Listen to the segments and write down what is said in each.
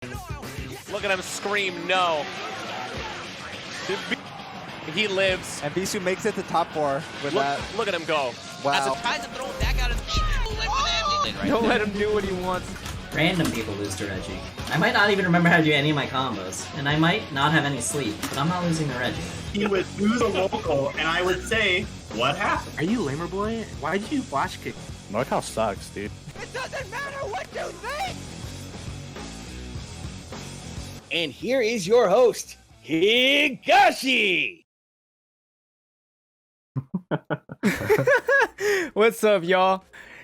Look at him scream no. He lives. And Beesu makes it to top 4 with that. Look at him go. Wow. Tries to throw it back out of Don't let him do what he wants. Random people lose to Reggie. I might not even remember how to do any of my combos, and I might not have any sleep, but I'm not losing to Reggie. He would lose a local, and I would say, what happened? Are you lamer boy? Why'd you flash kick? NorCal sucks, dude. It doesn't matter what you think! And here is your host, Higashi! What's up, y'all?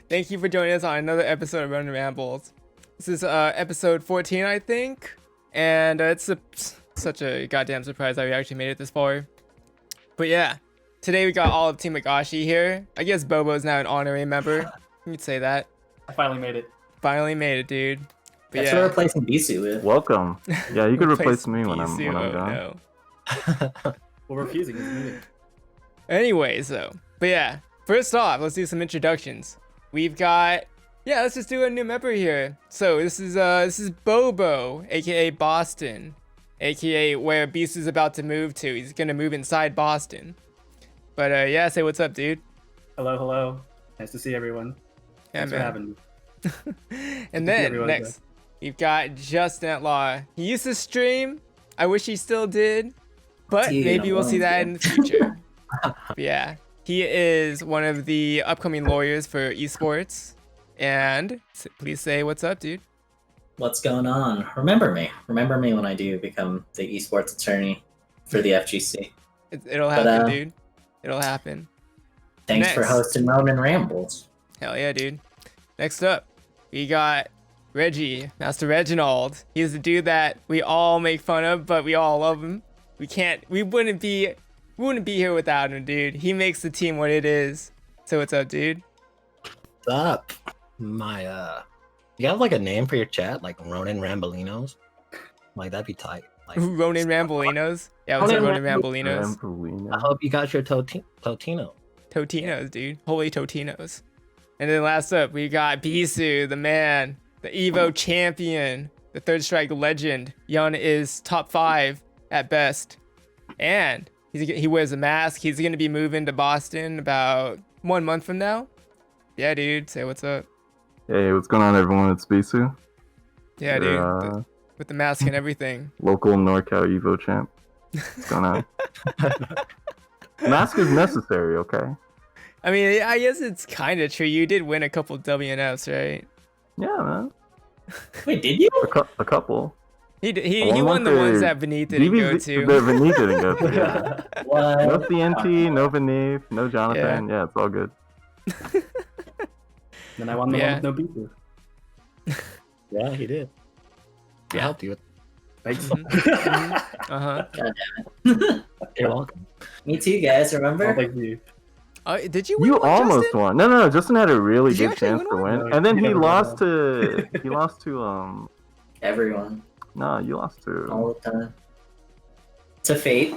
Thank you for joining us on another episode of Ronin Rambles. This is episode 14, I think, and it's such a goddamn surprise that we actually made it this far. But yeah, today we got all of Team HIGASHI here. I guess Bobo is now an honorary member. You could say that. I finally made it. Finally made it, dude. But That's yeah. what we're replacing Beesu with. Welcome. Yeah, you could replace me when I'm Beesu, gone. no. We're refusing his meeting. Anyways, though. But yeah, first off, let's do some introductions. We've got, yeah, let's just do a new member here. So this is Bobo, aka Boston, aka where Beast is about to move to. He's gonna move inside Boston. But yeah, say what's up, dude. Hello, hello. Nice to see everyone. Yeah, Thanks for having me. And then next, we've got JustinAtLaw. He used to stream. I wish he still did, but Dude, maybe we'll see that in the future. But yeah. He is one of the upcoming lawyers for esports. And please say what's up, dude. What's going on? Remember me. Remember me when I do become the esports attorney for the FGC. It'll happen, dude. It'll happen. Thanks for hosting Ronin Rambles. Hell yeah, dude. Next up, we got Reggie, MasterReginald. He's the dude that we all make fun of, but we all love him. We wouldn't be here without him, dude. He makes the team what it is. So what's up, dude? What's up? You have like a name for your chat, like Ronin Rambolinos? Like that'd be tight. Like Ronin Rambolinos? Yeah, what's up, Ronin Rambolinos? I hope you got your Totino. Totinos, dude. Holy Totinos. And then last up, we got Beesu, the man, the Evo champion, the Third Strike legend. Yun is top 5 at best. And he wears a mask. He's going to be moving to Boston about 1 month from now. Yeah, dude. Say what's up. Hey, what's going on, everyone? It's Beesu. Yeah, dude. With the mask and everything. Local NorCal Evo champ. What's going on? Mask is necessary, okay? I mean, I guess it's kind of true. You did win a couple WNFs, right? Yeah, man. Wait, did you? A couple. He won the ones that Beneath didn't go to. The Beneath didn't go to, yeah. What? No CNT, no Beneath, no Jonathan. Yeah, it's all good. Then I won the one with no Beesu. Yeah, he did. I helped you. Thanks. Uh-huh. You're welcome. Me too, guys. Remember? Oh, thank you. Did you win? You one, almost Justin? won. No. Justin had a really Did you good actually chance win to one? win, and then You he never lost won. to Everyone. No, you lost to. All the time. It's a fate.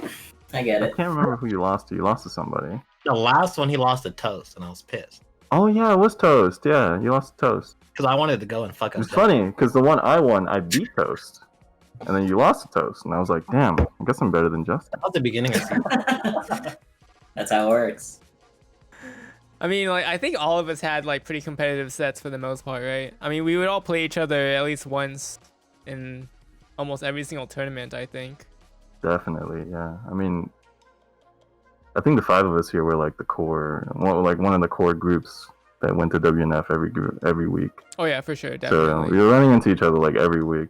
I get I it. can't remember who you lost to. You lost to somebody. The last one he lost to Toast, and I was pissed Oh yeah, it was Toast. Yeah, you lost to Toast. because I wanted to go and fuck up. It's funny because the one I won, I beat Toast, and then you lost to Toast, and I was like, damn, I guess I'm better than Justin. That was the beginning of season. That's how it works. I mean, like, I think all of us had like pretty competitive sets for the most part, right? I mean, we would all play each other at least once in almost every single tournament, I think. Definitely, yeah. I mean, I think the 5 of us here were like the core, one of the core groups that went to WNF every week. Oh yeah, for sure, So definitely. we were running into each other like every week.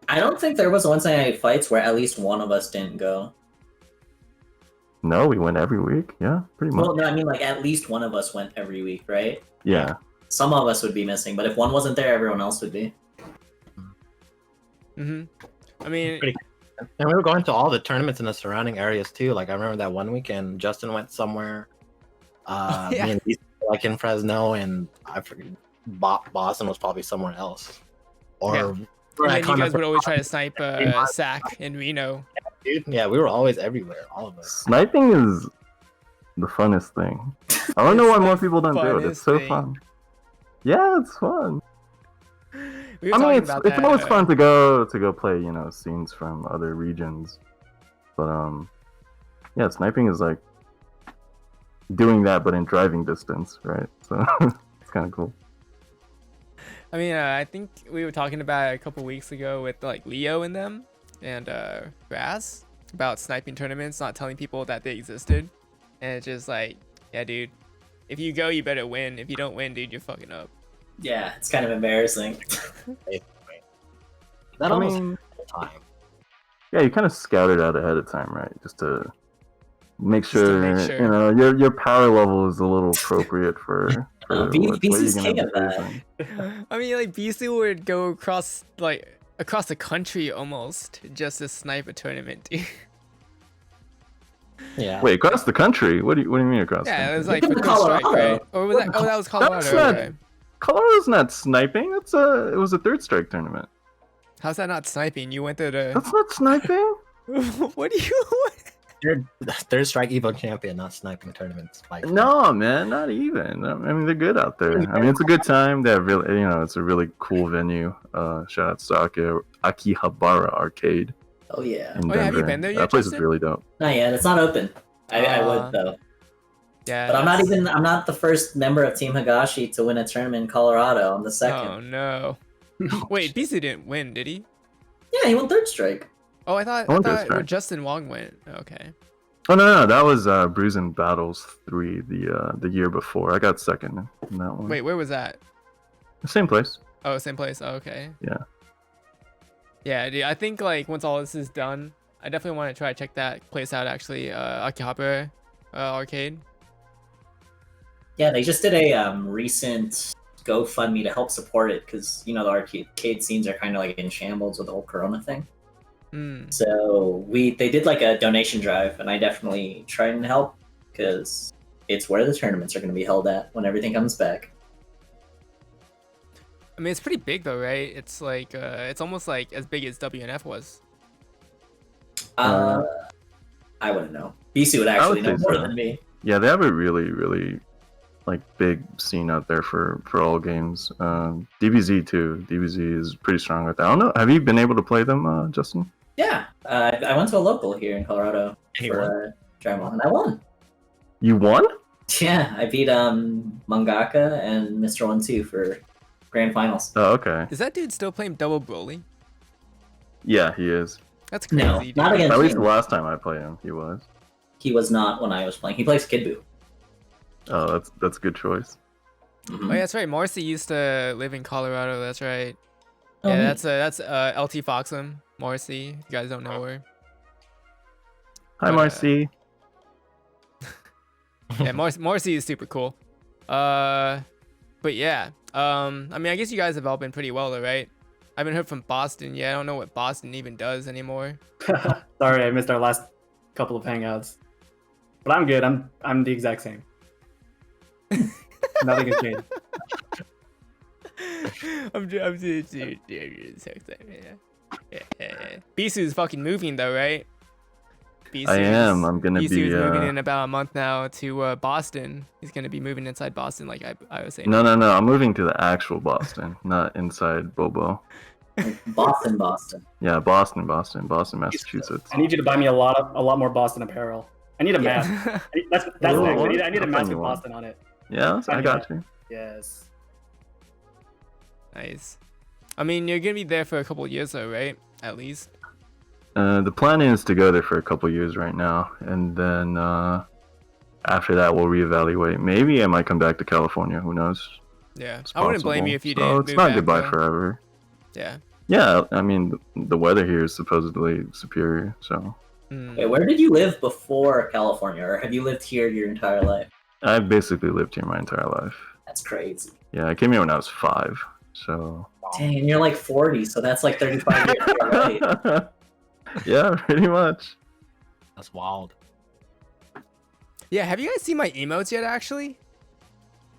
I don't think there was Wednesday night fights where at least one of us didn't go. No, we went every week. Yeah, pretty much. Well, no, I mean like at least one of us went every week, right? Yeah. Some of us would be missing, but if one wasn't there, everyone else would be. Mm-hmm. I mean, And we were going to all the tournaments in the surrounding areas too. Like I remember that one weekend, Justin went somewhere. Yeah. Me and Beast were, like in Fresno, and I forget. Boston was probably somewhere else. Or Yeah. And then you guys would always try to snipe Sack in Reno. Dude, yeah, we were always everywhere, all of us. Sniping is the funnest thing. I don't know why more people don't do it. It's so fun. Yeah, it's fun. We were I mean, talking it's about it's that. always fun to go play, you know, scenes from other regions. But yeah, sniping is like doing that, but in driving distance, right? So it's kind of cool. I mean, I think we were talking about it a couple weeks ago with like Leo and them and Grass about sniping tournaments, not telling people that they existed, and it's just like, yeah, dude, if you go, you better win. If you don't win, dude, you're fucking up. Yeah, it's kind of embarrassing. That I almost mean, time. yeah, you kind of scout it out ahead of time, right? Just to make to sure, make sure. you know, your power level is a little appropriate for what you're Beesu's gonna king be of that. facing. I mean, like Beesu would go across the country almost just to snipe a tournament, dude. Yeah. Wait, across the country? What do you mean across? the Yeah, it country? was like Even for Third Strike, Colorado. right? Or was that? Oh, that was Colorado. That's not- Okay. Colorado's not sniping. It was a third strike tournament. How's that not sniping? You went to the. That's not sniping. What do you? They're the Third Strike Evo champion, not sniping tournaments. Like, No, man, not even. I mean, they're good out there. I mean, it's a good time. They have really, you know, it's a really cool venue. Shout out to Akihabara Arcade Oh yeah. in Oh, yeah, have you Denver. been there yet, That place is Justin? really dope. Not yet. It's not open. I would though. Yeah. But I'm that's- not the first member of Team Higashi to win a tournament in Colorado. I'm the second. Oh no. Wait, Beesu didn't win, did he? Yeah, he won third strike. Oh, I thought won Third where Strike. Justin Wong went. Okay. Oh no, that was Brews and Battles 3 the year before. I got second in that one. Wait, where was that? Same place. Oh, same place. Oh, okay. Yeah. Yeah, dude, I think like once all this is done, I definitely want to try to check that place out. Actually, Akihabara Arcade. Yeah, they just did a recent GoFundMe to help support it because you know the arcade scenes are kind of like in shambles with the whole Corona thing. Hmm. So they did like a donation drive, and I definitely tried and help because it's where the tournaments are going to be held at when everything comes back. I mean, it's pretty big though, right? It's like it's almost like as big as WNF was. I wouldn't know. Beesu would actually know say more so. than me. Yeah, they have a really like big scene out there for all games. DBZ too. DBZ is pretty strong with that. I don't know. Have you been able to play them, Justin? Yeah, I went to a local here in Colorado for Dremel, and I won. You won? Yeah, I beat Mangaka and Mr. 1-2 for grand finals. Oh, okay. Is that dude still playing double Broly? Yeah, he is. That's crazy. No, dude. not against At least me. the last time I played him, he was. He was not when I was playing. He plays Kid Buu. Oh, that's a good choice. Mhm. Oh yeah, that's right. Marcy used to live in Colorado. That's right. Oh, Yeah, neat. that's LT Foxum, Marcy. If you guys don't know her. Hi, But, Marcy. Yeah, Marcy is super cool. But yeah. I mean, I guess you guys have all been pretty well, though, right? I haven't heard from Boston yet. I don't know what Boston even does anymore. Sorry, I missed our last couple of hangouts. But I'm good. I'm the exact same. Nothing has changed. Beesu's fucking moving though, right? I am. I'm gonna Beesu be. is moving in about a month now to Boston. He's gonna be moving inside Boston, like I was saying. No. I'm moving to the actual Boston, not inside Bobo. Boston. Yeah, Boston, Massachusetts. I need you to buy me a lot more Boston apparel. I need a mask. That's Ooh, next. I need a I'll mask find with you one. Boston on it. Yeah, I got you. Yes. Nice. I mean, you're gonna be there for a couple of years though, right? At least. The plan is to go there for a couple years right now, and then after that we'll reevaluate. Maybe I might come back to California. Who knows? Yeah. It's I wouldn't blame possible. you if you So didn't. it's move not back, goodbye though. forever. Yeah. Yeah, I mean the weather here is supposedly superior. So Mm. Wait, where did you live before California, or have you lived here your entire life? I've basically lived here my entire life. That's crazy. Yeah, I came here when I was 5. So Dang, and you're like 40, so that's like 35 years ago, right? yeah, pretty much. That's wild. Yeah. Have you guys seen my emotes yet? Actually,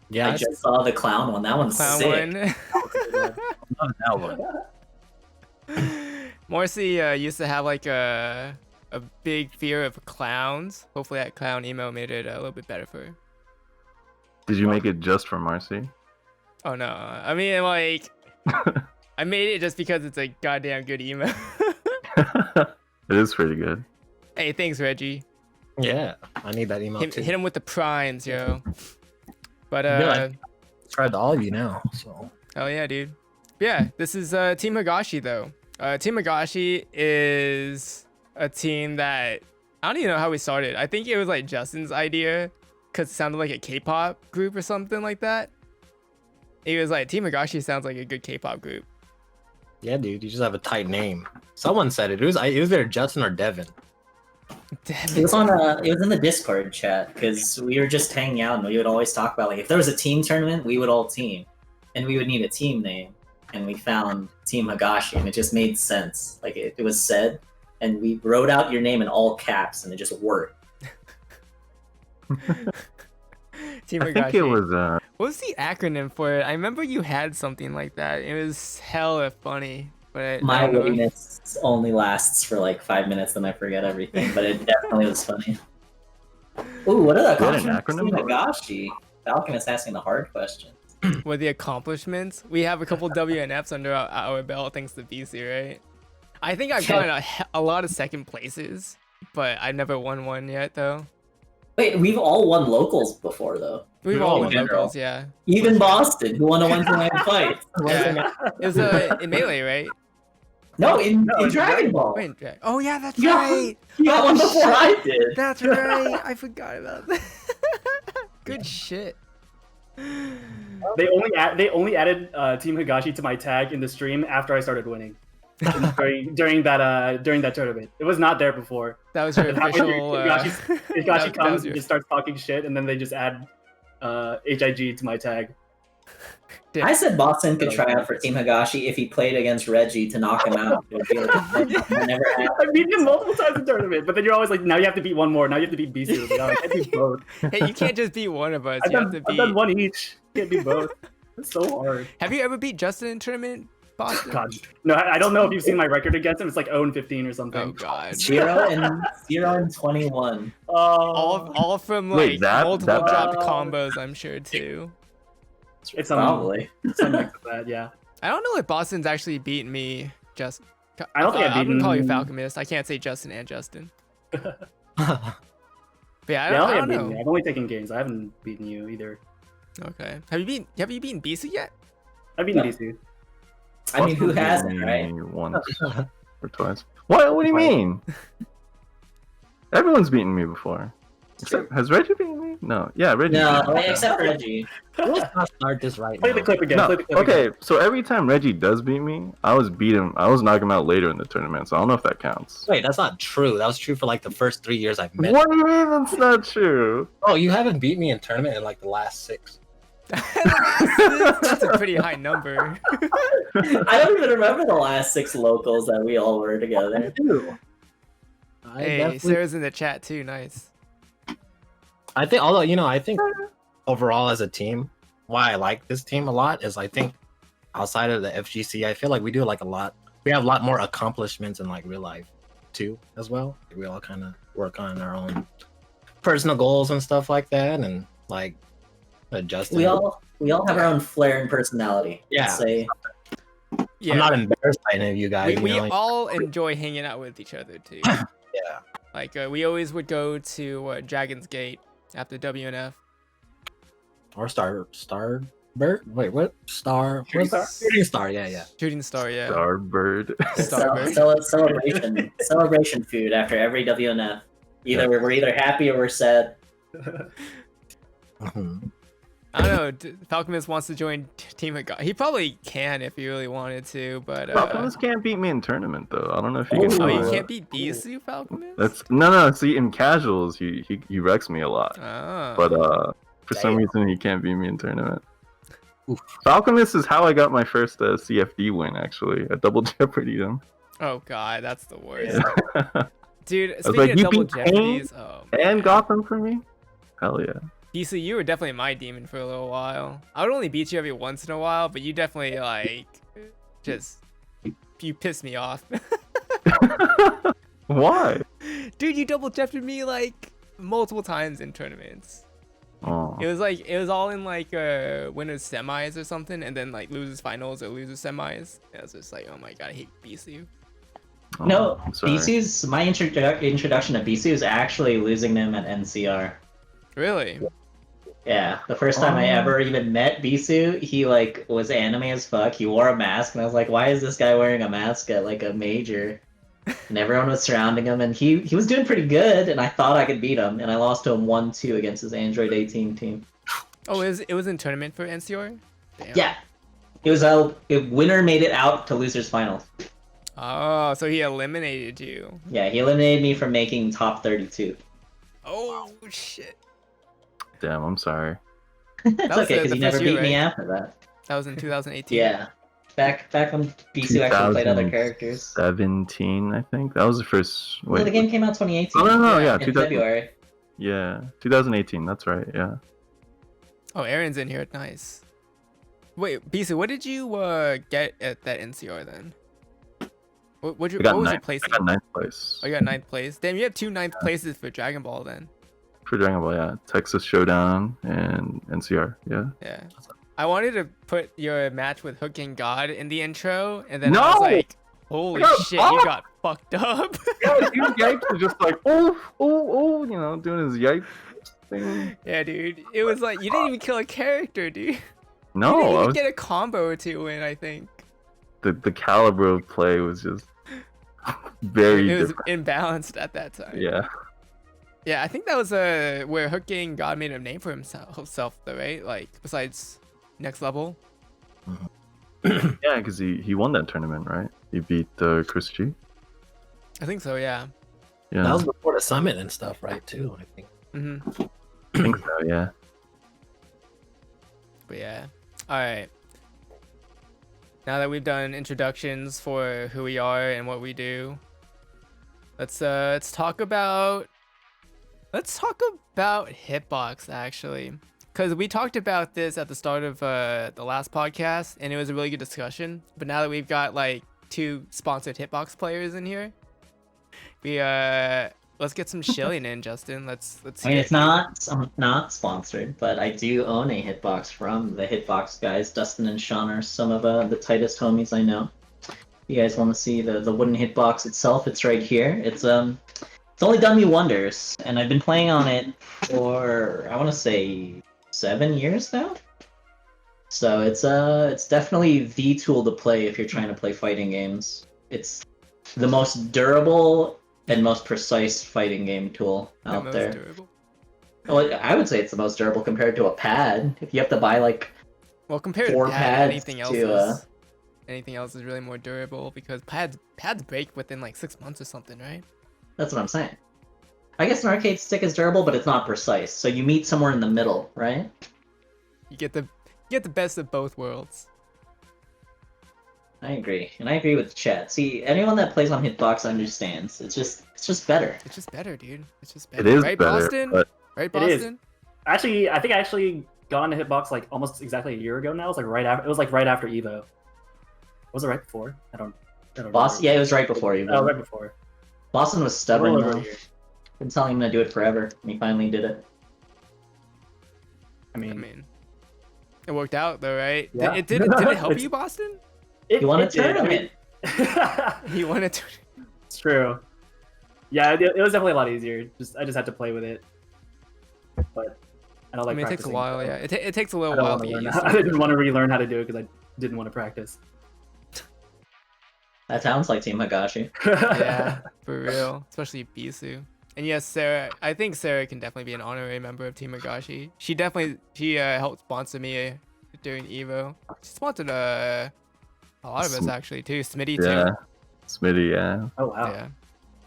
Yeah, I just saw the clown one. That one's clown sick. one. not that one. Morrissey used to have like a big fear of clowns. Hopefully that clown emo made it a little bit better for her. Did you make it just for Marcy? Oh no, I mean like I made it just because it's a goddamn good email. It is pretty good. Hey, thanks, Reggie. Yeah, I need that email Hit too. him with the primes, yo. But I feel like subscribe to all of you now. So oh yeah, dude. Yeah, this is Team Higashi though. Team Higashi is a team that I don't even know how we started. I think it was like Justin's idea because it sounded like a K-pop group or something like that. He was like, Team Higashi sounds like a good K-pop group. yeah, dude, you just have a tight name. Someone said it. It was either Justin or Devin. It was in the Discord chat because we were just hanging out and we would always talk about like if there was a team tournament, we would all team, and we would need a team name, and we found Team Higashi, and it just made sense. Like it was said, and we wrote out your name in all caps, and it just worked. Team I think Higashi. it was What was the acronym for it? I remember you had something like that. It was hella funny. But My I don't know. wittiness only lasts for like 5 minutes, then I forget everything. But it definitely was funny. Ooh, what are the Is that an accomplishments of Team acronym? Higashi? Falcon is asking the hard question. With the accomplishments, we have a couple WNFs under our belt thanks to Beesu, right? I think I've gotten a lot of second places, but I never won one yet though. Wait, we've all won locals before though. We've all won locals, yeah. Even Boston, who won a one-to-one fight. Yeah. It was in Melee, right? No, in Dragon Ball. Wait, oh yeah, that's Yeah. right. You got one before I did. That's right. I forgot about that. Good shit. They only added Team Higashi to my tag in the stream after I started winning. during that tournament. It was not there before. That was your official. Higashi comes and just starts talking shit, and then they just add HIG to my tag. I said Boston could try out for Team Higashi if he played against Reggie to knock him out. It would be like, never happened. I beat him multiple times in the tournament, but then you're always like, now you have to beat one more. Now you have to beat Beesu. Like, I can't beat both. Hey, you can't just beat one of us. I've You have to done, beat. I've done one each. Can't beat both. It's so hard. Have you ever beat Justin in tournament, Boston? God, no, I don't know if you've seen my record against him. It's like 0-15 or something. Oh god. 0-21. All from like Wait, multiple that dropped combos, I'm sure too. It's Probably. some mix of that, yeah. I don't know if Boston's actually beaten me. Just I don't think I've I'm gonna call you beaten- Falcomist. I can't say Justin and Justin. But yeah, Yeah, I don't beaten know. you. I've only taken games. I haven't beaten you either. Okay. Have you beaten Beesu yet? I've beaten No. Beesu. I mean, who Boston's hasn't, beaten right? me once or twice. What do you mean? Everyone's beaten me before. Except, has Reggie beaten me? No. Yeah, Reggie. No, beat me. except for Reggie. Let's not start this right Play now. the clip again. No, Play the clip again. okay, so every time Reggie does beat me, I was knocking him out later in the tournament, so I don't know if that counts. Wait, that's not true. That was true for like the first 3 years I've met. What do you mean that's not true? Oh, you haven't beat me in tournament in like the last 6. That's a pretty high number. I don't even remember the last 6 locals that we all were together. Hey, Sarah's in the chat too. Nice. I think, although, I think overall as a team, why I like this team a lot is I think outside of the FGC, I feel like we do like a lot. We have a lot more accomplishments in like real life too, as well. We all kind of work on our own personal goals and stuff like that, and like adjusting. We all have our own flair and personality. Yeah. Let's say. Yeah. I'm not embarrassed by any of you guys. We like, all enjoy hanging out with each other too. yeah. Like we always would go to Dragon's Gate after WNF. Or Starbird? Wait, what? Shooting Star? Shooting Star, yeah. Shooting Star, yeah. Starbird. Starbird. Celebration food after every WNF. We're either happy or we're sad. Mhm. I don't know. Falcomist wants to join Team Higashi. He probably can if he really wanted to, but Falcons can't beat me in tournament though. I don't know if you can. oh, do you that. can't beat Beesu, Falcomist? That's no. See, in casuals, he wrecks me a lot. Oh. But for some reason, he can't beat me in tournament. Oof. Falconist is how I got my first CFD win. Actually, I double jeopardied him. Oh god, that's the worst. Dude, was speaking like, of you double beat Kane jeopardies, oh, and man. Gotham for me. Hell yeah. Beesu, you were definitely my demon for a little while. I would only beat you every once in a while, but you definitely like you piss me off. Why? Dude, you double jeoparded me like multiple times in tournaments. Oh. It was all in like winners semis or something, and then like losers finals or losers semis. It was just like, oh my god, I hate Beesu. Oh, No, I'm sorry. Beesu's my introduction to Beesu is actually losing them at NCR. Really? Yeah, the first time I ever even met Beesu, he like was anime as fuck. He wore a mask, and I was like, "Why is this guy wearing a mask at like a major?" And everyone was surrounding him, and he was doing pretty good, and I thought I could beat him, and I lost to him 1-2 against his Android 18 team. Oh, it was in tournament for NCR? Damn. Yeah, it was a winner made it out to losers finals. Oh, so he eliminated you. Yeah, he eliminated me from making top 32. Oh shit. Damn, I'm sorry. It's was okay the because he never first beat year, me right? after that. That was in 2018. Yeah, back when Beesu actually played other characters. 2017, I think. That was the first. Well, the game came out 2018. Oh, no, yeah, in 2000 February. Yeah, 2018. That's right. Yeah. Oh, Aaron's in here. Nice. Wait, Beesu, what did you get at that NCR then? What was your placing? I got 9th place. Oh, you got 9th place. Damn, you have 2 9th places for Dragon Ball then. For Dragon Ball, yeah. Texas Showdown and NCR, yeah. Yeah. I wanted to put your match with Hook and God in the intro, and then No! I was like, holy shit, you fucked. got fucked up. Yeah, you Yipes was just like, oh, you know, doing his Yipes thing. Yeah, dude. It was like, you didn't even kill a character, dude. No, You didn't I even was, get a combo or 2 in, I think. the caliber of play was just very It was different. imbalanced at that time. Yeah. Yeah, I think that was where Hook and God made a name for himself though, right? Like, besides Next Level. Yeah, because he won that tournament, right? He beat Chris G. I think so, yeah. Yeah, That was before the summit and stuff, right? Too, I think. Mm-hmm. I think so, yeah. But yeah. Alright. Now that we've done introductions for who we are and what we do, let's talk about hitbox actually. Because we talked about this at the start of the last podcast, and it was a really good discussion. But now that we've got like 2 sponsored hitbox players in here, we let's get some shilling in, Justin. Let's. I mean, it's not sponsored, but I do own a hitbox from the hitbox guys. Dustin and Sean are some of the tightest homies I know. If you guys want to see the wooden hitbox itself, it's right here. It's only done me wonders, and I've been playing on it for I want to say 7 years now. So it's definitely the tool to play if you're trying to play fighting games. It's the most durable and most precise fighting game tool out there. Durable. Well, I would say it's the most durable compared to a pad. If you have to buy like Compared 4 to pads anything else to, anything else is really more durable because pads break within like 6 months or something, right? that's what I'm saying. I guess an arcade stick is durable, but it's not precise. So you meet somewhere in the middle, right? You get the best of both worlds. I agree, and I agree with the chat. See, anyone that plays on Hitbox understands. It's just better. It's just better, dude. It's just better. It is right, better, Boston? but Right, It is. Boston? Actually, I think I actually got into Hitbox like almost exactly a year ago now. It was like right after Evo. Was it right before? I don't Boston, yeah, it was right before you. Oh, right before. Boston was stubborn Well over though. a year. Been telling him to do it forever, and he finally did it. I I mean, mean, it worked out though, right? Yeah. Did it help It's- you, Boston? He won a it did. I mean- tournament. He won it. It's true. Yeah, it was definitely a lot easier. I just had to play with it. But I don't like. I mean, it takes a practicing, while. so Yeah, it takes a I little don't while wanna to get learn used how- to I it. didn't want to relearn how to do it because I didn't want to practice. That sounds like Team Higashi. Yeah, for real. Especially Beesu. And yes, Sarah. I think Sarah can definitely be an honorary member of Team HIGASHI. She helped sponsor me during Evo. She sponsored a lot of us actually too. Smitty too. yeah. Smitty, yeah. Oh wow. Yeah.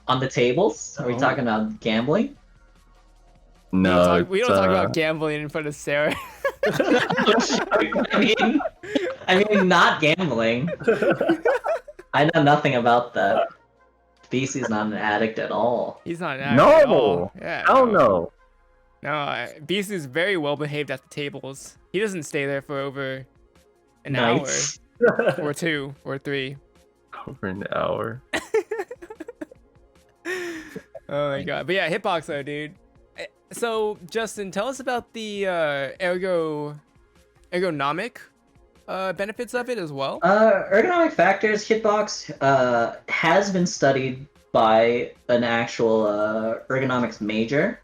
On the tables? Are we Oh. talking about gambling? No, We don't talk about gambling in front of Sarah. I mean, not gambling. I know nothing about that. BC's not an addict at all. He's not an addict at all. Yeah. Hell no. No, Beesu's very well behaved at the tables. He doesn't stay there for over an Nice. hour or 2 or 3. Over an hour. Oh my god. But yeah, hitbox though, dude. So Justin, tell us about the ergonomic benefits of it as well. Ergonomic factors, hitbox has been studied by an actual ergonomics major,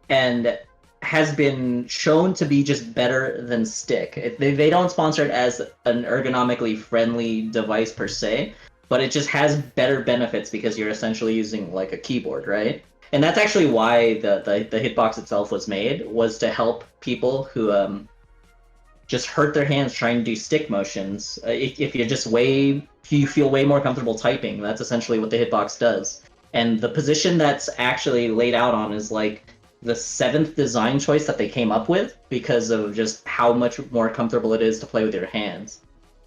and has been shown to be just better than stick. They don't sponsor it as an ergonomically friendly device per se, but it just has better benefits because you're essentially using like a keyboard, right? And that's actually why the hitbox itself was made, was to help people who just hurt their hands trying to do stick motions. If you're just you feel way more comfortable typing, that's essentially what the hitbox does. And the position that's actually laid out on is like the 7th design choice that they came up with because of just how much more comfortable it is to play with your hands.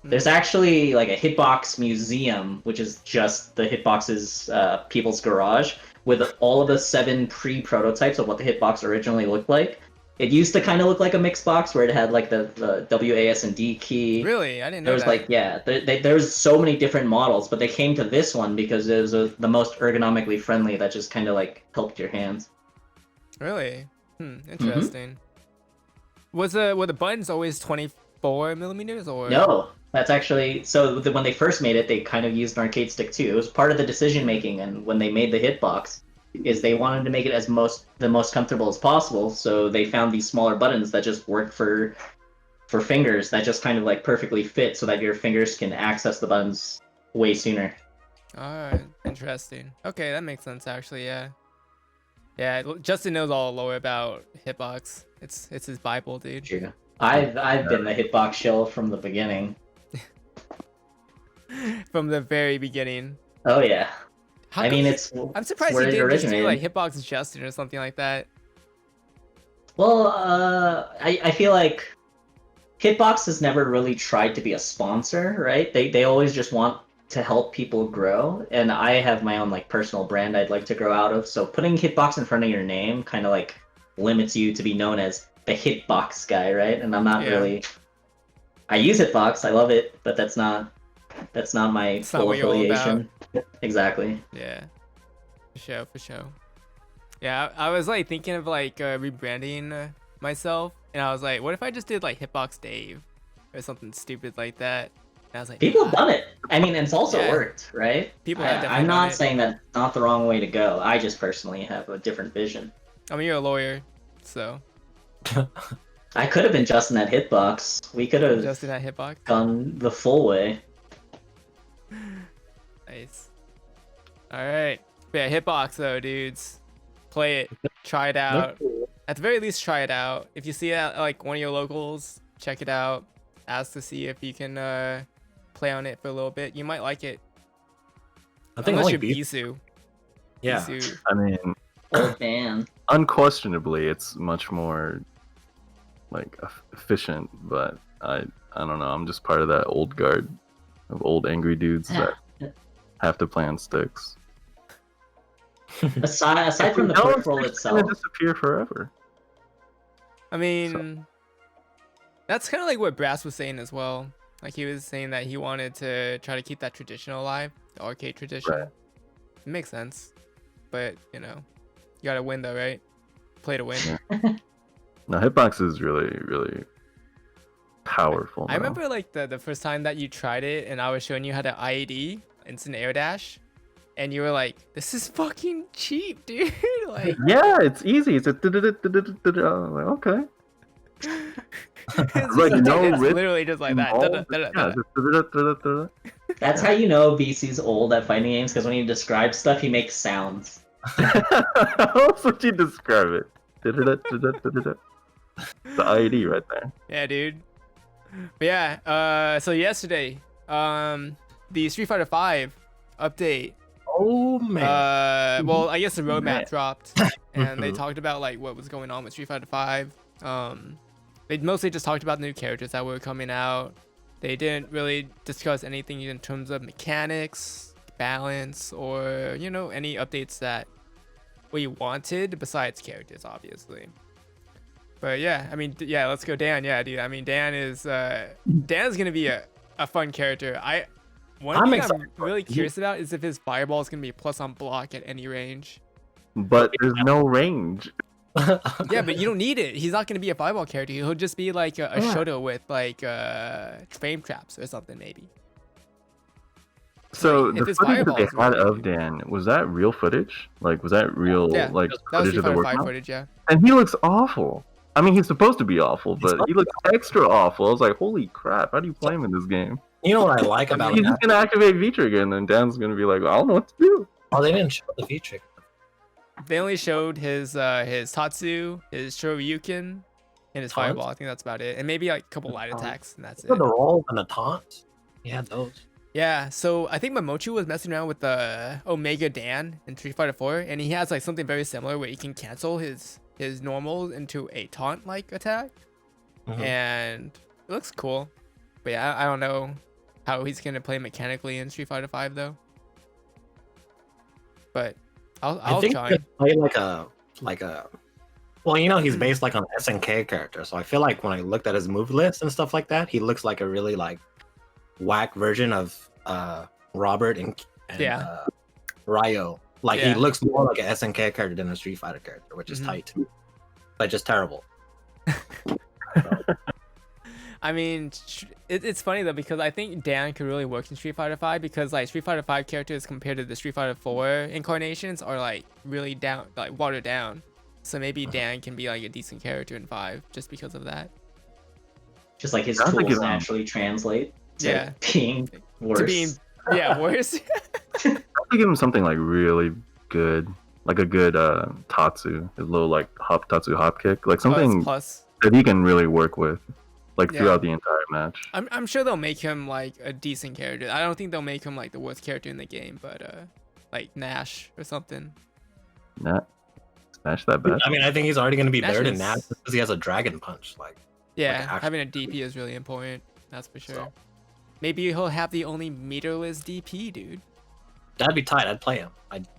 There's actually like a hitbox museum, which is just the hitbox's people's garage, with all of the 7 pre-prototypes of what the hitbox originally looked like. It used to kind of look like a mixed box where it had like the WAS and D key. Really? I didn't know There was that. like, yeah, there's so many different models, but they came to this one because it was the most ergonomically friendly that just kind of like helped your hands. Really? Interesting. Were the buttons always 24 millimeters or? No, that's actually when they first made it, they kind of used an arcade stick too. It was part of the decision making, and when they made the hitbox, is they wanted to make it the most comfortable as possible. So they found these smaller buttons that just work for fingers that just kind of like perfectly fit, so that your fingers can access the buttons way sooner. Alright, interesting. Okay, that makes sense actually. Yeah. Yeah, Justin knows all the lore about hitbox. It's his bible, dude. True. I've been the hitbox shill from the beginning. From the very beginning. Oh yeah. How I come mean, I'm surprised where he it didn't just do originated. like hitbox Justin or something like that. Well, I feel like Hitbox has never really tried to be a sponsor, right? They always just want to help people grow, and I have my own like personal brand I'd like to grow out of. So putting Hitbox in front of your name kind of like limits you to be known as the Hitbox guy, right? And I'm not really. I use Hitbox, I love it, but that's not my full what you're all about. affiliation. Exactly. Yeah, for sure. Yeah, I was like thinking of like rebranding myself, and I was like, what if I just did like Hitbox Dave or something stupid like that? And I was like, People have done it. I mean, it's also Yeah. worked, right? People have definitely I'm done not it. saying that's not the wrong way to go. I just personally have a different vision. I mean, you're a lawyer, so I could have been Justin at Hitbox. We could have Justin at Hitbox. gone the full way. Nice. All right, but yeah, Hitbox though, dudes. Play it, try it out. At the very least, try it out. If you see it at like one of your locals, check it out. Ask to see if you can play on it for a little bit. You might like it. I think Unless only you're Beesu. Beesu. Yeah. Beesu. I mean, Oh man. unquestionably, it's much more like efficient, but I don't know. I'm just part of that old guard of old angry dudes that have to play on sticks. Aside from the No, peripheral sticks itself, gonna disappear forever. I mean, that's kind of like what Brass was saying as well. Like he was saying that he wanted to try to keep that tradition alive, the arcade tradition. Right. It makes sense, but you know, you gotta win though, right? Play to win. Yeah. No, Hitbox is really, really powerful. I now. remember like the first time that you tried it, and I was showing you how to IAD, instant air dash, and you were like, "This is fucking cheap, dude!" Like, Yeah, it's easy. It's a I'm like, okay. it's, Like, no it's risk literally just like that. involved. Da-da-da-da-da. Yeah, just that's how you know BC's old at fighting games, because when he describes stuff, he makes sounds. How would you describe it? The IED right there. Yeah, dude. But yeah, so yesterday, the Street Fighter V update. Oh man. Well, I guess the roadmap Man. dropped, and they talked about like what was going on with Street Fighter V. They mostly just talked about the new characters that were coming out. They didn't really discuss anything in terms of mechanics, balance, or you know any updates that we wanted besides characters, obviously. But yeah, I mean, yeah, let's go Dan. Yeah, dude. I mean, Dan's gonna be a fun character. One I'm thing excited I'm for really it. curious about is if his fireball is gonna be plus on block at any range. But there's no range. Yeah, but you don't need it. He's not gonna be a fireball character. He'll just be like a Shoto with like frame traps or something maybe. So Like, if the his footage that they fireballs had were- of Dan, was that real footage? Like, was that real Yeah, like that was footage Street of the Fighter 5 workout? footage, yeah. And he looks awful. I mean, he's supposed to be awful, but he looks extra awful. I was like, holy crap, how do you play him in this game? You know what I like I mean, about he's that? just gonna activate V-Trigger, and then Dan's gonna be like, I don't know what to do. Oh, they didn't show the feature. They only showed his Tatsu, his Shoryuken, and his Taunt? Fireball. I think that's about it. And maybe like a couple light Taunt. attacks, and that's it. The rolls and the taunts. He had those. Yeah, so I think Momochu was messing around with the Omega Dan in Street Fighter 4, and he has like something very similar where he can cancel his normal into a taunt like attack, and it looks cool. But yeah, I don't know how he's gonna play mechanically in Street Fighter 5 though. But I'll I think try. he could play like a. Well, you know, he's based like on SNK character, so I feel like when I looked at his move list and stuff like that, he looks like a really like whack version of Robert and Ryo. Like he Yeah. looks more like an SNK character than a Street Fighter character, which is tight too, but just terrible. I mean, it's funny though because I think Dan could really work in Street Fighter 5 because like Street Fighter 5 characters compared to the Street Fighter 4 incarnations are like really down, like watered down. So maybe Dan can be like a decent character in 5 just because of that. Just like his Sounds like tools his- naturally translate to Yeah. being worse. To being worse. I have to give him something like really good, like a good Tatsu, his little like Tatsu hop kick, like something Plus. that he can really work with, like Yeah. throughout the entire match. I'm sure they'll make him like a decent character. I don't think they'll make him like the worst character in the game, but like Nash or something. Smash that bet. I mean, I think he's already going to be Nash better than is- Nash because he has a dragon punch. Like, Yeah, actual- having a DP is really important. That's for sure. So- Maybe he'll have the only meterless DP, dude. that'd be tight. I'd play him.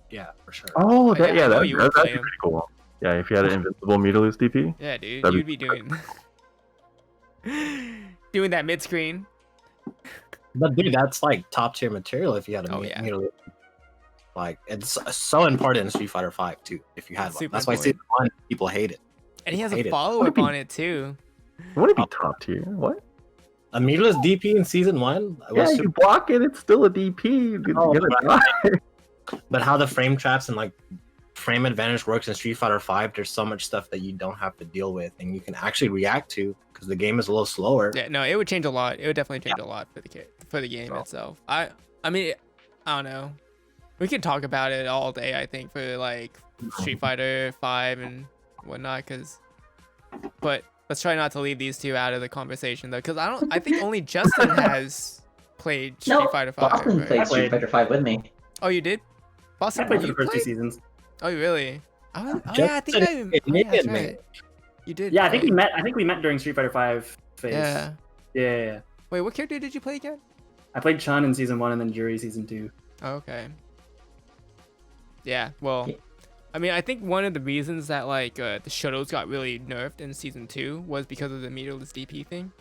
Yeah, for sure. Oh, yeah, I know that's you would play actually him. pretty cool. Yeah, if you had an invincible meterless DP. Yeah, dude, That'd you'd be be doing doing that mid screen. But dude, that's like top tier material if you had a Oh, yeah. meter. Like it's so important in Street Fighter 5 too. If you had one, Super that's why important. Season 1 people hate it. And he has a Hate it. follow up on it too. Would it be top tier? What? A meterless DP in Season 1. Yeah, you block it, it's still a DP. You're Oh, gonna right. die. But how the frame traps and like frame advantage works in Street Fighter 5, there's so much stuff that you don't have to deal with and you can actually react to because the game is a little slower. Yeah, no, it would change a lot. It would definitely change a lot for the game itself. I mean, I don't know. We could talk about it all day. I think for like Street Fighter 5 and whatnot, but let's try not to leave these two out of the conversation though, because I think only Justin has played Street No, Fighter 5. Boston right? played Street played. Fighter 5 with me. Oh, you did? Boston, I played for you the first two played? seasons. Oh, really? Oh yeah, I think Justin I. Oh, yeah, that's admitted, man. right. You did. Yeah, I think play. we met during Street Fighter 5 phase. Yeah. Yeah. Wait, what character did you play again? I played Chun in season 1 and then Juri season 2. Oh, okay. Yeah, well, Yeah. I mean, I think one of the reasons that like the Shotos got really nerfed in season 2 was because of the meterless DP thing,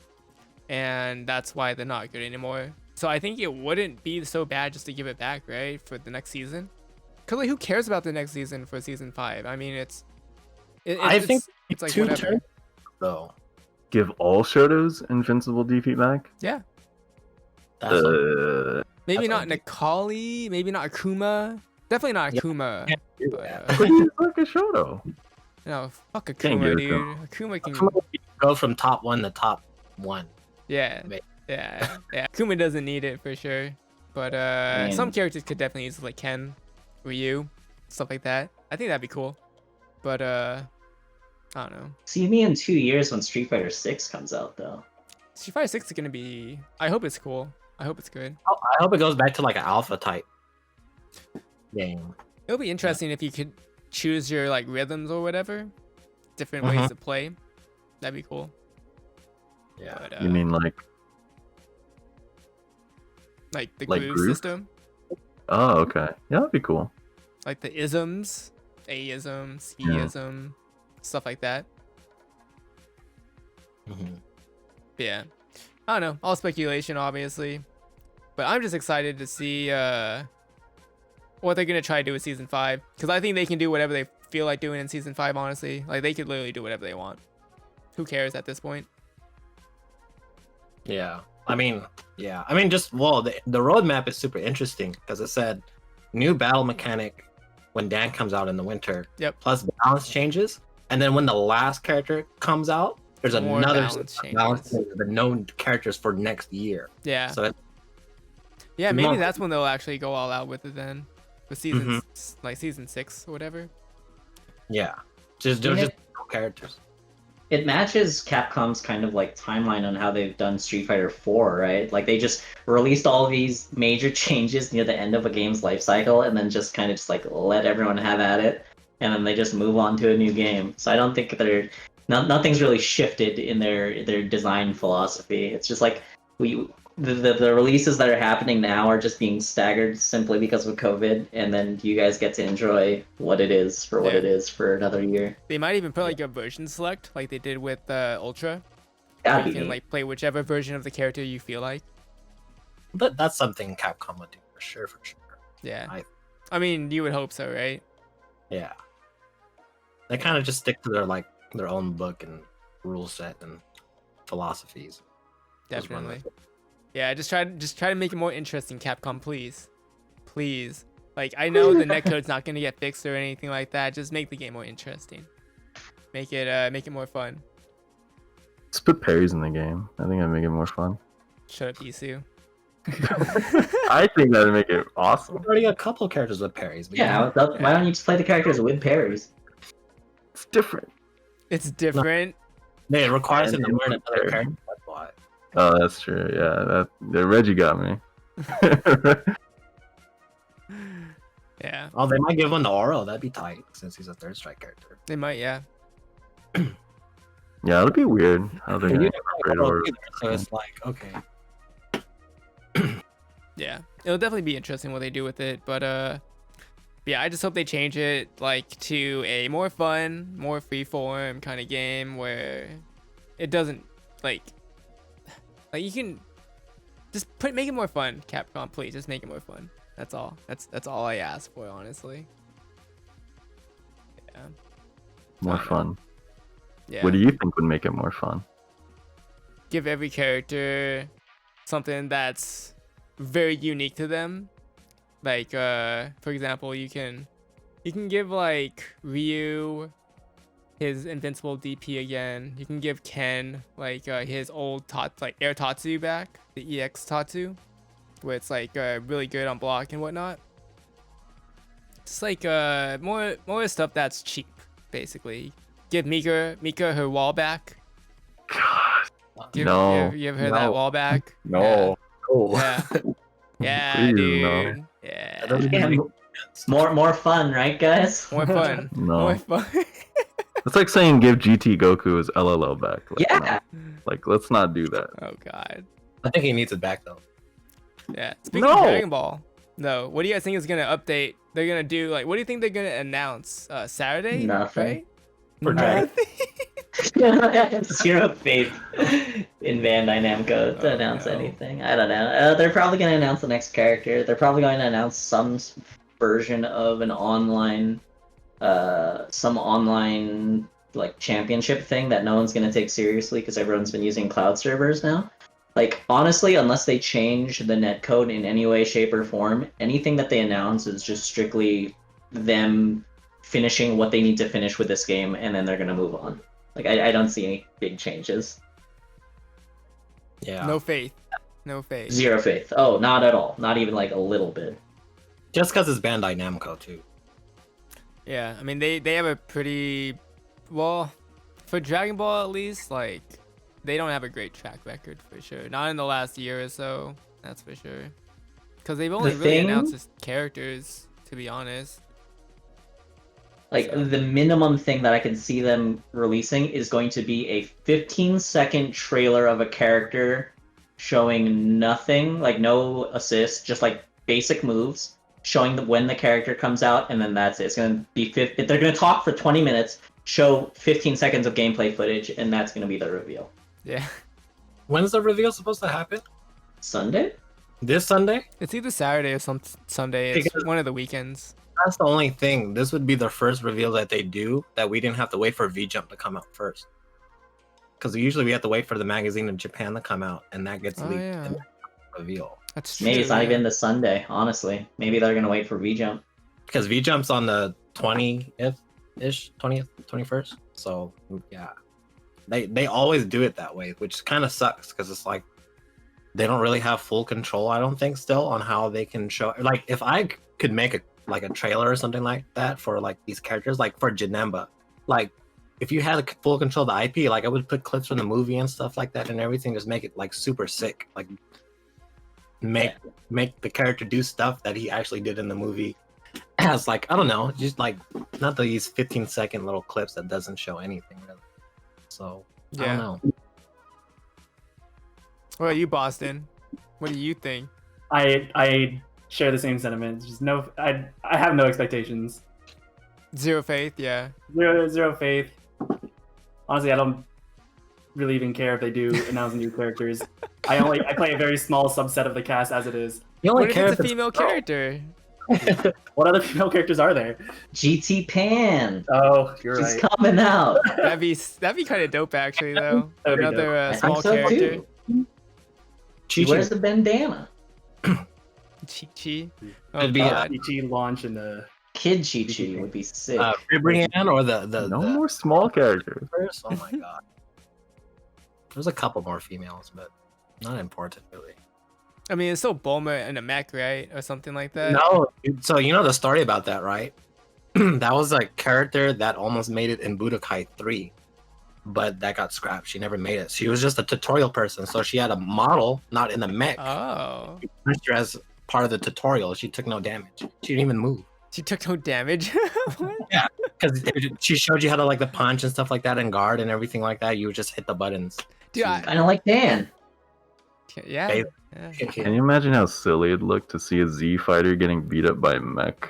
and that's why they're not good anymore. So I think it wouldn't be so bad just to give it back, right, for the next season. Cause like, who cares about the next season for season 5? I mean, I think it's like two whatever. turns though. Give all Shotos invincible DP back? Yeah, That's maybe That's not what I Nikali, maybe not Akuma. Definitely not Yeah. Akuma. Yeah. But, But he's like a Shoto. no, fuck Can't Akuma, get dude. Akuma. Akuma can. go from top 1 to top 1. Yeah, Wait. yeah. Akuma doesn't need it for sure, but some characters could definitely use it, like Ken, Ryu, stuff like that. I think that'd be cool, but I don't know. See me in 2 years when Street Fighter 6 comes out, though. Street Fighter 6 is gonna be. I hope it's cool. I hope it's good. I hope it goes back to like an alpha type game. It'll be interesting if you could choose your like rhythms or whatever, different ways to play. That'd be cool. Yeah. But, You mean like like the like groove groove? system, oh okay. Yeah, that'd be cool. like the isms, A-ism, Yeah. C-ism, stuff like that. Mhm. Yeah, I don't know, all speculation obviously, but I'm just excited to see what they're gonna try to do with season 5, because I think they can do whatever they feel like doing in season 5. Honestly, like they could literally do whatever they want. Who cares at this point? Yeah. I mean, just the roadmap is super interesting because it said new battle mechanic when Dan comes out in the winter. Yep. Plus balance changes, and then when the last character comes out, there's More another balance balance changes. the known characters for next year. Yeah. So Yeah, maybe Month. that's when they'll actually go all out with it then, with season like season 6 or whatever. yeah, just Yeah. just characters. It matches Capcom's kind of like timeline on how they've done Street Fighter 4, right? Like they just released all these major changes near the end of a game's life cycle and then just kind of just like let everyone have at it, and then they just move on to a new game. So I don't think nothing's really shifted in their design philosophy. It's just like the releases that are happening now are just being staggered simply because of COVID, and then you guys get to enjoy what it is for what it is for another year. They might even put like a version select, like they did with Ultra. That'd You be can neat. like play whichever version of the character you feel like. But that's something Capcom would do for sure. Yeah. I mean, you would hope so, right? Yeah. They kind of just stick to their own book and rule set and philosophies. Just run Definitely. with it. Yeah, just try to make it more interesting, Capcom, please. Please. Like I know the netcode's not gonna get fixed or anything like that. Just make the game more interesting. Make it more fun. Just put parries in the game. I think that'd make it more fun. Shut up, Beesu. I think that'd make it awesome. We've already got a couple characters with parries. But Yeah, why don't you just play the characters with parries? It's different. It's different. it requires him to learn another character. That's why. Oh, that's true. Yeah, that Reggie got me. Yeah. Oh, they might give one to Oro. That'd be tight since he's a third strike character. They might, yeah. Yeah, it'll be weird how they're You gonna never incorporate know Oro. either, so it's like, okay. Yeah. It'll definitely be interesting what they do with it, but yeah, I just hope they change it like to a more fun, more freeform kind of game where it doesn't like you can just make it more fun, Capcom, please. Just make it more fun. That's all. That's all I ask for, honestly. Yeah. More fun. Yeah. What do you think would make it more fun? Give every character something that's very unique to them. Like for example, you can give like Ryu his invincible DP again. You can give Ken like his old Air Tatsu back, the EX Tatsu, where it's like really good on block and whatnot. Just like more stuff that's cheap, basically. Give Mika her wall back. No. You ever heard that wall back? No. Yeah. Yeah, Please, dude. no. Yeah. Yeah, more fun, right, guys? More fun. No. More fun. It's like saying give GT Goku his LLO back. Like, Yeah. no. Like, let's not do that. Oh god. I think he needs it back though. Yeah. Speaking of Dragon Ball, no. What do you guys think is gonna update? They're gonna do like. What do you think they're gonna announce? Saturday. Nothing. Right? For Dragon. Zero faith in Bandai Namco to announce no. anything. I don't know. They're probably going to announce the next character. They're probably going to announce some version of an online, like championship thing that no one's going to take seriously because everyone's been using cloud servers now. Like honestly, unless they change the netcode in any way, shape, or form, anything that they announce is just strictly them finishing what they need to finish with this game, and then they're going to move on. Like, I don't see any big changes. Yeah. No faith. No faith. Zero faith. Oh, not at all. Not even like a little bit. Just because it's Bandai Namco too. Yeah. I mean, they have a pretty well for Dragon Ball at least. Like, they don't have a great track record for sure. Not in the last year or so. That's for sure. Because they've only really announced his characters, to be honest. Like, the minimum thing that I can see them releasing is going to be a 15-second trailer of a character showing nothing, like no assist, just like basic moves, showing when the character comes out, and then that's it. It's going to be they're going to talk for 20 minutes, show 15 seconds of gameplay footage, and that's going to be the reveal. Yeah. When's the reveal supposed to happen? Sunday? This Sunday? It's either Saturday or some Sunday. It's Because one of the weekends. That's the only thing. This would be the first reveal that they do that we didn't have to wait for V-Jump to come out first. Because usually we have to wait for the magazine in Japan to come out, and that gets leaked in the reveal. That's true. Maybe it's not even the Sunday, honestly. Maybe they're gonna wait for V-Jump. Because V-Jump's on the 20th-ish, 20th, 21st. So, yeah. They always do it that way, which kind of sucks, because it's like, they don't really have full control, I don't think, still, on how they can show. Like, if I could make a trailer or something like that for like these characters, like for Janemba, like if you had full control of the IP, like I would put clips from the movie and stuff like that and everything, just make it like super sick, like make the character do stuff that he actually did in the movie as, like, I don't know, just like not these 15-second little clips that doesn't show anything really. So I don't know. What about you, Boston? What do you think? I share the same sentiment. Just no, I have no expectations. Zero faith, yeah. Zero faith. Honestly, I don't really even care if they do announce new characters. I play a very small subset of the cast as it is. You only What if care it's a if female character? What other female characters are there? GT Pan. Oh, you're She's right. coming out. That'd be kind of dope, actually, though. That'd be Another dope. I think small so, character. too. Chi-Chi. Where's the bandana? Chi-Chi. Oh, It'd be God. Chi launch in the. Kid Chi-Chi would be sick. Ribrianne or the No more small characters. first? Oh my god. There's a couple more females, but not important really. I mean, it's still Bulma and a mech, right? Or something like that. No, so you know the story about that, right? That was a character that almost made it in Budokai 3, but that got scrapped. She never made it. She was just a tutorial person, so she had a model, not in the mech. Oh. She punched her as part of the tutorial. She took no damage. She didn't even move. She took no damage. What? Yeah, because she showed you how to like the punch and stuff like that and guard and everything like that. You would just hit the buttons. Dude, Kind of like Dan. yeah. They- Yeah. Can you imagine how silly it'd look to see a Z fighter getting beat up by a mech?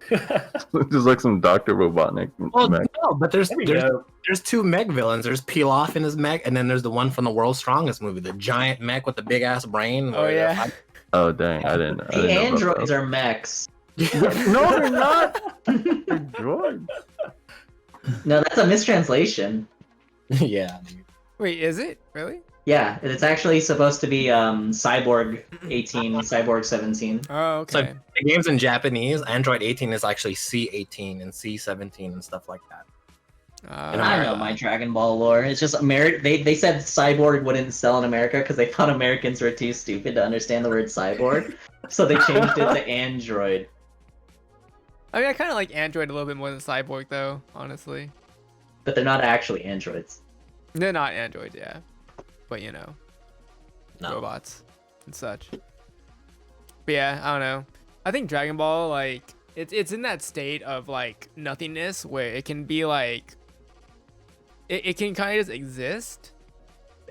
Just like some Dr. Robotnik Well, mech. no, but there's There we go. two mech villains. There's Pilaf in his mech, and then there's the one from the World's Strongest movie, the giant mech with the big ass brain. Oh, where they're yeah. fighting. Oh dang, I didn't know. The androids are mechs. No, they're not. They're droids. No, that's a mistranslation. Yeah. Dude. Wait, is it? Really? Yeah, it's actually supposed to be Cyborg 18, Cyborg 17. Oh, So okay. the game's in Japanese. Android 18 is actually C18 and C17 and stuff like that. I know my Dragon Ball lore. It's just they said Cyborg wouldn't sell in America because they thought Americans were too stupid to understand the word cyborg. So they changed it to Android. I mean, I kind of like Android a little bit more than Cyborg, though, honestly. But they're not actually androids. They're not Android, yeah. But, you know, No. robots and such. But yeah, I don't know. I think Dragon Ball, like, it's in that state of, like, nothingness where it can be, like, it can kind of just exist,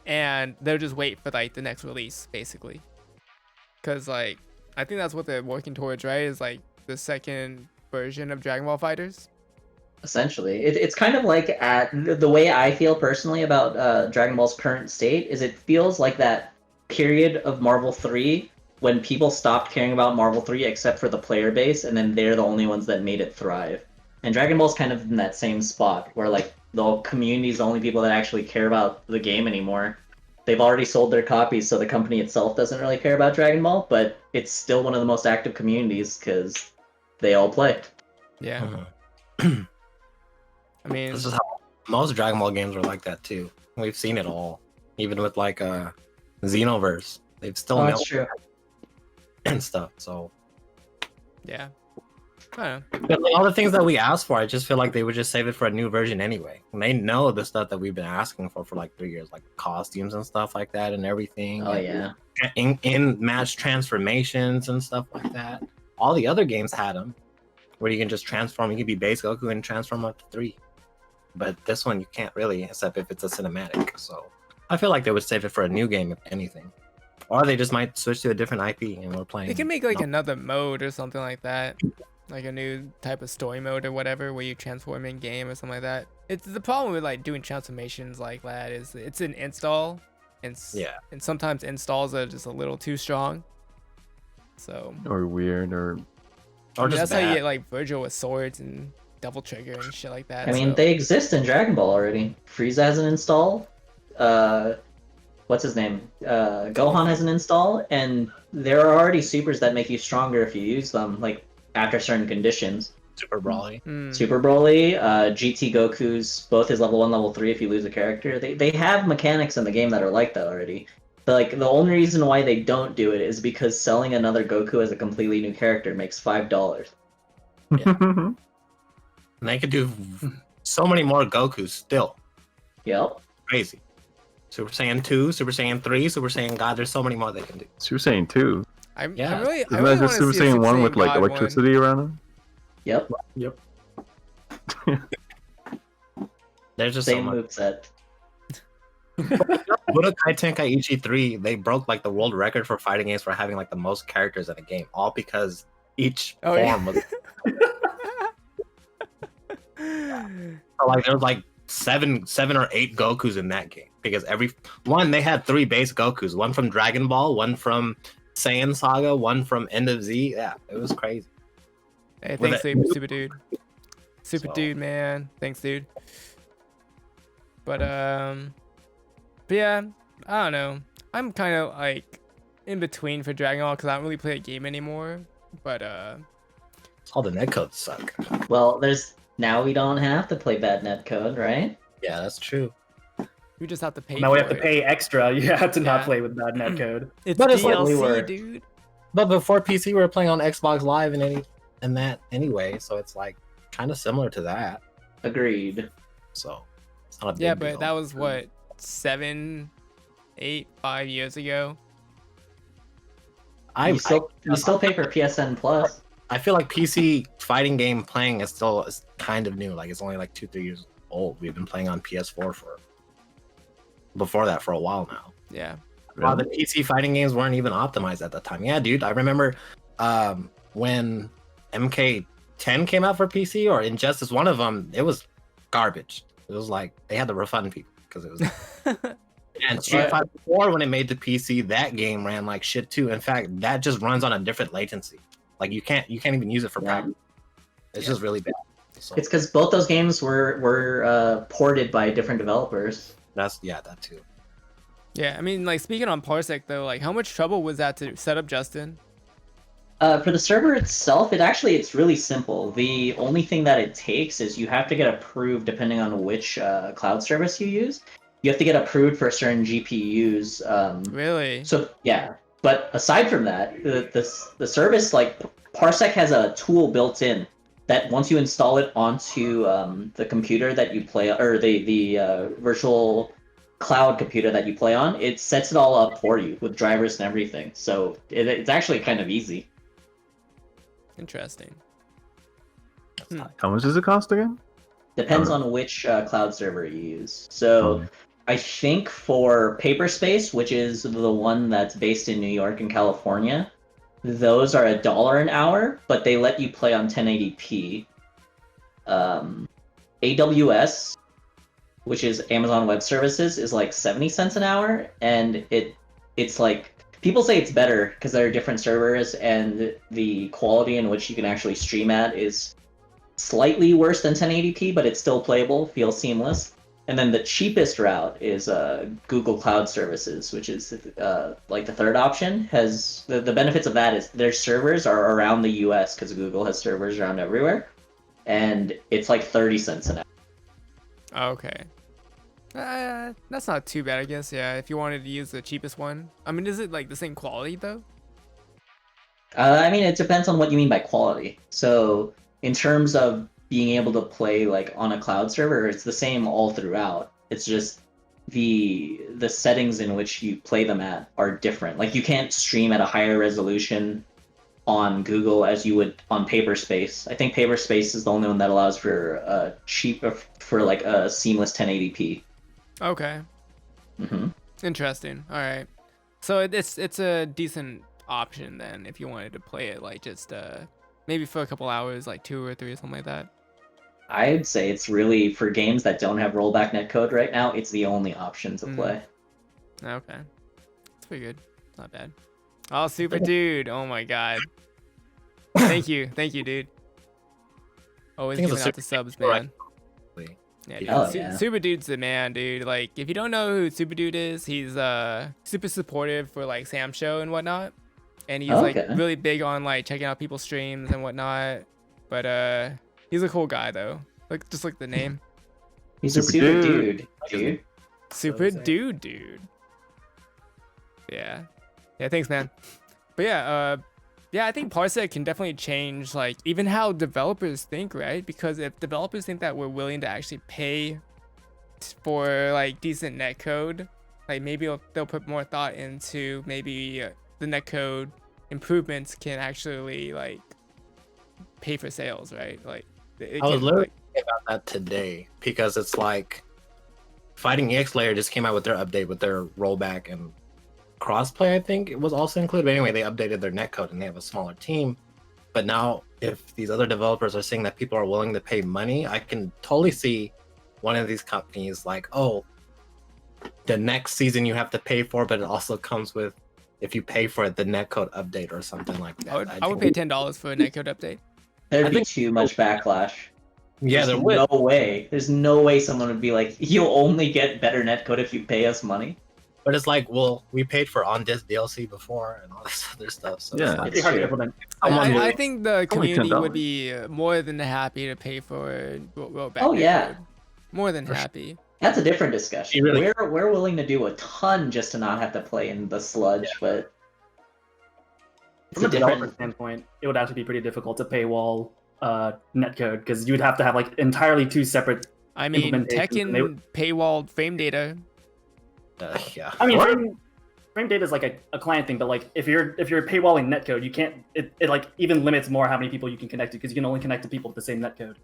and they'll just wait for, like, the next release, basically. Because, like, I think that's what they're working towards, right? Is, like, the second version of Dragon Ball Fighters. Essentially, it's kind of like the way I feel personally about Dragon Ball's current state is it feels like that period of Marvel 3 when people stopped caring about Marvel 3 except for the player base, and then they're the only ones that made it thrive. And Dragon Ball's kind of in that same spot where like the community is the only people that actually care about the game anymore. They've already sold their copies, so the company itself doesn't really care about Dragon Ball, but it's still one of the most active communities because they all play. Yeah. I mean, This is how most Dragon Ball games are like that too. We've seen it all, even with like Xenoverse. They've still Oh, milked that's true. and stuff. So yeah. I don't know. but like, all the things that we asked for, I just feel like they would just save it for a new version anyway. And they know the stuff that we've been asking for like 3 years, like costumes and stuff like that, and everything. Oh yeah. In match transformations and stuff like that. All the other games had them, where you can just transform. You can be base Goku and transform up to 3. But this one you can't really, except if it's a cinematic. So I feel like they would save it for a new game, if anything, or they just might switch to a different IP and we're playing. They can make like another mode or something like that, like a new type of story mode or whatever, where you transform in game or something like that. It's the problem with like doing transformations like that is it's an install, and and sometimes installs are just a little too strong. So Or weird, or Or just that's how you bad. get like Virgil with swords and double trigger and shit like that. I mean, so. they exist in Dragon Ball already. Frieza has an install. What's his name? Gohan has an install, and there are already supers that make you stronger if you use them, like after certain conditions. Super Brawly. Super Broly, GT Goku's both is level 1, level 3 if you lose a character. They have mechanics in the game that are like that already. But like the only reason why they don't do it is because selling another Goku as a completely new character makes $5. And they could do so many more Gokus still. Yep. Crazy. Super Saiyan 2, Super Saiyan 3, Super Saiyan God. There's so many more they can do. Super Saiyan 2. I Yeah. really, Isn't I really that want just to Super see a Saiyan 1 with like God one. electricity around him? Yep. There's just so Same much. moveset. Budokai Tenkaichi 3, they broke like the world record for fighting games for having like the most characters in a game, all because each Oh, yeah. form was so, like there's like seven or eight Gokus in that game because every one they had 3 base Gokus, one from Dragon Ball, one from Saiyan Saga, one from End of Z. Yeah, it was crazy. Hey, With thanks, it- super dude. Super So- dude, man. Thanks, dude. But yeah, I don't know. I'm kind of like in between for Dragon Ball because I don't really play a game anymore. But All the netcodes suck. Well, now we don't have to play bad netcode, right? Yeah, that's true. we just have to pay. Now we for have to it. pay extra. You have to not Yeah. play with bad netcode. It's But it's like we DLC, were- dude. But before PC, we were playing on Xbox Live and that anyway, so it's like kind of similar to that. Agreed. So it's not a big Yeah, deal. but that was what 7, 8, 5 years ago. You still pay for PSN Plus. I feel like PC fighting game playing is kind of new. Like it's only like 2-3 years old. We've been playing on PS4 before that for a while now. Yeah. The PC fighting games weren't even optimized at that time. Yeah, dude, I remember when MK10 came out for PC or Injustice, one of them, it was garbage. It was like they had to refund people because it was. And Street Fighter 4, when it made the PC, that game ran like shit too. In fact, that just runs on a different latency. Like you can't even use it for practice. It's just really bad. So It's because both those games were ported by different developers. that too. Yeah, I mean, like speaking on Parsec though, like how much trouble was that to set up, Justin? For the server itself, it's really simple. The only thing that it takes is you have to get approved depending on which cloud service you use. You have to get approved for certain GPUs. Really? So yeah, but aside from that, the service like Parsec has a tool built in that once you install it onto the computer that you play or the virtual cloud computer that you play on, it sets it all up for you with drivers and everything. So it's actually kind of easy. Interesting. How much does it cost again? Depends on which cloud server you use. So I think for Paperspace, which is the one that's based in New York and California, those are $1 an hour, but they let you play on 1080p. AWS, which is Amazon Web Services, is like 70 cents an hour, and it's like people say it's better because there are different servers and the quality in which you can actually stream at is slightly worse than 1080p, but it's still playable, feels seamless. And then the cheapest route is Google Cloud Services, which is like the third option. Has the benefits of that is their servers are around the US because Google has servers around everywhere, and it's like 30 cents an hour. Okay. That's not too bad, I guess. Yeah, if you wanted to use the cheapest one. I mean, is it like the same quality though? I mean, it depends on what you mean by quality. So in terms of being able to play like on a cloud server, it's the same all throughout. It's just the settings in which you play them at are different. Like you can't stream at a higher resolution on Google as you would on Paperspace. I think Paperspace is the only one that allows for like a seamless 1080p. Okay. Interesting. All right. So it's a decent option then if you wanted to play it like just maybe for a couple hours, like 2 or 3 or something like that. I'd say it's really for games that don't have rollback netcode right now. It's the only option to play. Okay. It's pretty good. It's not bad. Oh, Super Dude. Oh my god. Thank you, dude. Always think it's giving a out the subs, Super- man. Yeah, dude. Hell yeah. Super Dude's the man, dude. Like, if you don't know who Super Dude is, he's super supportive for like Sam Show and whatnot, and he's like Okay. really big on like checking out people's streams and whatnot. But he's a cool guy though. Like just like the name, He's a Super super dude. dude. Super So Dude. Yeah, thanks, man. But yeah, I think Parsec can definitely change like even how developers think, right? Because if developers think that we're willing to actually pay for like decent netcode, like maybe they'll put more thought into maybe the netcode improvements can actually like pay for sales, right? Like it I was can, literally like, thinking about that today because it's like Fighting EX Layer just came out with their update with their rollback and crossplay. I think it was also included. But anyway, they updated their netcode and they have a smaller team. But now, if these other developers are saying that people are willing to pay money, I can totally see one of these companies like, oh, the next season you have to pay for, but it also comes with, if you pay for it, the netcode update or something like that. I would pay $10 for a netcode update. There'd I be think- too much backlash. Yeah, There's there would. no way. There's no way someone would be like, "You'll only get better netcode if you pay us money." But it's like, well, we paid for on-disc DLC before and all this other stuff. So Yeah. it's like, It'd be hard to implement. I think the Only community $10. would be more than happy to pay for rollback. Oh, yeah. netcode. More than For sure. happy. That's a different discussion. You really- We're willing to do a ton just to not have to play in the sludge, but it's From a a developer different. standpoint, it would actually be pretty difficult to paywall netcode because you'd have to have like entirely two separate. I mean, Implementation, they Tekken paywalled frame data. yeah. I mean, frame data is like a client thing, but like if you're paywalling netcode, you can't. It like even limits more how many people you can connect to because you can only connect to people with the same netcode.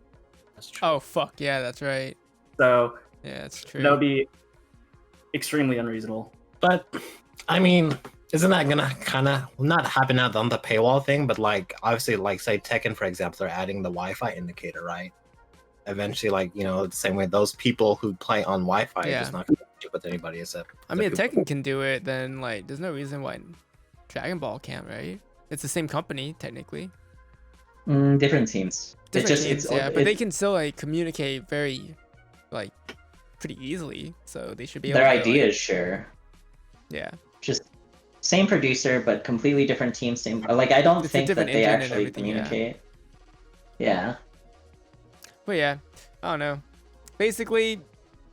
That's true. Oh fuck yeah, that's right. So Yeah, that's true. that would be extremely unreasonable. But I mean, isn't that gonna kind of not happen out on the paywall thing? But like, obviously, like say Tekken, for example, they're adding the Wi-Fi indicator, right? Eventually, like the same way those people who play on Wi-Fi Yeah. are just not gonna do with anybody except. I mean, if Tekken can do it, then like, there's no reason why Dragon Ball can't, right? It's the same company technically. Different teams. Different it's just teams, it's yeah, but it- they can still like communicate very, like, pretty easily. So they should be able their to, like, ideas, sure. yeah. Just same producer, but completely different team. Same. Like I don't It's a think that different they engine and actually everything, yeah. communicate. Yeah. But yeah, I don't know. Basically,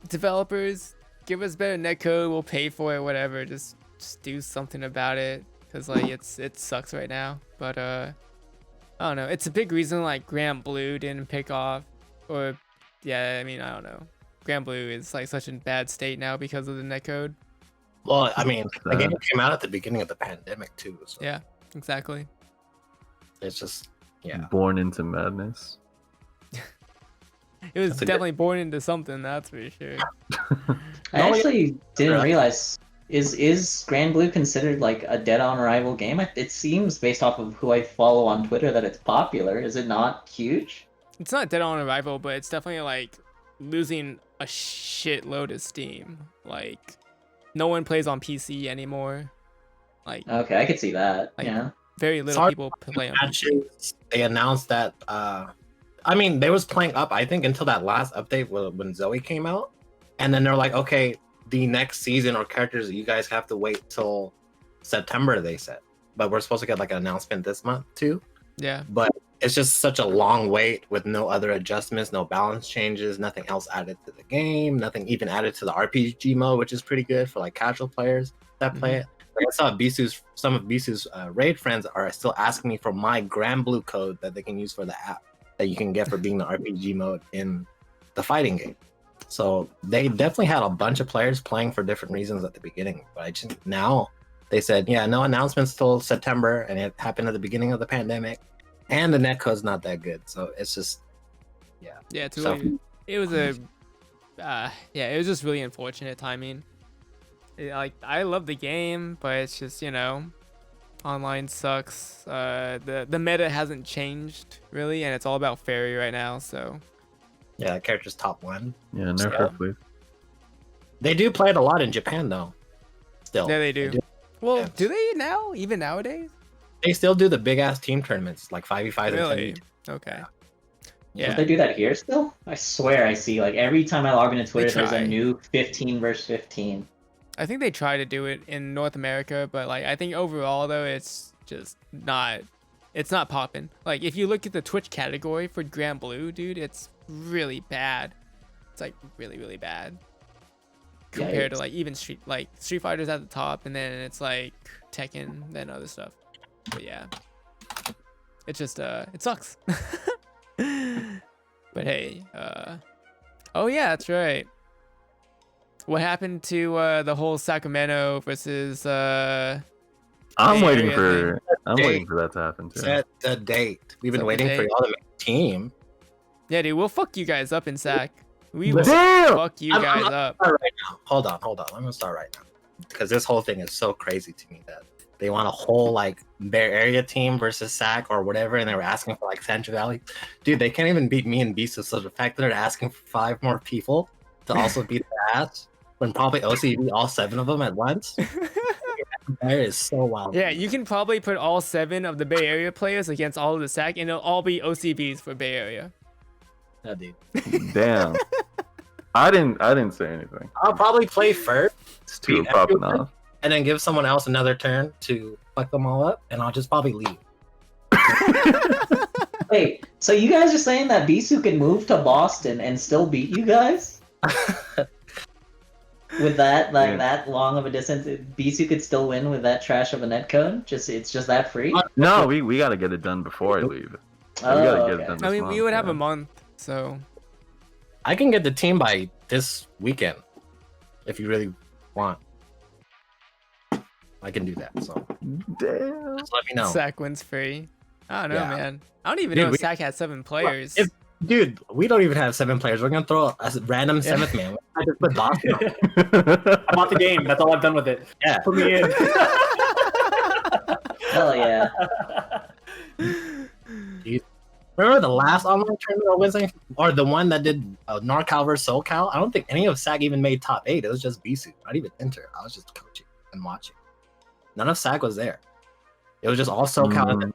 developers, give us better netcode. We'll pay for it, whatever. Just do something about it, cause like it sucks right now. But I don't know. It's a big reason like Grand Blue didn't pick off, or yeah, I mean I don't know. Grand Blue is like such a bad state now because of the netcode. Well, I mean, the game came out at the beginning of the pandemic too, so Yeah, exactly. it's just Born into madness. It was That's a good- definitely born into something, that's for sure. I actually didn't realize. Is Grand Blue considered like a dead-on arrival game? It seems, based off of who I follow on Twitter, that it's popular. Is it not huge? It's not dead on arrival, but it's definitely like losing a shitload of steam. Like, no one plays on PC anymore. Like, Okay, I could see that. Like- Yeah. very little Sorry. people play on PC. matches. They announced that. I mean, they was playing up, I think, until that last update when Zoe came out, and then they're like, okay, the next season or characters, you guys have to wait till September. They said, but we're supposed to get like an announcement this month too. Yeah, But it's just such a long wait with no other adjustments, no balance changes, nothing else added to the game, nothing even added to the RPG mode, which is pretty good for like casual players that play it. Like I saw some of Beesu's raid friends are still asking me for my Grand Blue code that they can use for the app that you can get for being the RPG mode in the fighting game. So they definitely had a bunch of players playing for different reasons at the beginning, but I just now they said, yeah, no announcements till September, and it happened at the beginning of the pandemic. And the netcode's not that good, so it's just yeah, it's So- really. It was a, it was just really unfortunate timing. Like, I love the game, but it's just online sucks. The meta hasn't changed really, and it's all about fairy right now. So yeah, that character's top one. Yeah, nerf Yeah. her, please. They do play it a lot in Japan though. Still, yeah, they do. Well, Yeah. do they now? Even nowadays? They still do the big ass team tournaments, like 5v5 Really? and 10v. Okay. Don't Yeah. they do that here still? I swear I see, like, every time I log into Twitter, there's try. a new 15 versus 15. I think they try to do it in North America, but like I think overall though it's just not popping. Like if you look at the Twitch category for Grand Blue, dude, it's really bad. It's like really bad. Compared to like even Street Fighter's at the top, and then it's like Tekken, then other stuff. But yeah. It's just it sucks. But hey, oh yeah, that's right. What happened to the whole Sacramento versus I'm Bay waiting Area for that to happen too. Set the date. We've been Set the waiting for date. y'all to make a team. Yeah, dude, we'll fuck you guys up in Sac. We will Damn! fuck you guys up. Start right now. Hold on. I'm gonna start right now because this whole thing is so crazy to me that they want a whole like Bay Area team versus SAC or whatever, and they were asking for like Central Valley. Dude, they can't even beat me and Beesu. So the fact that they're asking for 5 more people to also beat their ass when probably OCB all 7 of them at once. That is so wild. Yeah, you can probably put all 7 of the Bay Area players against all of the SAC, and it'll all be OCBs for Bay Area. Yeah, dude. Damn. I didn't say anything. I'll probably play first. It's too beat popping everyone, off. and then give someone else another turn to fuck them all up, and I'll just probably leave. Wait, so you guys are saying that Beesu can move to Boston and still beat you guys? With that, like, Yeah. that long of a distance, Beesu could still win with that trash of a netcode? It's just that free? No, we gotta get it done before I leave. We gotta get it okay. done this I mean, we month, would have yeah. a month, so I can get the team by this weekend if you really want. I can do that. So Damn. just let me know. SAC wins free. I don't know, Yeah. man. I don't even Dude, know we- if SAC has 7 players. Dude, we don't even have 7 players. We're gonna throw a random 7th man. I just put Boston on. I bought the game. That's all I've done with it. Yeah. Put me in. Hell yeah. Remember the last online tournament on Wednesday, or the one that did NorCal versus SoCal? I don't think any of SAC even made top 8. It was just Beesu. I didn't even enter. I was just coaching and watching. None of SAC was there. It was just all SoCal. And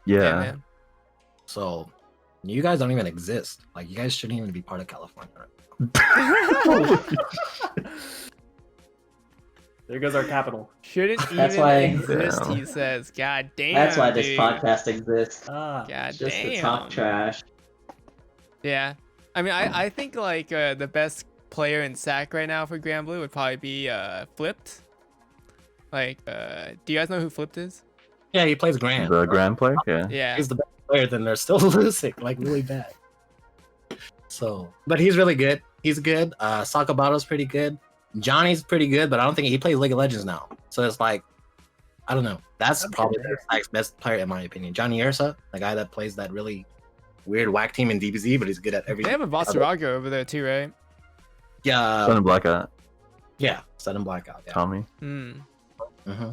yeah, Yeah. man. so you guys don't even exist. Like you guys shouldn't even be part of California. There goes our capital. Shouldn't That's even why- exist, Damn. he says. God damn. That's why this dude. podcast exists. God Just damn. to talk trash. Yeah. I mean, I think like the best player in SAC right now for Grand Blue would probably be Flipped. Like, do you guys know who Flipped is? Yeah, he plays Grand. The grand play? Yeah. Yeah. He's the best player, then they're still losing, like really bad. So, but he's really good. He's good. Sakabato's pretty good. Johnny's pretty good, but I don't think he plays League of Legends now. So it's like, I don't know. That's probably the best player in my opinion. Johnny Ursa, the guy that plays that really weird whack team in DBZ, but he's good at They everything. have a Vasaraga over there too, right? Yeah, Sun and Blackout. yeah, Sudden Blackout. Yeah. Tommy. Hmm. hmm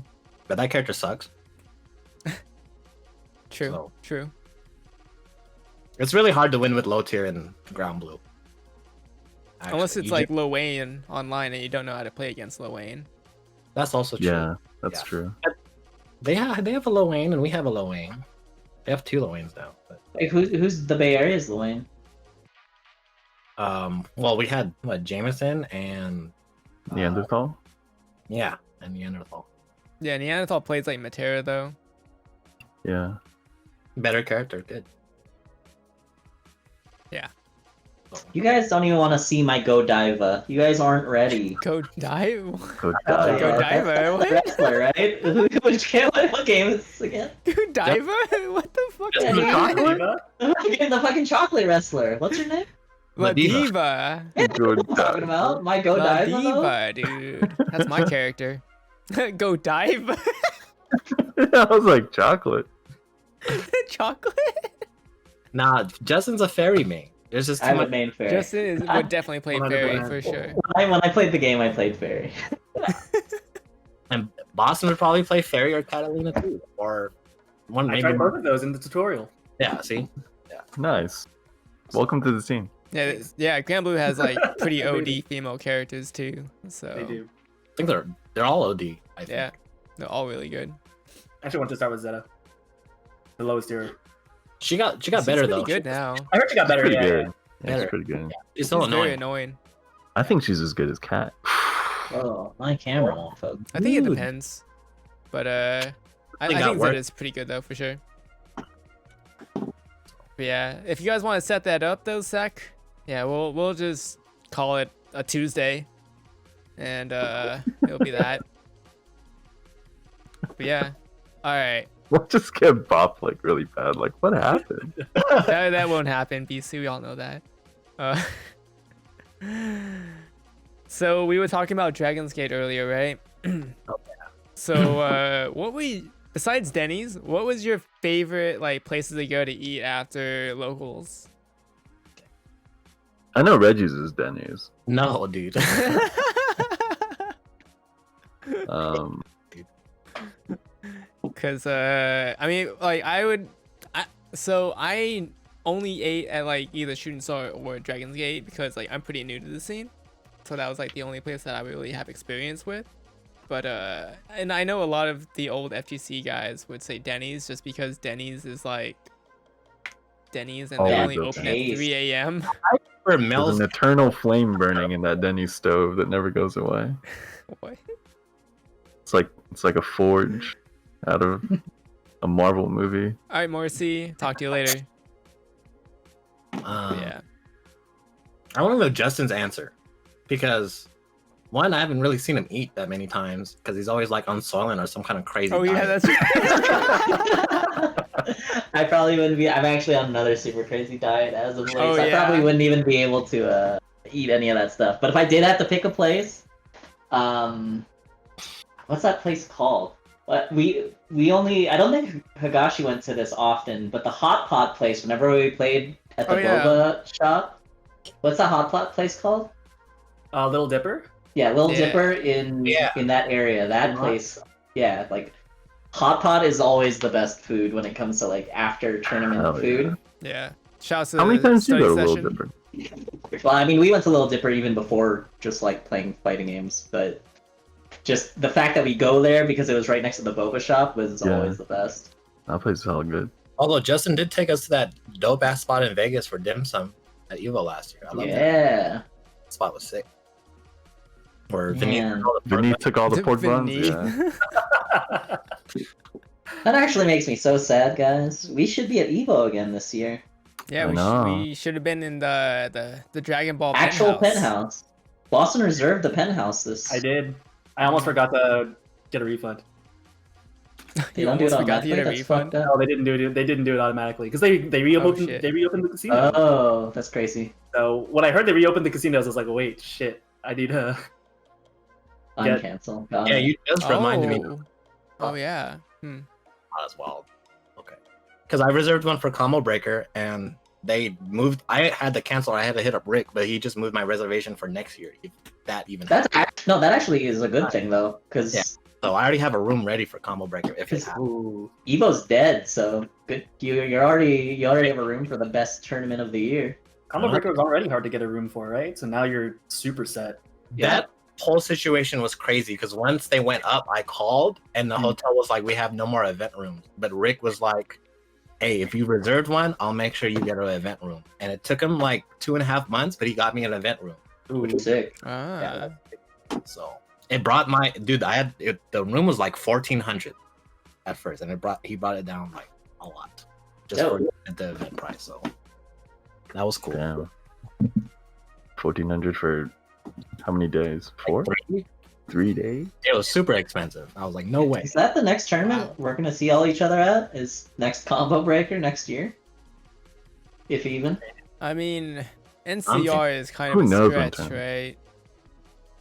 But that character sucks. True. So- True. It's really hard to win with low tier in Ground Blue. Unless Actually, it's you like ju- Lil Wayne online and you don't know how to play against Lil Wayne. that's also true. Yeah, that's Yeah. true. They have a Lil Wayne and we have a Lil Wayne. They have 2 Lil Waynes now. But, Wait, who's the Bay Area's Lane? well, we had what Jameson and Neanderthal? yeah, and Neanderthal. Yeah, Neanderthal plays like Matera though. Yeah. Better character, good. Yeah. So, You guys don't even want to see my Godiva. You guys aren't ready. Go dive. Go Oh, die. Go yeah, diver, that's what? the wrestler, right? What game is this again? Go diver? What the fuck? Yeah, is dude. that? Diva? The fucking chocolate wrestler. What's her name? La Diva. Diva. Go What I'm talking about? My La Godiva, though? Diva, dude. That's my character. Go dive. I was like, chocolate. Chocolate. nah, Justin's a fairy main. There's just too I would much. main Fairy. Justin would definitely play Fairy 100%. for sure. When I played the game, I played Fairy. And Boston would probably play fairy or Catalina too, or one I maybe. tried both of those in the tutorial. Yeah, see, Nice. Welcome to the team. Yeah, yeah. Grand Blue has like pretty OD female characters too. So They do. I think they're all OD. I think. yeah, they're all really good. actually wanted to start with Zeta, the lowest tier. She got better pretty though. good now. I heard she got better. Pretty Yeah, good. yeah. Yeah, Better. it's pretty good. She's still It's very annoying. annoying. I think she's as good as Cat. Oh, my camera won't focus. I think it Dude. depends, but I think that think worked. Zeta's pretty good though for sure. But yeah, if you guys want to set that up though, Sec, yeah, we'll just call it a Tuesday, and it'll be that. But yeah, all right, We'll just get bopped like really bad. Like, what happened? that won't happen. BC, we all know that. So we were talking about Dragon's Gate earlier, right? So besides Denny's, what was your favorite like places to go to eat after locals? I know Reggie's is Denny's. No, dude. Because I mean, like I only ate at like either Shooting Star or Dragon's Gate because like I'm pretty new to the scene, so that was like the only place that I really have experience with. But and I know a lot of the old FGC guys would say Denny's just because Denny's is like Denny's and they Always only open at okay. 3 a.m. For There's Mel's, an eternal flame burning in that Denny's stove that never goes away. What? It's like a forge out of a Marvel movie. All right, Morrissey, talk to you later. Yeah. I want to know Justin's answer because one, I haven't really seen him eat that many times because he's always like on Soylent or some kind of crazy. Oh yeah, diet. that's right. I probably wouldn't be. I'm actually on another super crazy diet as of late. Oh, so I yeah. probably wouldn't even be able to eat any of that stuff. But if I did have to pick a place, what's that place called? But I don't think Higashi went to this often, but the hot pot place. Whenever we played at the Oh, yeah. Boba shop, what's that hot pot place called? Little Dipper. Yeah, Little Yeah. Dipper in that area. That Mhm. place, yeah, like hot pot is always the best food when it comes to like after tournament Hell food. Yeah. Shouts to How many the times do you study go to Little session. Dipper? Well, I mean, we went to Little Dipper even before just like playing fighting games, but just the fact that we go there because it was right next to the boba shop was Yeah. always the best. That place is all good. Although Justin did take us to that dope ass spot in Vegas for dim sum at Evo last year. I love that. Yeah. Spot was sick. Where Man. Vinny took all the pork buns. Vinny. Yeah. That actually makes me so sad, guys. We should be at Evo again this year. Yeah, I know. we should have been in the Dragon Ball Actual penthouse. penthouse. Boston reserved the penthouse this. I did. I almost forgot to get a refund. They You don't do it almost forgot to automatically. get a That's refund. fucked up. No, they didn't do it. They didn't do it automatically because they reopened shit. they reopened the casino. Oh, that's crazy. So when I heard they reopened the casinos, I was like, wait, shit, I need to. Yeah. Uncancel. Yeah, you just reminded me. Oh yeah. Oh, that's wild. Okay. Because I reserved one for Combo Breaker and they moved. I had to cancel. I had to hit up Rick, but he just moved my reservation for next year. If that even happened. No, that actually is a good thing though, because Yeah. So I already have a room ready for Combo Breaker if it happens. Ooh. Evo's dead, so good. You already have a room for the best tournament of the year. Combo Breaker was already hard to get a room for, right? So now you're super set. That whole situation was crazy because once they went up, I called and the hotel was like, "We have no more event rooms." But Rick was like, "Hey, if you reserved one, I'll make sure you get an event room." And it took him like 2.5 months, but he got me an event room. Ooh. Sick. Ah. So it brought my dude. The room was like 1,400 at first, and he brought it down like a lot just for the event price. So that was cool. Damn. 1,400 for how many days? 4? 3 days? It was super expensive. I was like, no way. Is that the next tournament we're gonna see all each other at? Is next Combo Breaker next year? If even. I mean, NCR is kind who of a knows stretch, when time. right?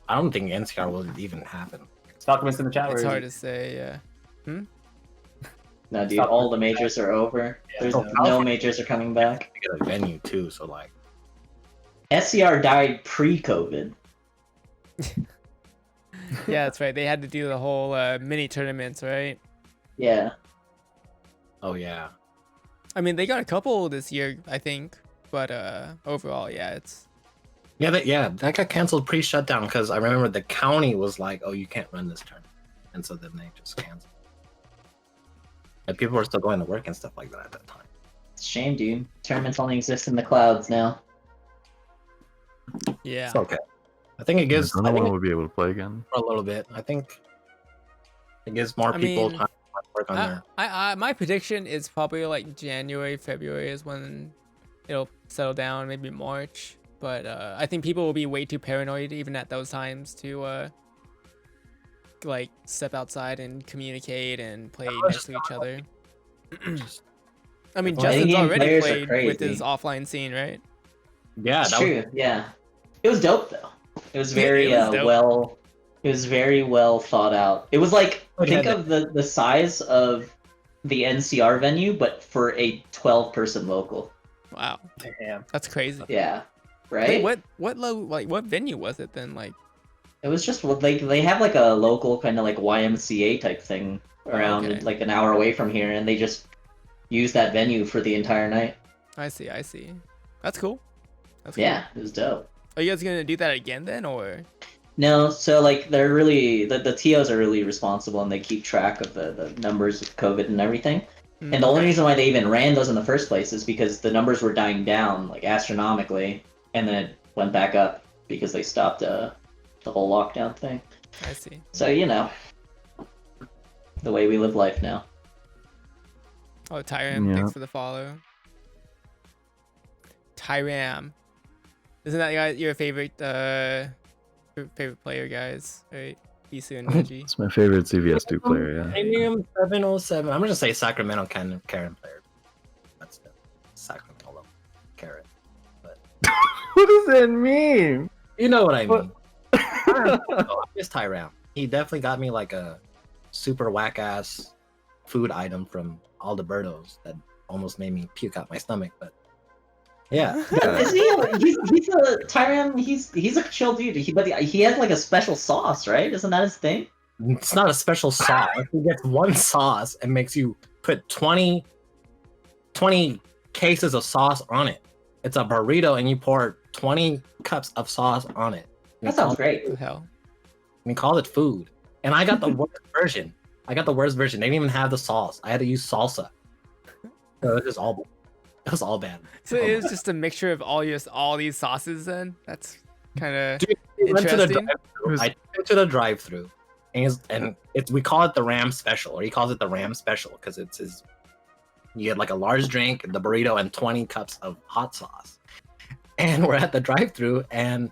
I don't think NCR will even happen. Is Falcomist in the chat? It's Where hard is to say. Yeah. No, dude, all the majors are over. There's no majors are coming back. We get a venue too, so like. SCR died pre-COVID. Yeah, that's right. They had to do the whole mini tournaments, right? Yeah. Oh yeah. I mean, they got a couple this year, I think, but overall, yeah, it's That got canceled pre-shutdown because I remember the county was like, "Oh, you can't run this tournament," and so then they just canceled. And people were still going to work and stuff like that at that time. It's a shame, dude. Tournaments only exist in the clouds now. Yeah. It's okay. I think it gives. No I think one will be able to play again. for a little bit. I think it gives more people mean, time to work on their. My prediction is probably like January, February is when it'll settle down, maybe March. But I think people will be way too paranoid even at those times to like step outside and communicate and play next to each other. I mean, Justin's Game already players are played with crazy. his offline scene, right? Yeah, It's that true. Yeah, it was dope though. It was very It was dope. well. It was very well thought out. It was like Oh, yeah, think of the size of the NCR venue, but for a 12-person local. Wow, Damn. that's crazy. Yeah, right. Wait, what venue was it then? Like, It was just like they have like a local kind of like YMCA type thing around Okay. like an hour away from here, and they just use that venue for the entire night. I see. That's cool. That's Yeah, it was dope. Cool. Are you guys gonna do that again then, or? No, so like they're really the TOs are really responsible, and they keep track of the numbers of COVID and everything. And the only reason why they even ran those in the first place is because the numbers were dying down like astronomically, and then it went back up because they stopped the whole lockdown thing. I see. So you know, the way we live life now. Oh, Tyram, Yeah. thanks for the follow. Tyram, isn't that your favorite favorite player, guys? Right, Beesu and Reggie. It's my favorite CVS2 player, yeah. Premium 707. I'm gonna say Sacramento Karen player. That's the Sacramento Karen. But What does that mean? you know what I mean. It's Tyram. He definitely got me like a super whack ass food item from Alberto's that almost made me puke out my stomach. But yeah, Is he? He's a Tyram. He's a chill dude. But he has like a special sauce, right? Isn't that his thing? it's not a special sauce. He gets one sauce and makes you put 20 cases of sauce on it. It's a burrito and you pour 20 cups of sauce on it. That sounds great. What the hell? We call it food. And I got the worst version. They didn't even have the sauce. I had to use salsa. So it was all bad. So it was just a mixture of all these sauces. Then that's kind of Dude, we went to the interesting. drive-thru. I went to the drive-thru, and we call it the Ram Special, or he calls it the Ram Special because it's his. You get like a large drink, the burrito, and 20 cups of hot sauce. And we're at the drive-thru, and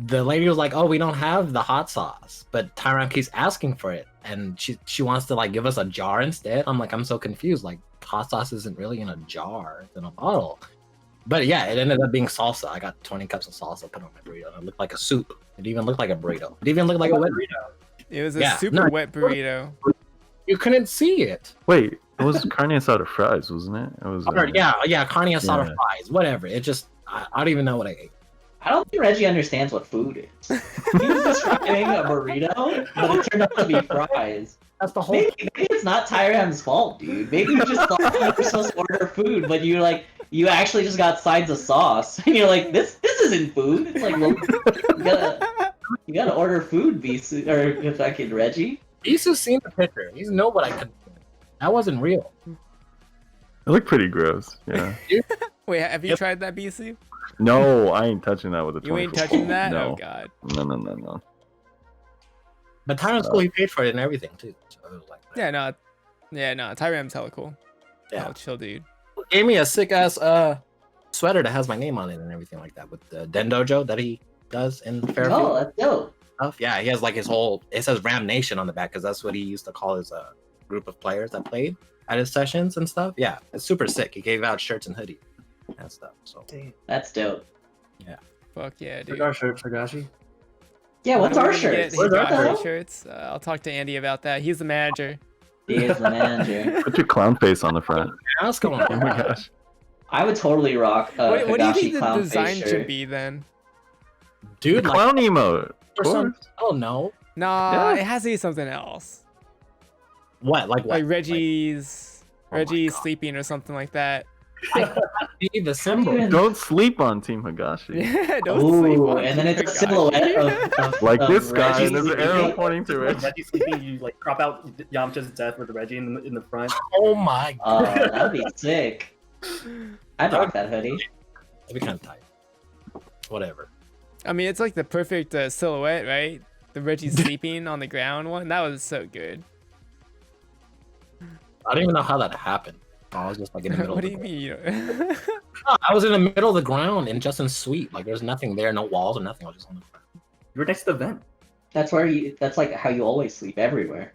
the lady was like, "Oh, we don't have the hot sauce," but Tyron keeps asking for it, and she wants to like give us a jar instead. I'm like, I'm so confused. Like, hot sauce isn't really in a jar; it's in a bottle. But yeah, it ended up being salsa. I got 20 cups of salsa put on my burrito, and it looked like a soup. It even looked like a burrito. It even looked like a wet burrito. It was a Yeah, super no, wet burrito. You couldn't see it. Wait, it was carne asada fries, wasn't it? It was. Yeah, carne asada Yeah. fries, whatever. It just, I don't even know what I ate. I don't think Reggie understands what food is. He was describing a burrito, but it turned out to be fries. That's the whole. Maybe it's not Tyram's fault, dude. Maybe you just thought you were supposed to order food, but you actually just got sides of sauce, and you're like, this isn't food. It's like, well, you gotta order food, Beesu, or fucking Reggie. Beesu's seen the picture. He's know what I could. That wasn't real. It looked pretty gross. Yeah. Wait, have you tried that, BC? No, I ain't touching that with a 24. You ain't touching that? No. Oh god. No. But Tyron's cool. He paid for it and everything too. So it was like, Yeah, no, Tyram's hella cool. Yeah. Hella chill dude. Gave me a sick ass sweater that has my name on it and everything like that with the Dendojo that he does in Fairfield. Oh, that's dope. Stuff. Yeah, he has like his whole. It says Ram Nation on the back because that's what he used to call his group of players that played at his sessions and stuff. Yeah, it's super sick. He gave out shirts and hoodies and stuff. So That's dope. Fuck yeah, dude. Like our shirts, Higashi. Yeah, what's When are our we gonna shirts? get What the Higashi hell? shirts? I'll talk to Andy about that. He's the manager. He is the manager. Put your clown face on the front. what's going Oh on? my gosh. I would totally rock a What do you Higashi think the clown design face should shirt. be then? The Dude, like, clown emote. or some, oh no. Nah, Yeah. it has to be something else. What? Like what? Like Reggie's Oh my God. sleeping or something like that. Be the symbol. Don't sleep on Team Higashi. Yeah, don't sleep Ooh, on and then it's a Team silhouette Higashi. of Like of this guy, Reggie and there's an sleeping. arrow pointing to Like it. Reggie sleeping, you like crop out Yamcha's death with Reggie in the front. Oh my god. That'd be sick. I'd rock that hoodie. That'd be kind of tight. Whatever. I mean, it's like the perfect silhouette, right? The Reggie sleeping on the ground one. That was so good. I don't even know how that happened. I was just like in the middle. What of do the you ground. mean? I was in the middle of the ground in Justin's suite. Like there's nothing there, no walls or nothing. I was just on the ground. You were next to the vent. That's where you. That's like how you always sleep everywhere.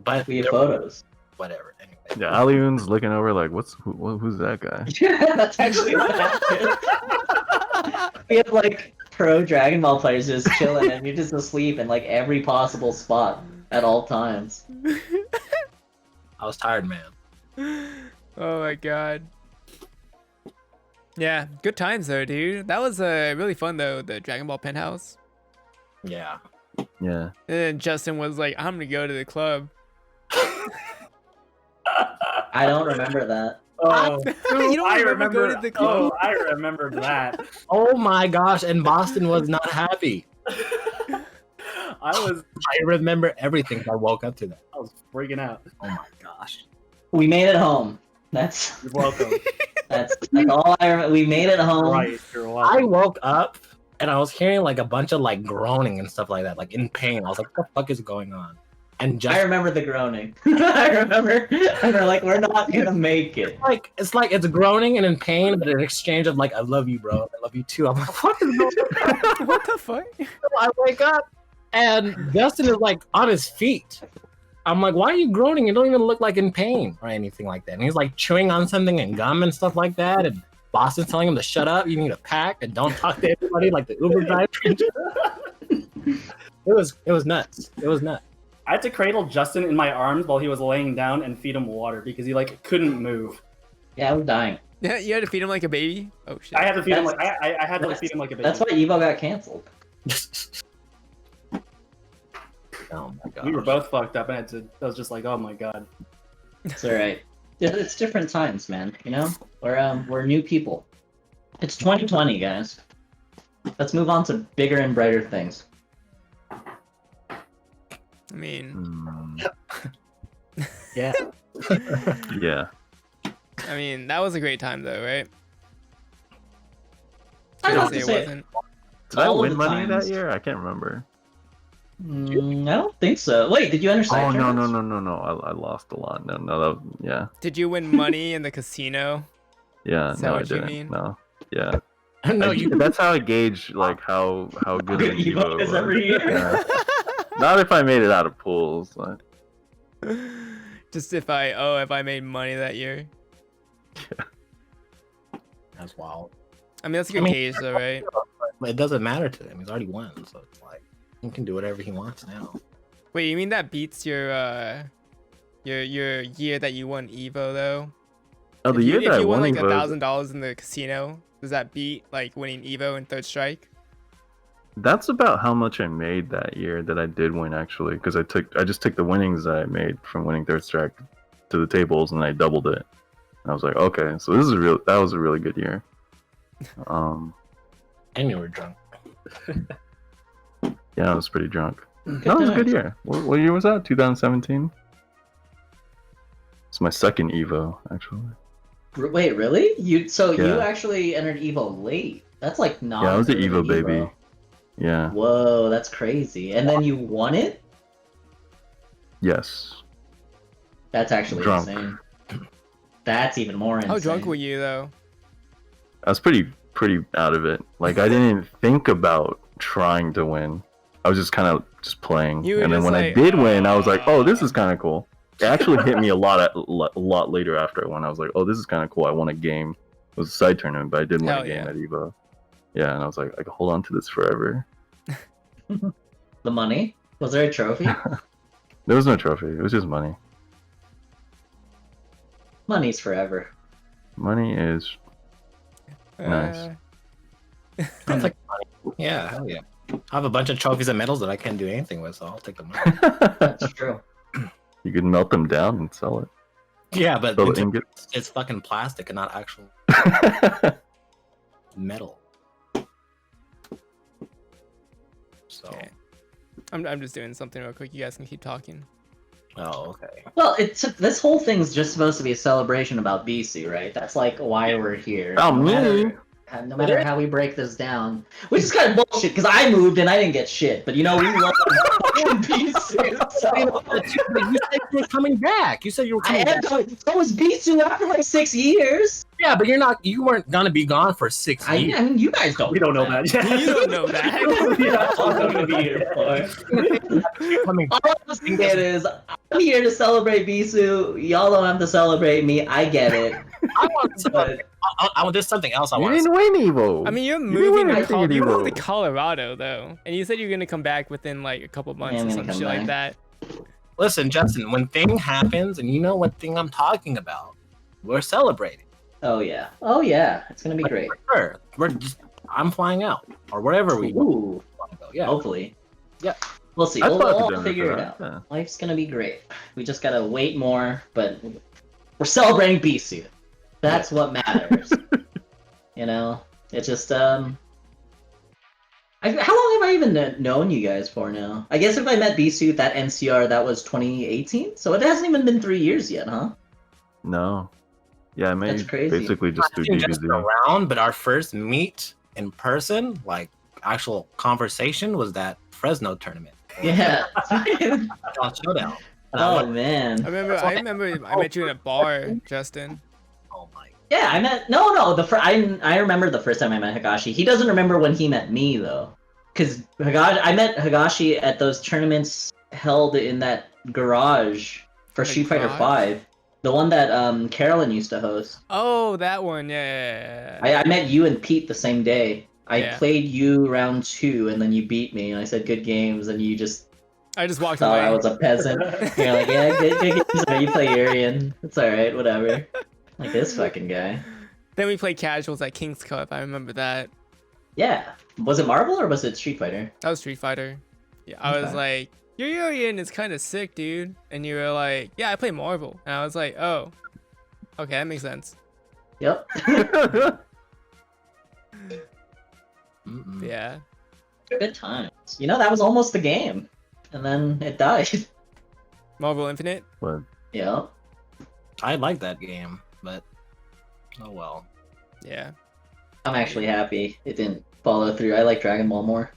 But We have there- photos. whatever. Anyway. Yeah, Alioun's looking over like, who's that guy? Yeah, that's actually what happened. We have like pro Dragon Ball players just chilling, and you're just asleep in like every possible spot at all times. I was tired, man. Oh my god. Yeah, good times though, dude. That was really fun though, the Dragon Ball penthouse. Yeah. Yeah. And then Justin was like, I'm gonna go to the club. I don't remember that. Oh, You don't I remember going remember. to the club? Oh, I remember that. Oh my gosh! And Boston was not happy. I was remember everything. I woke up to that. I was freaking out. Oh my gosh. We made it home. That's You're welcome. that's all I remember. We made it home. Right, you're I welcome. woke up and I was hearing like a bunch of like groaning and stuff like that, like in pain. I was like, what the fuck is going on? And just I remember the groaning. I remember. And they're like, we're not gonna make it. it's like it's groaning and in pain, but an exchange of like, I love you, bro. I love you too. I'm like, what is going on? What the fuck? I wake up and Justin is like on his feet. I'm like, why are you groaning? You don't even look like in pain or anything like that. And he's like chewing on something and gum and stuff like that. And Boston's telling him to shut up. You need a pack and don't talk to anybody like the Uber driver. It was nuts. It was nuts. I had to cradle Justin in my arms while he was laying down and feed him water because he like couldn't move. Yeah, I was dying. Yeah, you had to feed him like a baby? Oh shit. I had to feed him like That's- I had to feed him like a baby. That's why Evo got canceled. Oh my god. We were both fucked up, and I was just like, oh my god. It's alright. It's different times, man. You know, we're new people. It's 2020, guys. Let's move on to bigger and brighter things. I mean, Yeah. Yeah. I mean, that was a great time though, right? I Don't have say to it say, wasn't. Did I all of win the money times. that year? I can't remember. I don't think so. Wait, did you understand? Oh no! I lost a lot. Yeah, Did you win money in the casino? yeah. Is that No, I what you didn't. mean? No, yeah. No, you That's how I gauge like how good Good an Evo Evo is was. every year. Yeah. Not if I made it out of pools. Like, Just if I made money that year. That's wild. I mean, that's a good gauge though, right? It doesn't matter to him. He's already won, so it's like he can do whatever he wants now. Wait, you mean that beats your year that you won Evo though? oh, the If you- year that if I you won won like Evo, $1,000 in the casino, does that beat like winning Evo in Third Strike? that's about how much I made that year that I did win actually, because I just took the winnings that I made from winning Third Strike to the tables and I doubled it. And I was like, okay, so that was a really good year. And you were drunk. Yeah, I was pretty drunk. That was a good year. What year was that? 2017? It's my second Evo, actually. Wait, really? You Yeah. actually entered Evo late? That's like not. Yeah, I was an really Evo baby. Yeah. Whoa, that's crazy. And then you won it? Yes. That's actually Drunk. insane. That's even more insane. How drunk were you though? I was pretty out of it. Like I didn't even think about trying to win. I was just kind of just playing. You were And then just when like, I did win, I was like, oh, this is kind of cool. It actually hit me a lot later after I won. I was like, oh, this is kind of cool. I won a game. It was a side tournament, but I did win Hell a game yeah. at Evo. Yeah, and I was like, I can hold on to this forever. The money? Was there a trophy? There was no trophy. It was just money. Money's forever. Money is Nice. That's like money. Yeah, hell yeah. I have a bunch of trophies and medals that I can't do anything with, so I'll take the money. That's true. You could melt them down and sell it. Yeah, but So ingots. it's fucking plastic and not actual metal. So, Okay. I'm just doing something real quick. You guys can keep talking. oh, okay. Well, this whole thing's just supposed to be a celebration about Beesu, right? That's like why we're here. Oh, no me? no matter how we break this down, which is kind of bullshit because I moved and I didn't get shit. But you know, we love Beesu. So. You said you were coming back. You said you were I coming am back. coming. So was Beesu after like 6 years. Yeah, but you weren't gonna be gone for 6 I years. mean, you guys don't. We don't know that. Yeah. You don't know that. Yeah. I'm gonna be here for. Coming All I'm saying is, I'm here to celebrate Beesu. Y'all don't have to celebrate me. I get it. I want to, there's something else I You want to didn't say. win Evo. I mean, you're didn't moving win to anything at you moved to Evo. Colorado though, and you said you're gonna come back within like a couple months I'm or gonna some come shit like that. Listen, Justin, when thing happens, and you know what thing I'm talking about, we're celebrating. Oh yeah. Oh yeah. It's gonna be great. Sure, I'm flying out or wherever we Ooh. want to go. Yeah. Hopefully. Yeah. We'll see. I'd We'll fly to all Denver figure for it that, out. yeah. Life's gonna be great. We just gotta wait more, but we're celebrating Beesu. That's what matters. You know, it's just how long have I even known you guys for now? I guess if I met Beesu, that NCR, that was 2018, so it hasn't even been 3 years yet, huh? No. Yeah, I made That's crazy. basically just do Just DBZ. around, but our first meet in person, like actual conversation, was that Fresno tournament. Yeah. Showdown. And Oh man. I remember I met you in a bar, Justin. oh my. Yeah, I met no. I remember the first time I met Higashi. He doesn't remember when he met me though, because I met Higashi at those tournaments held in that garage for The Street Fighter garage? V, the one that Carolyn used to host. Oh, that one, yeah. I met you and Pete the same day. I Yeah. played you round 2, and then you beat me, and I said good games, and you just I just walked thought away. I was a peasant. You're like, yeah, good games. Man. You play Arian. It's all right, whatever. Like this fucking guy. Then we played casuals at King's Cup. I remember that. Yeah. Was it Marvel or was it Street Fighter? That was Street Fighter. Yeah, I was Okay. like, your Urian is kind of sick, dude. And you were like, yeah, I play Marvel. And I was like, oh, okay, that makes sense. Yep. Mm-mm. Yeah. Good times. You know, that was almost the game. And then it died. Marvel Infinite. But Yep. I like that game, but oh well. Yeah. I'm actually happy it didn't follow through. I like Dragon Ball more.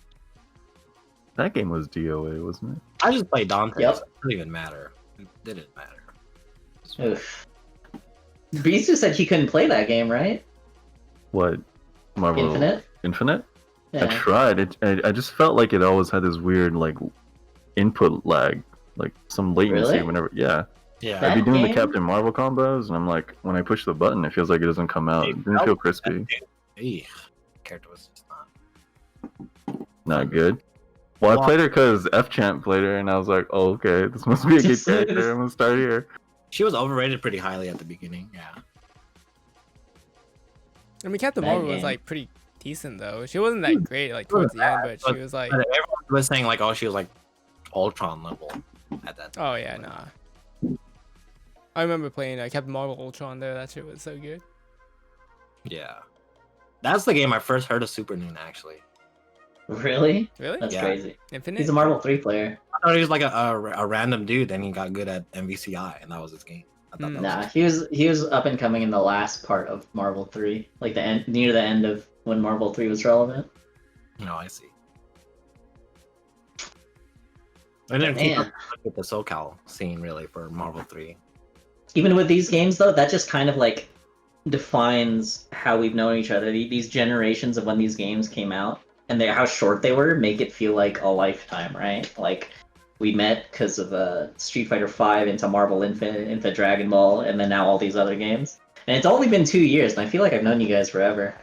that game was DOA, wasn't it? I just played Dante. Yep. So it didn't even matter. It didn't matter. Oof. Beesu said he couldn't play that game, right? What? Marvel Infinite? Infinite? I Yeah. tried. I just felt like it always had this weird like input lag, like some latency Really? whenever. Yeah, Yeah. That I'd be doing game? the Captain Marvel combos, and I'm like, when I push the button, it feels like it doesn't come out. It didn't feel crispy. Eey, character was just not. Not good. Well, I played her because F Champ played her, and I was like, oh, okay, this must be a good character. I'm gonna start here. She was overrated pretty highly at the beginning. Yeah. I mean, Captain That Marvel was game. like pretty decent though. She wasn't that great like towards the end, but she was like, But everyone was saying like, oh, she was like Ultron level at that time. oh yeah, nah. I remember playing Captain Marvel Ultron there. That shit was so good. Yeah. That's the game I first heard of Super Noon actually. Really? Really? That's Yeah. crazy. Infinite? He's a Marvel 3 player. I thought he was like a random dude, and he got good at MVCI, and that was his game. I thought that Nah, he was up and coming in the last part of Marvel 3, like the end, near the end of when Marvel 3 was relevant. was. No, I see. I didn't keep Man. up with the SoCal scene really for Marvel 3. Even with these games though, that just kind of like defines how we've known each other. These generations of when these games came out and how short they were make it feel like a lifetime, right? Like we met because of Street Fighter V into Marvel Infinite, into Dragon Ball, and then now all these other games. And it's only been 2 years, and I feel like I've known you guys forever.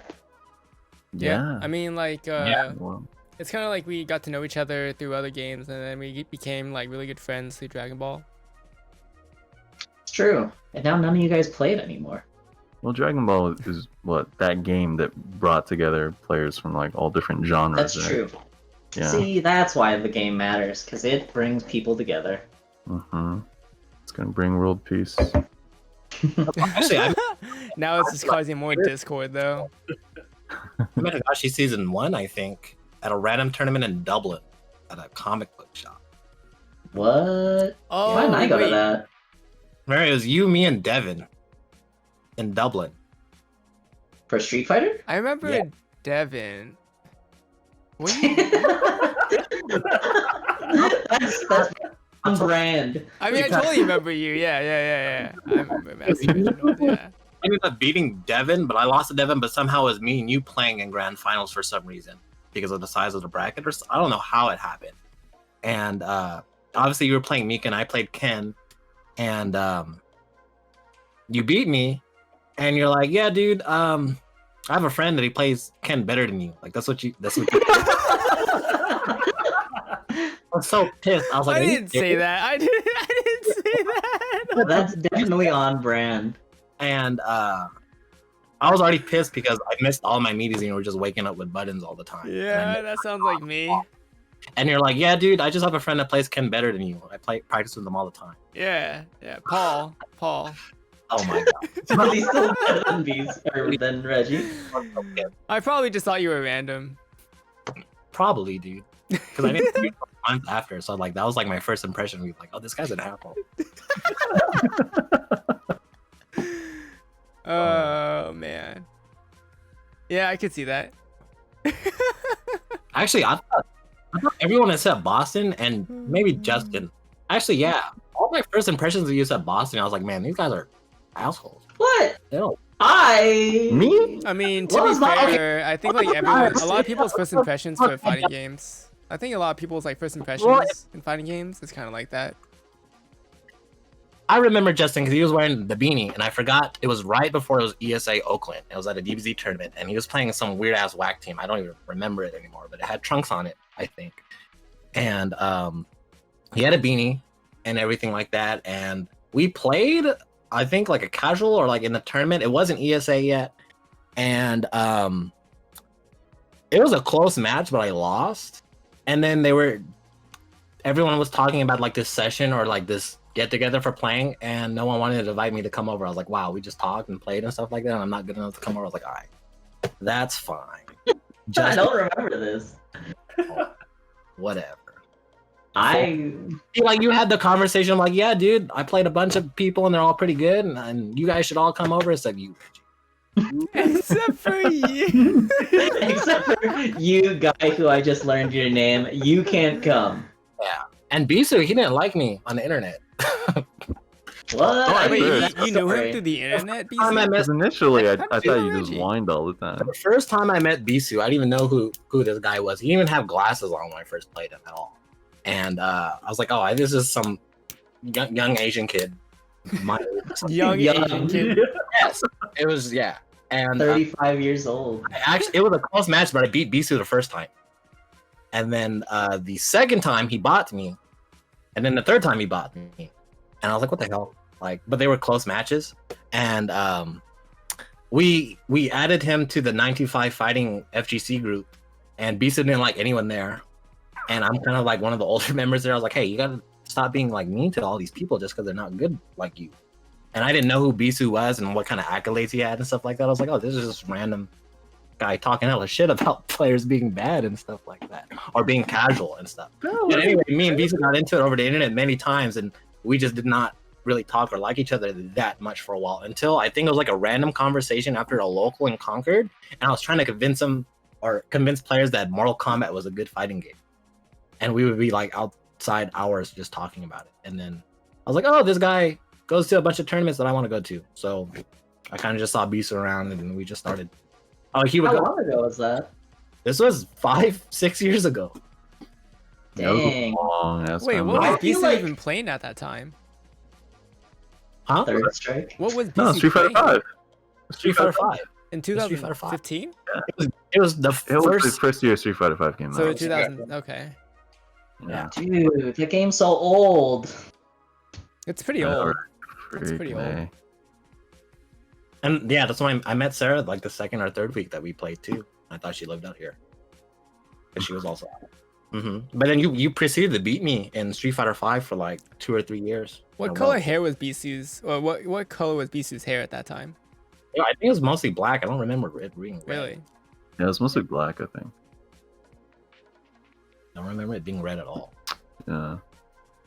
Yeah. I mean, like, Well, it's kind of like we got to know each other through other games, and then we became like really good friends through Dragon Ball. It's true. And now none of you guys play it anymore. well, Dragon Ball is what that game that brought together players from like all different genres. That's right? true. Yeah. See, that's why the game matters, because it brings people together. Mm-hmm. It's gonna bring world peace. Actually, I Now it's just causing more discord though. met Higashi season 1, I think, at a random tournament in Dublin at a comic book shop. What? Oh, Why didn't I go to wait. that? Remember, it was you, me, and Devin in Dublin. For Street Fighter? I remember Yeah. Devin. What That's on brand. I mean, I totally remember you. Yeah. I remember MasterReginald. Yeah. I ended up beating Devin, but I lost to Devin, but somehow it was me and you playing in grand finals for some reason because of the size of the bracket. Or I don't know how it happened. And obviously you were playing Mika and I played Ken, and you beat me, and you're like, yeah, dude, I have a friend that he plays Ken better than you. Like that's what you I was so pissed. I was like, I "Are you didn't say serious?" that. I didn't say that. That's definitely on brand. And I was already pissed because I missed all my meetings and you were just waking up with buttons all the time. Yeah, that sounds like me. And you're like, yeah, dude, I just have a friend that plays Ken better than you. I practice with them all the time. Yeah. Paul. Oh my god. But he's still better than Beesu, or than Reggie. I probably just thought you were random. Probably, dude. Because I didn't see you for a month after, so like that was like my first impression. We were like, oh, this guy's an asshole. Oh man. Yeah, I could see that. Actually, I thought everyone except Boston and maybe Justin. Actually, yeah. All my first impressions of you said Boston. I was like, man, these guys are assholes. What? They don't. Me? I mean, to What be was my- fair, I think like everyone, a lot of people's first impressions for fighting games. I think a lot of people's like first impressions in fighting games is kind of like that. I remember Justin because he was wearing the beanie, and I forgot it was right before it was ESA Oakland. It was at a DBFZ tournament, and he was playing some weird ass whack team. I don't even remember it anymore, but it had Trunks on it, I think. And he had a beanie and everything like that. And we played, I think, like a casual or like in the tournament. It wasn't ESA yet, and it was a close match, but I lost. And then everyone was talking about like this session or like this get together for playing, and no one wanted to invite me to come over. I was like, wow, we just talked and played and stuff like that, and I'm not good enough to come over. I was like, all right, that's fine. I don't remember this. Whatever. I You had the conversation. I'm like, yeah, dude, I played a bunch of people and they're all pretty good, and you guys should all come over. Except you, Reggie. Except for you. except for you, guy who I just learned your name, you can't come. Yeah. And Beesu, he didn't like me on the internet. What? Wait, That's you knew story. him through the internet? First time I BC? met, Because initially, I How thought did you know you just Reggie? whined all the time. the first time I met Beesu, I didn't even know who this guy was. He didn't even have glasses on when I first played him at all. And I was like, oh, this is some young Asian kid. Young Asian kid. Yes, it was, yeah. And 35 years old. it was a close match, but I beat Beesu the first time. And then the second time he bought me, and then the third time he bought me, and I was like, what the hell? Like, but they were close matches, and we added him to the 925 fighting FGC group, and Beesu didn't like anyone there, and I'm kind of like one of the older members there. I was like, hey, you gotta stop being like mean to all these people just because they're not good like you. And I didn't know who Beesu was and what kind of accolades he had and stuff like that. I was like, oh, this is just random guy talking hella shit about players being bad and stuff like that, or being casual and stuff. But anyway, me and Beesu got into it over the internet many times, and we just did not really talk or like each other that much for a while until I think it was like a random conversation after a local in Concord, and I was trying to convince players that Mortal Kombat was a good fighting game, and we would be like outside hours just talking about it. And then I was like, oh, this guy goes to a bunch of tournaments that I want to go to, so I kind of just saw Beesu around, and then we just started. Oh, he would How go. long ago was that? This was 5-6 years ago. That was a Dang. long ass Wait, time. what I was feel BC like- even playing at that time? Huh? Third strike. What was BC No, Street Fighter playing? 5. Street Fighter 5. In Street Fighter 5. 2015? It was the It was first. his first year Street Fighter 5 came So out. 2000. Okay, Yeah. Dude, the game's so old. it's pretty Yeah, old. freak, It's pretty old. man. And yeah, that's why I met Sarah like the second or third week that we played too. I thought she lived out here. Because she was also out. But then you proceeded to beat me in Street Fighter 5 for like 2 or 3 years. What color hair was Beesu's? Or what color was Beesu's hair at that time? Yeah, I think it was mostly black. I don't remember it being red. Really? Yeah, it's mostly black, I think. I don't remember it being red at all. Yeah.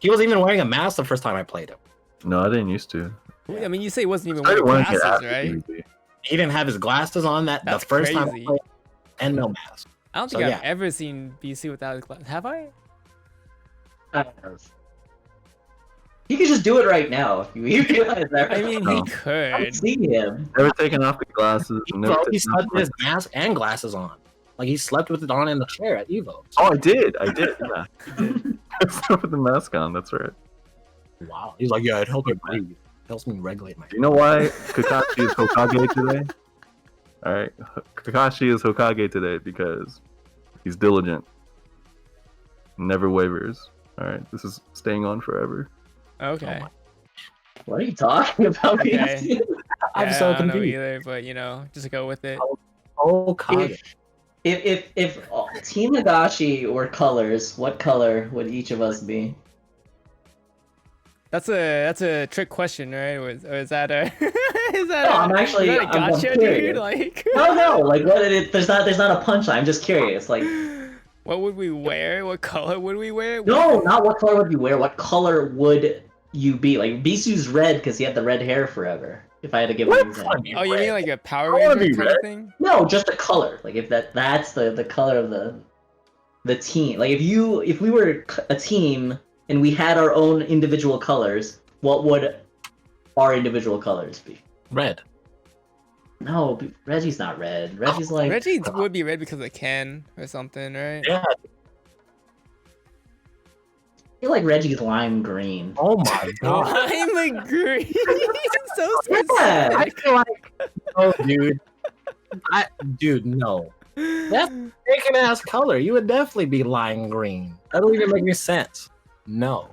He was even wearing a mask the first time I played him. No, I didn't used to. I mean, you say he wasn't even Started wearing wearing it glasses, after right? PvP. He didn't have his glasses on the That's first time I crazy. played, and no mask. I don't So, think yeah. I've ever seen BC without his glasses. Have I? You could just do it right now if you realize that. I mean, No. he I could. see him. Never taken off the glasses. Never He taken slept off with his mask and glasses on. Like he slept with it on in the chair at Evo. Oh, I did. Yeah. I slept with the mask on. That's right. Wow. He's like, yeah, it helps me breathe. It helps me regulate my. Do you know why Kakashi is Hokage today? Alright, Kakashi is Hokage today because he's diligent. Never wavers. Alright, this is staying on forever. Okay. What are you talking about? Okay. I'm Yeah, so I don't know confused. either, but you know, just go with it. Hokage. If Team Higashi were colors, what color would each of us be? That's a trick question, right? Or is that a is that No, a, I'm actually- is that a I'm gotcha, dude? curious. Like No, like what? There's not a punchline. I'm just curious. Like, what would we wear? What color would we wear? no, not what color would you wear. What color would you be? Like Beesu's red because he had the red hair forever. If I had to give an example. Oh, you mean like a Power I wanna Ranger be kind red. of thing? No, just a color. Like if that's the color of the team. Like if we were a team and we had our own individual colors, what would our individual colors be? Red. No, Reggie's not red. Reggie's like Reggie would be red because of Ken or something, right? Yeah. I feel like Reggie's lime green. Oh my god. I'm agree. So Yeah. I feel like, oh, dude. Dude, no. That's freaking ass color. You would definitely be lime green. That don't even make any sense. No.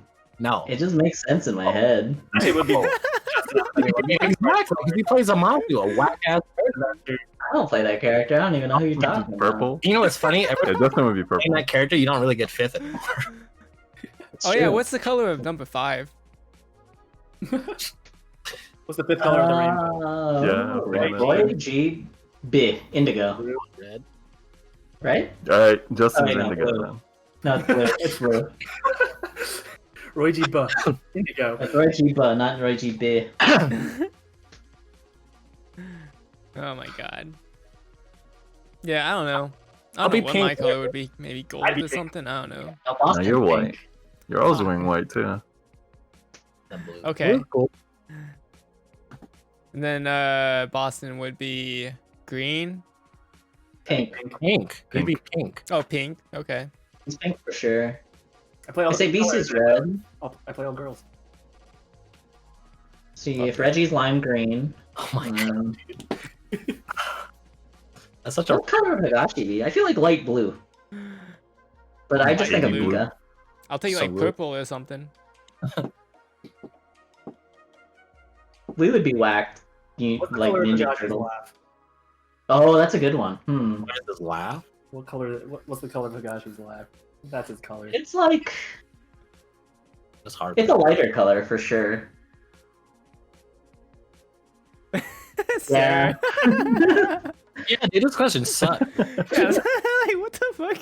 It just makes sense in my head. It would be. Exactly. Because he plays a Mafu, a whack ass person. I don't play that character. I don't even know who you're talking about. Purple? You know what's funny? Every Yeah, Justin would be purple. playing that character, you don't really get fifth anymore. It's Oh yeah, true. what's the color of number 5? What's the fifth color of the rainbow? Yeah, Red, yeah. boy, G, B, indigo, Red. right? Alright, Justin's Oh, no, indigo blue. then. No, it's blue. It's blue. Roy G. Buck. Indigo. It's Roy G, but not Roy G, B. Oh my god. Yeah, I don't know. I I'll don't be know what pink. my color would be. Maybe gold I'd be or pink. something. I don't know. No, No, Boston you're pink. white. You're always wearing white too. Okay. Cool. And then Boston would be green. Pink. Pink. He'd be pink. Oh, pink. Okay. It's pink for sure. I play I all say colors. Beast is red. I play all girls. See, if Reggie's lime green. Oh my god. Um, That's such a what color would Higashi be? I feel like light blue. But I just think of Light blue. Mika. I'll take So like rude. purple or something. We would be whacked. What's the Like color of Ninja Higashi's Turtle. laugh? Oh, that's a good one. what is this laugh? What color? What's the color of Higashi's laugh? That's his color. It's like It's hard. it's a lighter color for sure. Sarah. Yeah, dude, this question sucks. Yeah, like, what the fuck?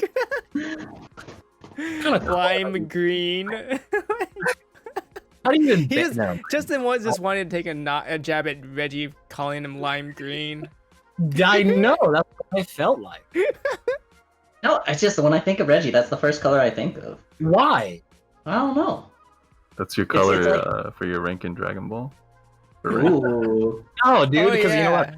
Kinda Lime green. How do you even He bet just, them? Justin was just wanted to take a jab at Reggie, calling him lime green. I know, that's what I felt like. No, it's just when I think of Reggie, that's the first color I think of. Why? I don't know. That's your It's color like- for your rank in Dragon Ball? For rank? Ooh. No, dude, Oh, because you know what?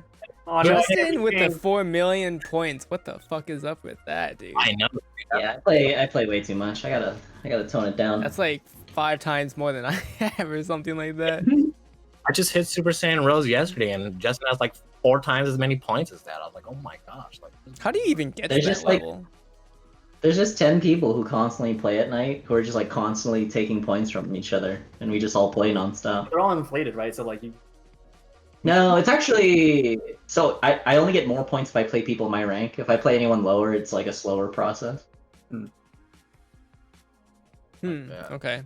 Oh, no, Justin with the everything- 4 million points. What the fuck is up with that, dude? I know. Yeah, I play way too much. I gotta tone it down. That's like 5 times more than I have or something like that. I just hit Super Saiyan Rose yesterday, and Justin has like 4 times as many points as that. I was like, oh my gosh. Like, How do you even get to There's that just, like- level? There's just 10 people who constantly play at night who are just like constantly taking points from each other, and we just all play nonstop. They're all inflated, right? So like you. No, it's actually so I only get more points if I play people my rank. If I play anyone lower, it's like a slower process. Yeah. Okay.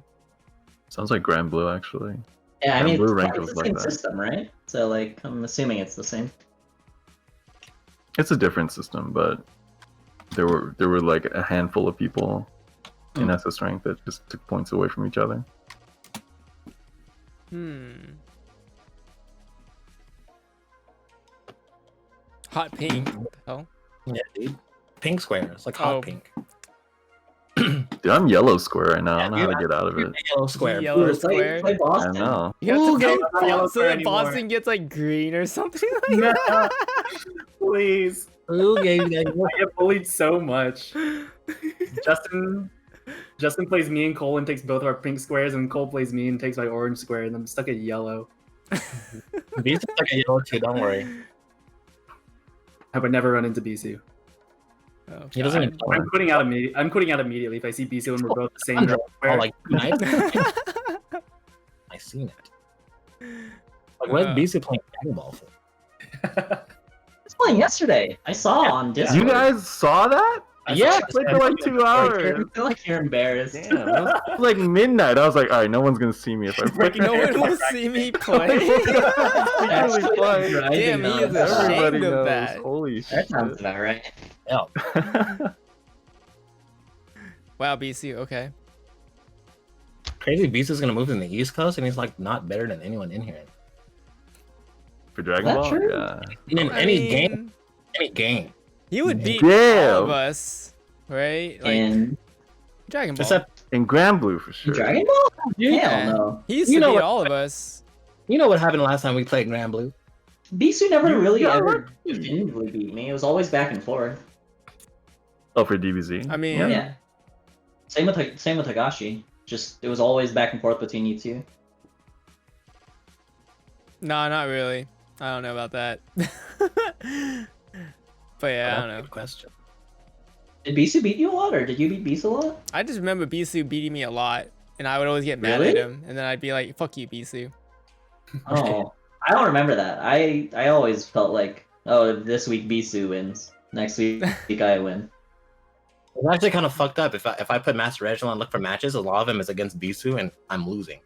Sounds like Grand Blue actually. Yeah, I And mean, Blue it's Rank the was like same that. system, right? So, like, I'm assuming it's the same. It's a different system, but there were like a handful of people in SS rank that just took points away from each other. Hot pink. What the hell? Yeah, dude. Pink square. It's like hot Oh. pink. Dude, I'm yellow square right now. I don't know Yeah, how to get out of it. Yellow square. Yellow Ooh, square. play I Boston. know. You have Ooh, to go play not yellow so square that anymore. Boston gets like green or something like that. Please. Who gave you that? I get bullied so much. Justin plays me and Cole and takes both of our pink squares, and Cole plays me and takes my orange square, and I'm stuck at yellow. These are like a yellow too. Don't worry. I would never run into Beesu. Oh, He doesn't. God. Even play. I'm quitting out immediately if I see Beesu and we're both the same Under- yellow square. Oh, like tonight? I seen it. Like, what's Beesu playing Dragon Ball for? I was playing yesterday. I saw on Discord. You guys saw that? Yeah, I played for like 2 hours. I feel like you're embarrassed. Damn, it was like midnight. I was like, all right, no one's gonna see me if I play. No one will see me play. Literally play. Damn, he is Everybody ashamed of knows. that. Holy That shit. sounds about right. Wow, BC. Okay. Crazy Beesu's gonna move in the East Coast, and he's like not better than anyone in here. For Dragon That Ball? true? Yeah. In I any mean, game. he would beat all Damn. of us, right? Like And Dragon Ball. Except, In Grand Blue for sure. Dragon Ball? Yeah. Hell no. He used You to know beat what- all of us. you know what happened last time we played Grand Blue? Beesu never really yeah, ever definitively beat me. It was always back and forth. Oh, for DBZ? I mean, Yeah. Same with Higashi. Just it was always back and forth between you two. No, not really. I don't know about that. But yeah, I don't know. Good question. Did Beesu beat you a lot, or did you beat Beesu a lot? I just remember Bisu beating me a lot, and I would always get mad Really? at him, and then I'd be like, "Fuck you, Bisu." Oh, I don't remember that. I always felt like, oh, this week Beesu wins. Next week I win. It's actually kind of fucked up. If I put MasterReginald and look for matches, a lot of them is against Beesu, and I'm losing.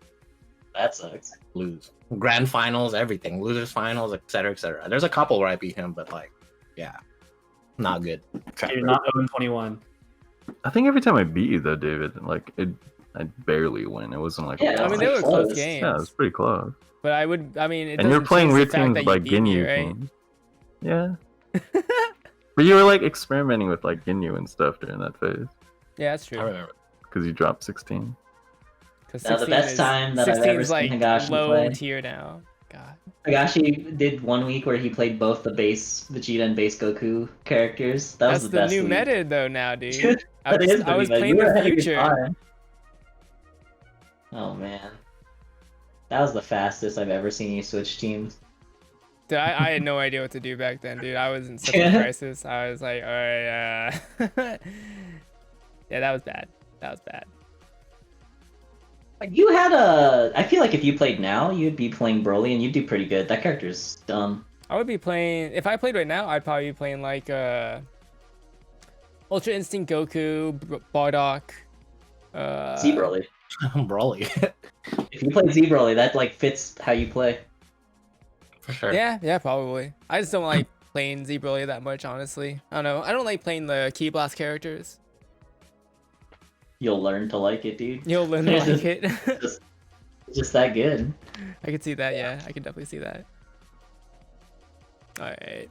That sucks. Lose. Grand finals, everything. Losers finals, etc., etc. There's a couple where I beat him, but like, yeah, not good. You're not 0-21. I think every time I beat you though, David, like I barely win. It wasn't like Yeah, I mean, they like were close close. games. yeah, it was pretty close. But I would, I mean, it And you're doesn't playing change weird the fact teams that like you beat me, Ginyu right? teams. Yeah. But you were like experimenting with like Ginyu and stuff during that phase Yeah, that's I true. remember. because you dropped 16. Because Now, the best time that I've ever 16's seen like Higashi low play. tier now. God. Higashi did one week where he played both the base Vegeta and base Goku characters. That That's was the the best new week. meta though now, dude. I That was, is I was pretty bad. playing You were the having a good future. time. Oh man, that was the fastest I've ever seen you switch teams. Dude, I had no idea what to do back then, dude. I was in such a crisis. I was like, all right, yeah, that was bad. That was bad. Like you had a. I feel like if you played now, you'd be playing Broly and you'd do pretty good. That character's dumb. I would be playing, if I played right now, I'd probably be playing like Ultra Instinct Goku, Bardock. Z Broly. Broly. If you play Z Broly, that like fits how you play. For sure. Yeah, probably. I just don't like playing Z Broly that much, honestly. I don't know. I don't like playing the Key Blast characters. You'll learn to like it, dude. You'll learn to like it. It's just that good. I can see that, yeah. I can definitely see that. Alright.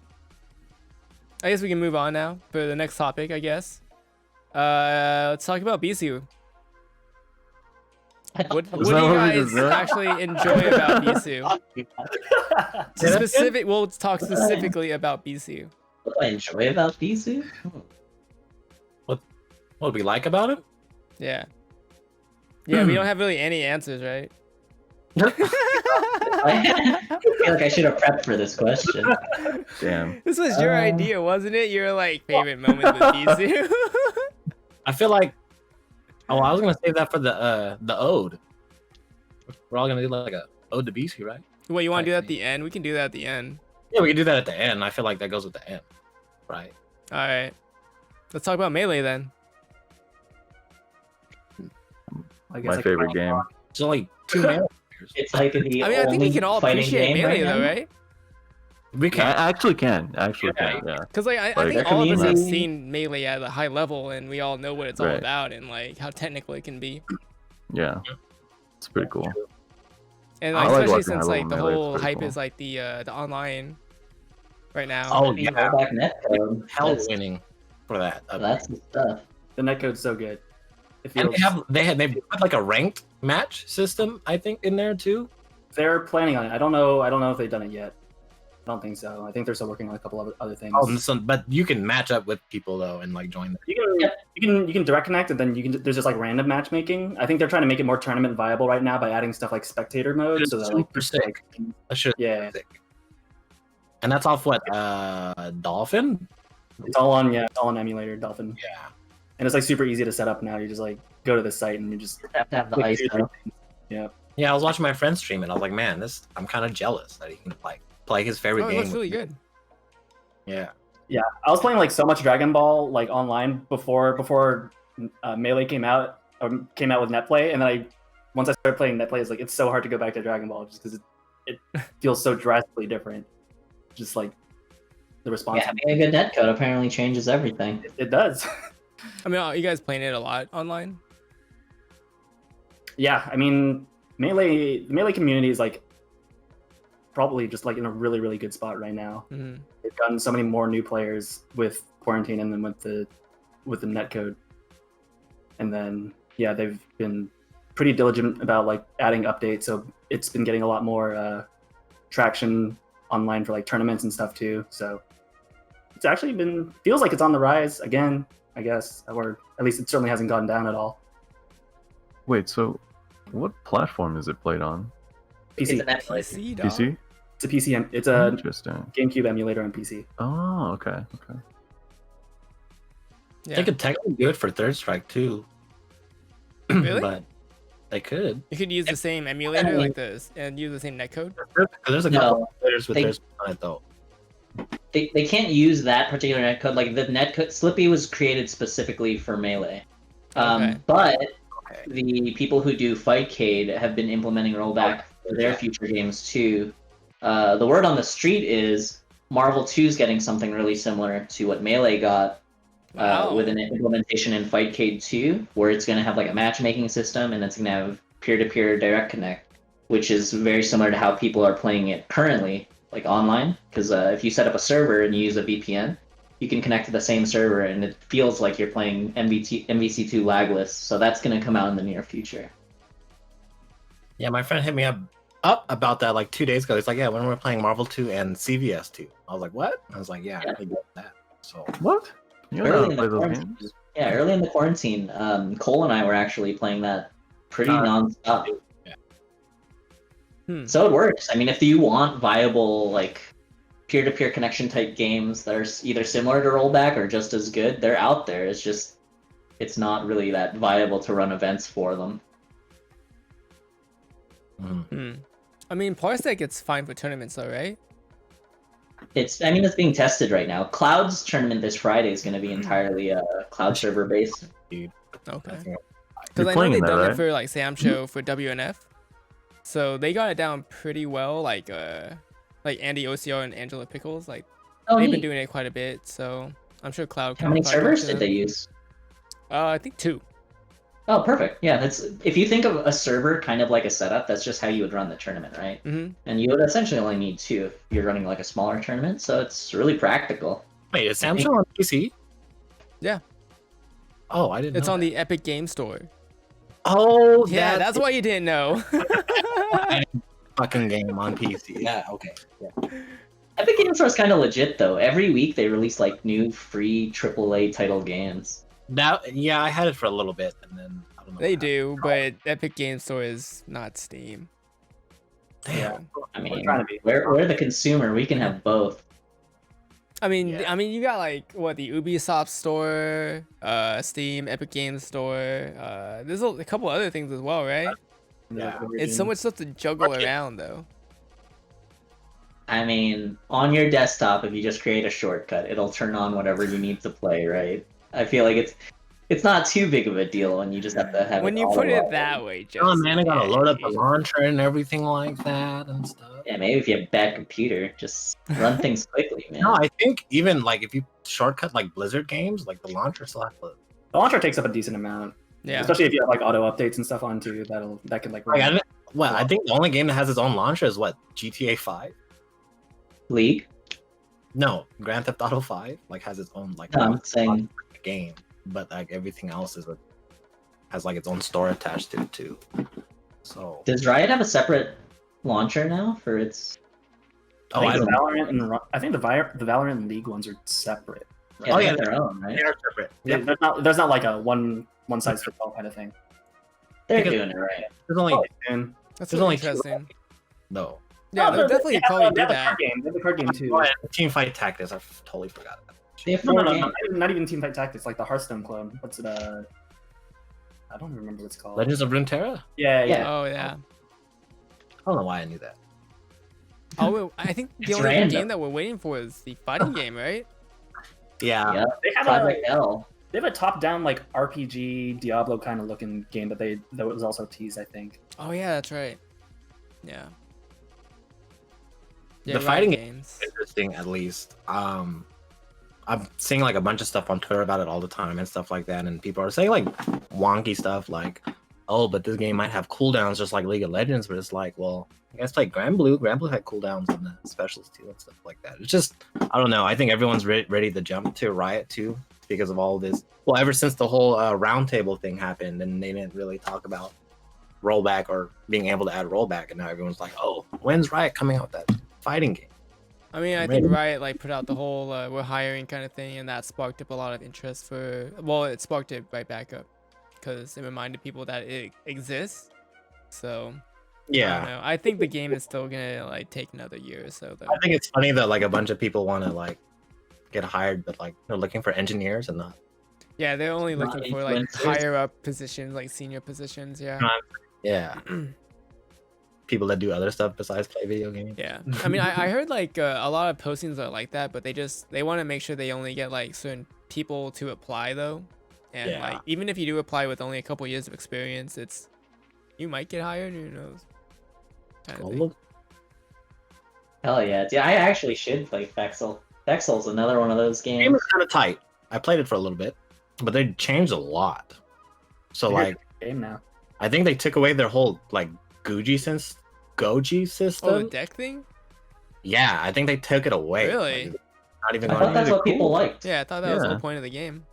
I guess we can move on now for the next topic, I guess. Let's talk about Beesu. What do you that what we guys just did? actually enjoy about Beesu? We'll talk specifically about Beesu. What do I enjoy about Beesu? What we like about it? Yeah. Yeah, we don't have really any answers, right? I feel like I should have prepped for this question. Damn. This was your idea, wasn't it? Your like favorite moment with Beesu. I feel like. Oh, I was gonna save that for the ode. We're all gonna do like a ode to Beesu, right? What, you want to do that at the end? We can do that at the end. Yeah, we can do that at the end. I feel like that goes with the end, right? All right. Let's talk about Melee then. Like, My favorite game. It's only 2 melee players. It's like the I mean, I think we only can all fighting appreciate game Melee right though, now. right? We I can. actually can. Yeah. Because like I Like, think their all of us have community- seen Melee at a high level, and we all know what it's all Right. about and like how technical it can be. Yeah. It's pretty cool. And I like, like especially watching since high like the level Melee, it's whole pretty hype cool. is like the online right now. Oh The yeah, rollback netcode. hell That's, winning for that. that's the stuff. The netcode's so good. It And feels, they put like a ranked match system, I think, in there too. they're planning on it. I don't know if they've done it yet. I don't think so. I think they're still working on a couple of other things. But you can match up with people though and like join them. You can direct connect, and then there's just like random matchmaking. I think they're trying to make it more tournament viable right now by adding stuff like spectator mode. So that like Super sick. That shit yeah, sick. And that's off what Dolphin? it's all on emulator Dolphin, Yeah. and it's like super easy to set up now. You just like go to the site and you just You have to have the click through ISO. everything. Yeah, I was watching my friend stream and I was like, man, I'm kind of jealous that he can like play his favorite Oh, it game. looks really good. Yeah. Yeah, I was playing like so much Dragon Ball like online before Melee came out with NetPlay, and then once I started playing NetPlay, it's so hard to go back to Dragon Ball just because it feels so drastically different. Just like the response, Yeah, having a good netcode apparently changes everything. it does. I mean, are you guys playing it a lot online? Yeah, I mean the Melee community is like probably just like in a really really good spot right now. Mm-hmm. They've gotten so many more new players with quarantine and then with the netcode, and then yeah, they've been pretty diligent about like adding updates, so it's been getting a lot more traction online for like tournaments and stuff too. So it's actually feels like it's on the rise again, I guess, or at least it certainly hasn't gone down at all. Wait, so what platform is it played on? It's PC. a netcode. PC, dog. PC? It's a PC. It's a Interesting. GameCube emulator on PC. Oh, okay. Yeah. They could technically do it for Third Strike too. Really? But they could. You could use the same emulator like this and use the same netcode. There's a No, couple of players with they- Third Strike on it though. They can't use that particular netcode. Like the netcode, Slippy was created specifically for Melee. Okay. But Okay. the people who do Fightcade have been implementing rollback for their future games too. The word on the street is Marvel 2 is getting something really similar to what Melee got Wow. with an implementation in Fightcade 2, where it's going to have like a matchmaking system and it's going to have peer-to-peer direct connect, which is very similar to how people are playing it currently, like online. Because if you set up a server and you use a VPN, you can connect to the same server and it feels like you're playing MVC2 lagless. So that's going to come out in the near future. Yeah, my friend hit me up about that like 2 days ago. He's like, yeah, when we're playing Marvel 2 and CVS 2. I was like, what? I was like, yeah, Yeah. I get that. So What? You Early don't in play the those quarantine. games? Yeah, early in the quarantine, Cole and I were actually playing that pretty nonstop. Hmm. So it works. I mean, if you want viable like peer-to-peer connection type games that are either similar to rollback or just as good, they're out there. It's not really that viable to run events for them. Hmm. I mean, Parsec it's fine for tournaments though, right? It's being tested right now. Cloud's tournament this Friday is going to be entirely cloud server based. Okay. I think You're Because I know playing they've in that, done it right? for like Sam Show for WNF, so they got it down pretty well. Like Andy OCR and Angela Pickles, like Oh, they've been neat. doing it quite a bit. So I'm sure Cloud. How can many probably servers talk to did they them. use? I think 2. Oh, perfect. Yeah, that's if you think of a server kind of like a setup, that's just how you would run the tournament, right? Mm-hmm. And you would essentially only need 2 if you're running like a smaller tournament, so it's really practical. Wait, is Sam Show on PC? Yeah. Oh, I didn't It's know on that. the Epic Game Store. Oh, Yeah, that's why you didn't know. fucking game on PC. Yeah, okay. Yeah. Epic Games Store is kind of legit though. Every week they release like new free AAA title games. Yeah, I had it for a little bit, and then I don't know. They what do, but Epic Game Store is not Steam. happened. Damn. I mean, trying to be. we're the consumer. We can have both. I mean, Yeah. you got like what the Ubisoft store, Steam, Epic Games Store. There's a couple other things as well, right? Yeah. It's so much stuff to juggle around, though. I mean, on your desktop, if you just create a shortcut, it'll turn on whatever you need to play, right? I feel like It's not too big of a deal when you just have to have When it you all put it along. that way, Oh Justin. man, I gotta yeah, load up the launcher and everything like that and stuff. Yeah, maybe if you have a bad computer, just run things quickly, man. No, I think even like if you shortcut like Blizzard games, like the launcher still has to. The launcher takes up a decent amount, Yeah. especially if you have like auto updates and stuff on too. That can like. run. I think the only game that has its own launcher is what, GTA 5? League? No, Grand Theft Auto 5 like has its own like No, I'm saying game, but like everything else has like its own store attached to it too. So does Riot have a separate launcher now for its? I think the Valorant and I think the Valorant and League ones are separate. Yeah, Oh, they yeah, have their own, right? they are separate. Yeah, there's not like a one size fits all kind of thing. They're because- doing it right. There's only And That's There's really only two. interesting. no. Yeah, they'll definitely probably do they have a that. card game. They have a card game too. Oh, yeah, Team Fight Tactics. I totally forgot that. They have No, four no, games. not even Teamfight Tactics, like the Hearthstone clone. What's it? I don't remember what it's called. Legends of Runeterra? Yeah, yeah. Oh yeah. I don't know why I knew that. Oh, I think the It's only random. game that we're waiting for is the fighting game, right? Yeah. Yeah, They have Project L. they have a top-down like RPG Diablo kind of looking game that was also teased, I think. Oh yeah, that's right. Yeah. Yeah, The Riot fighting games. Interesting, at least. I'm seeing like a bunch of stuff on Twitter about it all the time and stuff like that, and people are saying like wonky stuff like, "Oh, but this game might have cooldowns just like League of Legends." But it's like, well, you guys played Grand Blue. Grand Blue had cooldowns and the specials too and stuff like that. It's just, I don't know. I think everyone's ready to jump to Riot too because of all this. Well, ever since the whole roundtable thing happened, and they didn't really talk about rollback or being able to add rollback, and now everyone's like, "Oh, when's Riot coming out with that fighting game?" I mean, I Maybe. think Riot like put out the whole we're hiring kind of thing, and that sparked up a lot of interest for. Well, it sparked it right back up because it reminded people that it exists. So I don't Yeah. know. I think the game is still gonna like take another year or so though. I think it's funny that like a bunch of people want to like get hired, but like they're looking for engineers and not. Yeah, they're only Not looking for like influencers. higher up positions, like senior positions. Yeah. Yeah. People that do other stuff besides play video games. Yeah, I mean, I heard like a lot of postings are like that, but they want to make sure they only get like certain people to apply though, and Yeah. like even if you do apply with only a couple years of experience, you might get hired. Who knows? Kind of thing. Hell yeah. Yeah, I actually should play Fexel. Fexel's another one of those The game games. is kind of tight. I played it for a little bit, but they changed a lot. So like, Game now. I think they took away their whole like Goji system. Oh, the deck thing? Yeah, I think they took it away. Really? Like, not even I going thought that's what people liked. Yeah, I thought that was the Yeah. whole point of the game.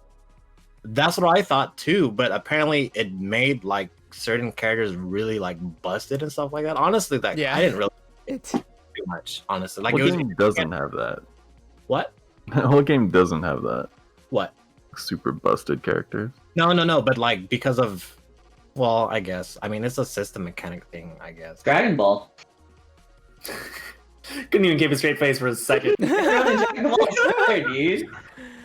That's what I thought too, but apparently it made like certain characters really like busted and stuff like that. Honestly, like Yeah. I didn't really It. do much. Honestly, like What it was game doesn't have that? what? The whole game doesn't have that. What? Super busted characters. No, but like because of, well, I guess. I mean, it's a system mechanic thing, I guess. Dragon Ball. Couldn't even keep a straight face for a second. Dragon Ball's there, dude.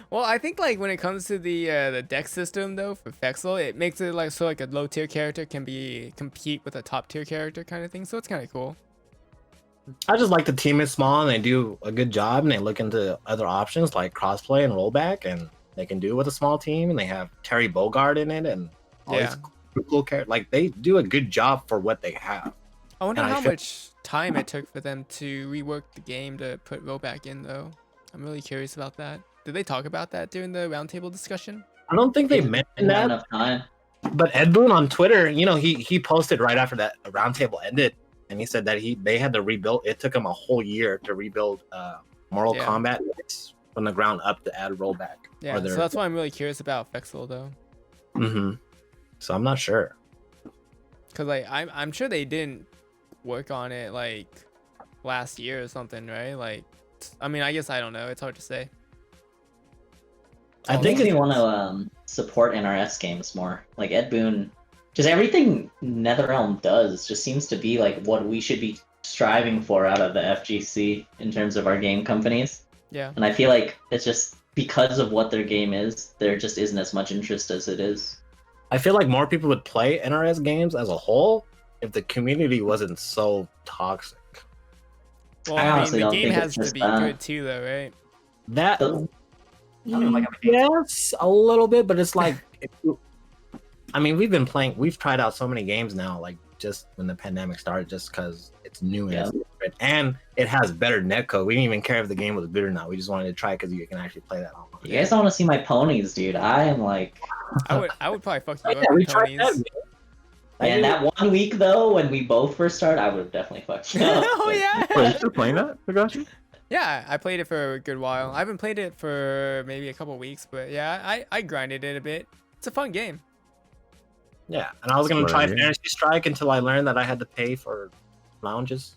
Well, I think like when it comes to the deck system though for Fexel, it makes it like so like a low tier character can compete with a top tier character kind of thing. So it's kind of cool. I just like the team is small and they do a good job and they look into other options like crossplay and rollback and they can do it with a small team and they have Terry Bogard in it and all Yeah. these cool characters. Like they do a good job for what they have. I wonder And I how feel- much time it took for them to rework the game to put rollback in though. I'm really curious about that. Did they talk about that during the roundtable discussion? I don't think they Didn't mentioned have that, enough time. but Ed Boon on Twitter, you know, he posted right after that roundtable ended and he said that they had to rebuild. It took him a whole year to rebuild Mortal Yeah. Kombat from the ground up to add rollback. Yeah, so that's why I'm really curious about Fexel though. Mm-hmm. So I'm not sure. Cause like I'm sure they didn't work on it like last year or something, right? Like, I mean, I guess I don't know. It's hard to say. I It think makes me it's- want to support NRS games more. Like Ed Boon, just everything NetherRealm does just seems to be like what we should be striving for out of the FGC in terms of our game companies. Yeah. And I feel like it's just because of what their game is, there just isn't as much interest as it is. I feel like more people would play NRS games as a whole if the community wasn't so toxic. Well, I I mean, honestly the don't game think has it's to just be that. good too, though, right? That The- I don't even like how many games- yes, a little bit, but it's like I mean, we've tried out so many games now, like just when the pandemic started, just because it's new and it's different, and it has better netcode. We didn't even care if the game was good or not. We just wanted to try because you can actually play that online. You guys don't want to see my ponies, dude. I am like. I would probably fuck you Yeah, up we with tried ponies. that. And that 1 week though, when we both first started, I would have definitely fucked you up. Oh yeah. Wait, you still playing that, Higashi? Yeah, I played it for a good while. I haven't played it for maybe a couple weeks, but yeah, I grinded it a bit. It's a fun game. Yeah, and I was gonna try Right. Fantasy Strike until I learned that I had to pay for lounges.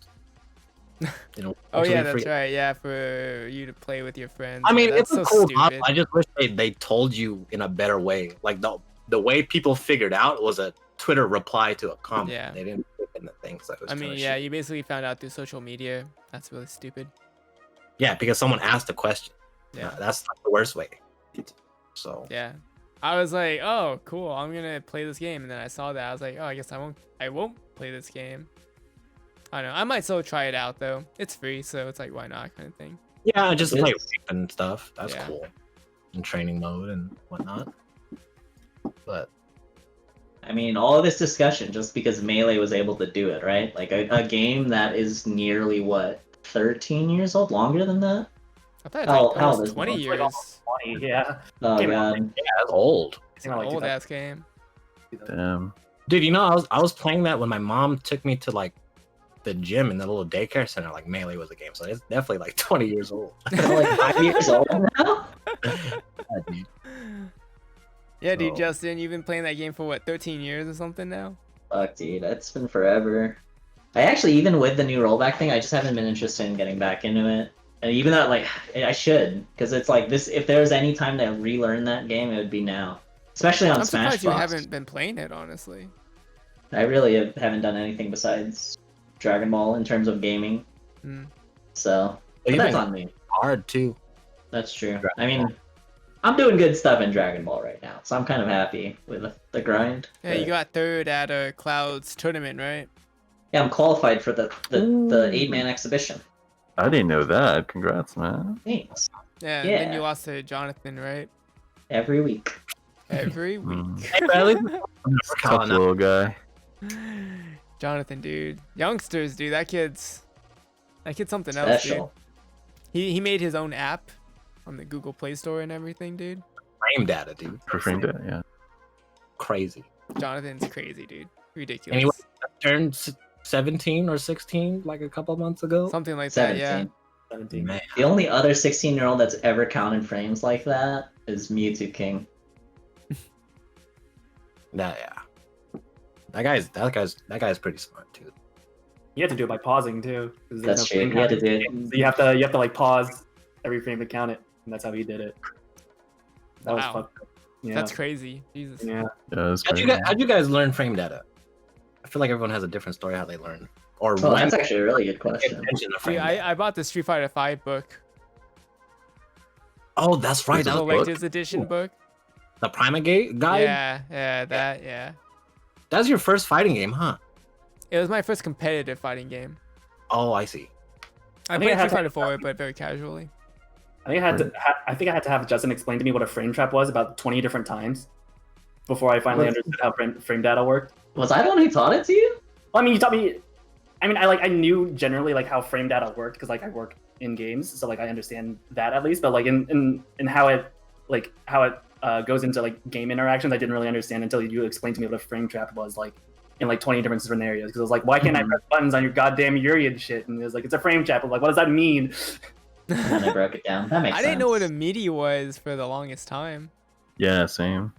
You know. Oh which yeah, would be that's free. right. Yeah, for you to play with your friends. I mean, Yeah, it's that's a so cool stupid. model. I just wish they told you in a better way. Like the way people figured out was a Twitter reply to a comment. Yeah. They didn't put in the thing. So it was I mean, kinda yeah, shit. you basically found out through social media. That's really stupid. Yeah, because someone asked a question. Yeah. That's like the worst way. So Yeah. I was like, oh, cool. I'm gonna play this game, and then I saw that. I was like, oh, I guess I won't play this game. I don't know. I might still try it out though. It's free, so it's like, why not, kind of thing. yeah, just It play is. rape and stuff. That's Yeah. cool. In training mode and whatnot. But I mean, all of this discussion just because Melee was able to do it, right? Like a game that is nearly what, 13 years old, longer than that? I thought it How- was like how almost old is 20 it? It's like years. almost 20, yeah. Oh Came out god. yeah, that's old. It's an like old ass game. Damn. Dude, you know, I was playing that when my mom took me to like the gym in the little daycare center. Like Melee was a game, so it's definitely like 20 years old. Like 5 years old now? Yeah, dude. Yeah, dude, So- Justin, you've been playing that game for what, 13 years or something now? Fuck, dude, it's been forever. I actually, even with the new rollback thing, I just haven't been interested in getting back into it. And even that, like, I should, because it's like this. If there's any time to relearn that game, it would be now, especially on I'm Smash surprised you Bros. haven't been playing it, honestly. I really haven't done anything besides Dragon Ball in terms of gaming. Hmm. So But you've that's been on me. hard too. That's true. Dragon I mean, I'm doing good stuff in Dragon Ball right now, so I'm kind of happy with the grind. Yeah, you but- got third at a Clouds tournament, right? Yeah, I'm qualified for the 8-man exhibition. I didn't know that. Congrats, man. Thanks. Yeah, and then Yeah. you lost to Jonathan, right? Every week. Every week. Mm. Hey, Bradley. Tough little guy. Jonathan, dude. Youngsters, dude. That kid's something else, dude. Special. He made his own app on the Google Play Store and everything, dude. Frame data, dude. For framed it, yeah. Crazy. Jonathan's crazy, dude. Ridiculous. Anyway, turned 17 or 16 like a couple months ago. Something like that, 17. yeah. 17. Man, The only other 16-year-old that's ever counted frames like that is Mewtwo King. yeah. That guy's pretty smart too. You have to do it by pausing too. 'cause there's That's no true. frame You had to count. do it. So you have to like pause every frame to count it, and that's how he did it. That was Wow. fucked up. Yeah. That's crazy. Jesus. Yeah. Yeah, that's How'd crazy. you guys learn frame data? I feel like everyone has a different story how they learn. Or Oh, when that's actually a really good they pay question. attention to frame Dude, data. I bought the Street Fighter V book. Oh, that's right. Is it That a was book? Collector's edition book. the Primagate guide. Yeah, yeah. That's your first fighting game, huh? It was my first competitive fighting game. Oh, I see. I I think played I had Street to- Fighter 4, but very casually. I think I had to have Justin explain to me what a frame trap was about 20 different times before I finally What? understood how frame data worked. Was I the one who taught it to you? Well, I mean, you taught me. I mean, I knew generally like how frame data worked because like I work in games, so like I understand that at least. But like in how it goes into like game interactions, I didn't really understand until you explained to me what a frame trap was like in like 20 different scenarios. Because I was like, why can't I press buttons on your goddamn Yuri and shit? And it was like, it's a frame trap. I'm like, what does that mean? And then I broke it down. That makes I sense. didn't know what a MIDI was for the longest time. Yeah, same.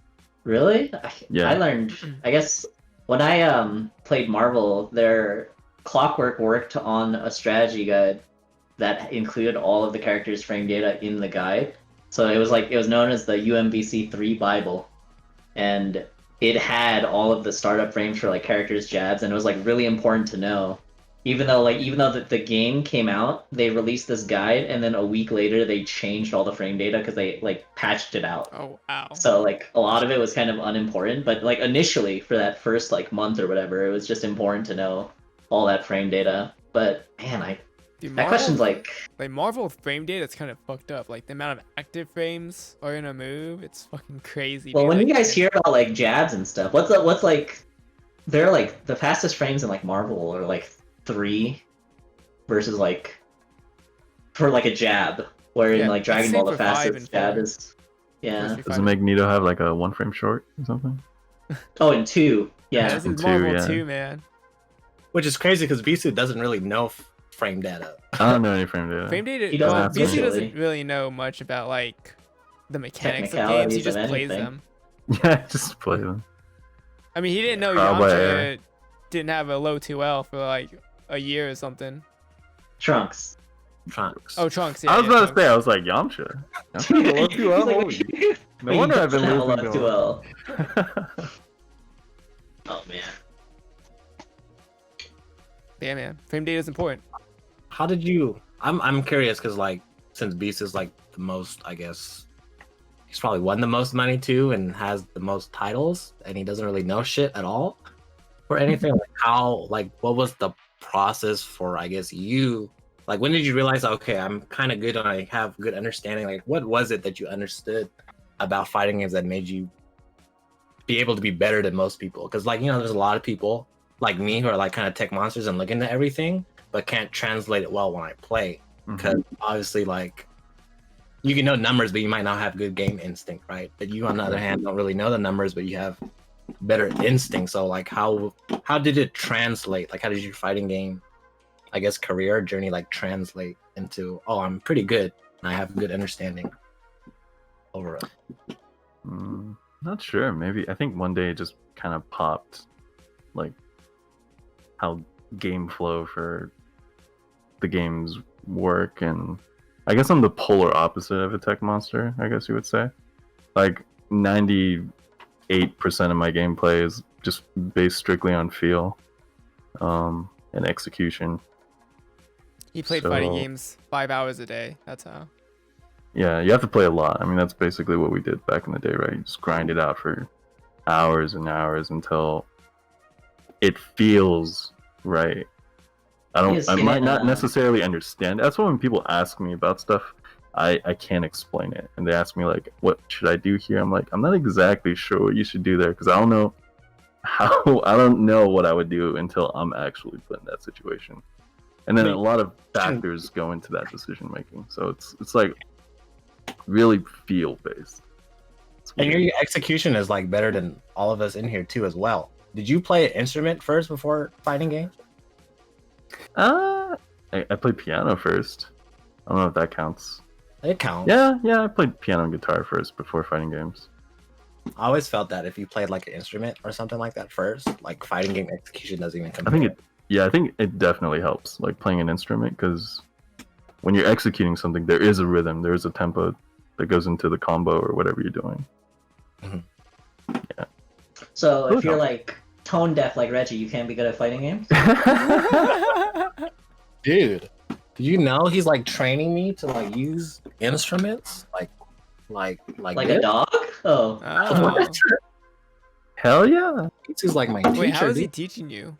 Really? Yeah. I learned. I guess when I played Marvel, their Clockwork worked on a strategy guide that included all of the characters' frame data in the guide. So it was known as the UMVC 3 Bible, and it had all of the startup frames for like characters' jabs, and it was like really important to know. Even though the game came out, they released this guide, and then a week later they changed all the frame data because they like patched it out. Oh, wow. So like a lot of it was kind of unimportant, but like initially for that first like month or whatever, it was just important to know all that frame data. But man, Dude, That question's like, Marvel frame data, it's kind of fucked up. Like the amount of active frames are in a move, it's fucking crazy. well, dude. when Like, you guys hear about like jabs and stuff, what's like, they're like the fastest frames in like Marvel are like 3 versus like for like a jab, where in Yeah, like Dragon it's Ball same the for 5 fastest and jab 4. is yeah. First Doesn't Magneto have like a 1 frame short or something? Oh, and 2, Yeah, yeah. this is Two, Marvel yeah. 2, man. Which is crazy because Beesu doesn't really know frame data. I don't know any frame data. Frame data. He doesn't Well, have BC to. doesn't really know much about like the mechanics of games. He Technicalities just of plays anything. them. Yeah, just play them. I mean, he didn't know Trial by Yamcha error. didn't have a low 2L for like a year or something. Trunks. Trunks. Oh, Trunks. Yeah, I was yeah, about to Trunks. say, I was like, Yamcha. Yamcha below 2L? He's like, Holy- No He wonder I've doesn't been have a losing lot to of him. 2L. Oh man. Yeah, man. Frame data is important. How did you? I'm curious because like since Beast is like the most, I guess he's probably won the most money too and has the most titles, and he doesn't really know shit at all or anything. Like how, like what was the process for, I guess you, like when did you realize okay, I'm kind of good and I have good understanding? Like what was it that you understood about fighting games that made you be able to be better than most people? Because like, you know, there's a lot of people like me who are like kind of tech monsters and look into everything but can't translate it well when I play, because obviously like you can know numbers but you might not have good game instinct, right? But you on the other hand don't really know the numbers but you have better instinct. So like how did it translate? Like how did your fighting game, I guess, career journey like translate into, oh, I'm pretty good and I have good understanding overall? Not sure. Maybe I think one day it just kind of popped, like how game flow for the games work, and I guess I'm the polar opposite of a tech monster. I guess you would say, like 98% of my gameplay is just based strictly on feel, and execution. He played fighting games 5 hours a day. That's how. Yeah, you have to play a lot. I mean, that's basically what we did back in the day, right? You just grind it out for hours and hours until it feels right. I might not necessarily understand. That's why when people ask me about stuff, I can't explain it. And they ask me, like, what should I do here? I'm like, I'm not exactly sure what you should do there, because I don't know I don't know what I would do until I'm actually put in that situation. And then a lot of factors go into that decision making. So it's like really feel based. And your execution is like better than all of us in here too as well. Did you play an instrument first before fighting games? I played piano first. I don't know if that counts. It counts. Yeah, I played piano and guitar first before fighting games. I always felt that if you played like an instrument or something like that first, like fighting game execution doesn't even come. I think it definitely helps, like playing an instrument, because when you're executing something, there is a rhythm, there is a tempo that goes into the combo or whatever you're doing. Yeah. So if you're like tone deaf like Reggie, you can't be good at fighting games? Dude, do you know he's like training me to like use instruments like a dog? Oh. Hell yeah. He's like my teacher. Wait, how is he dude. teaching you?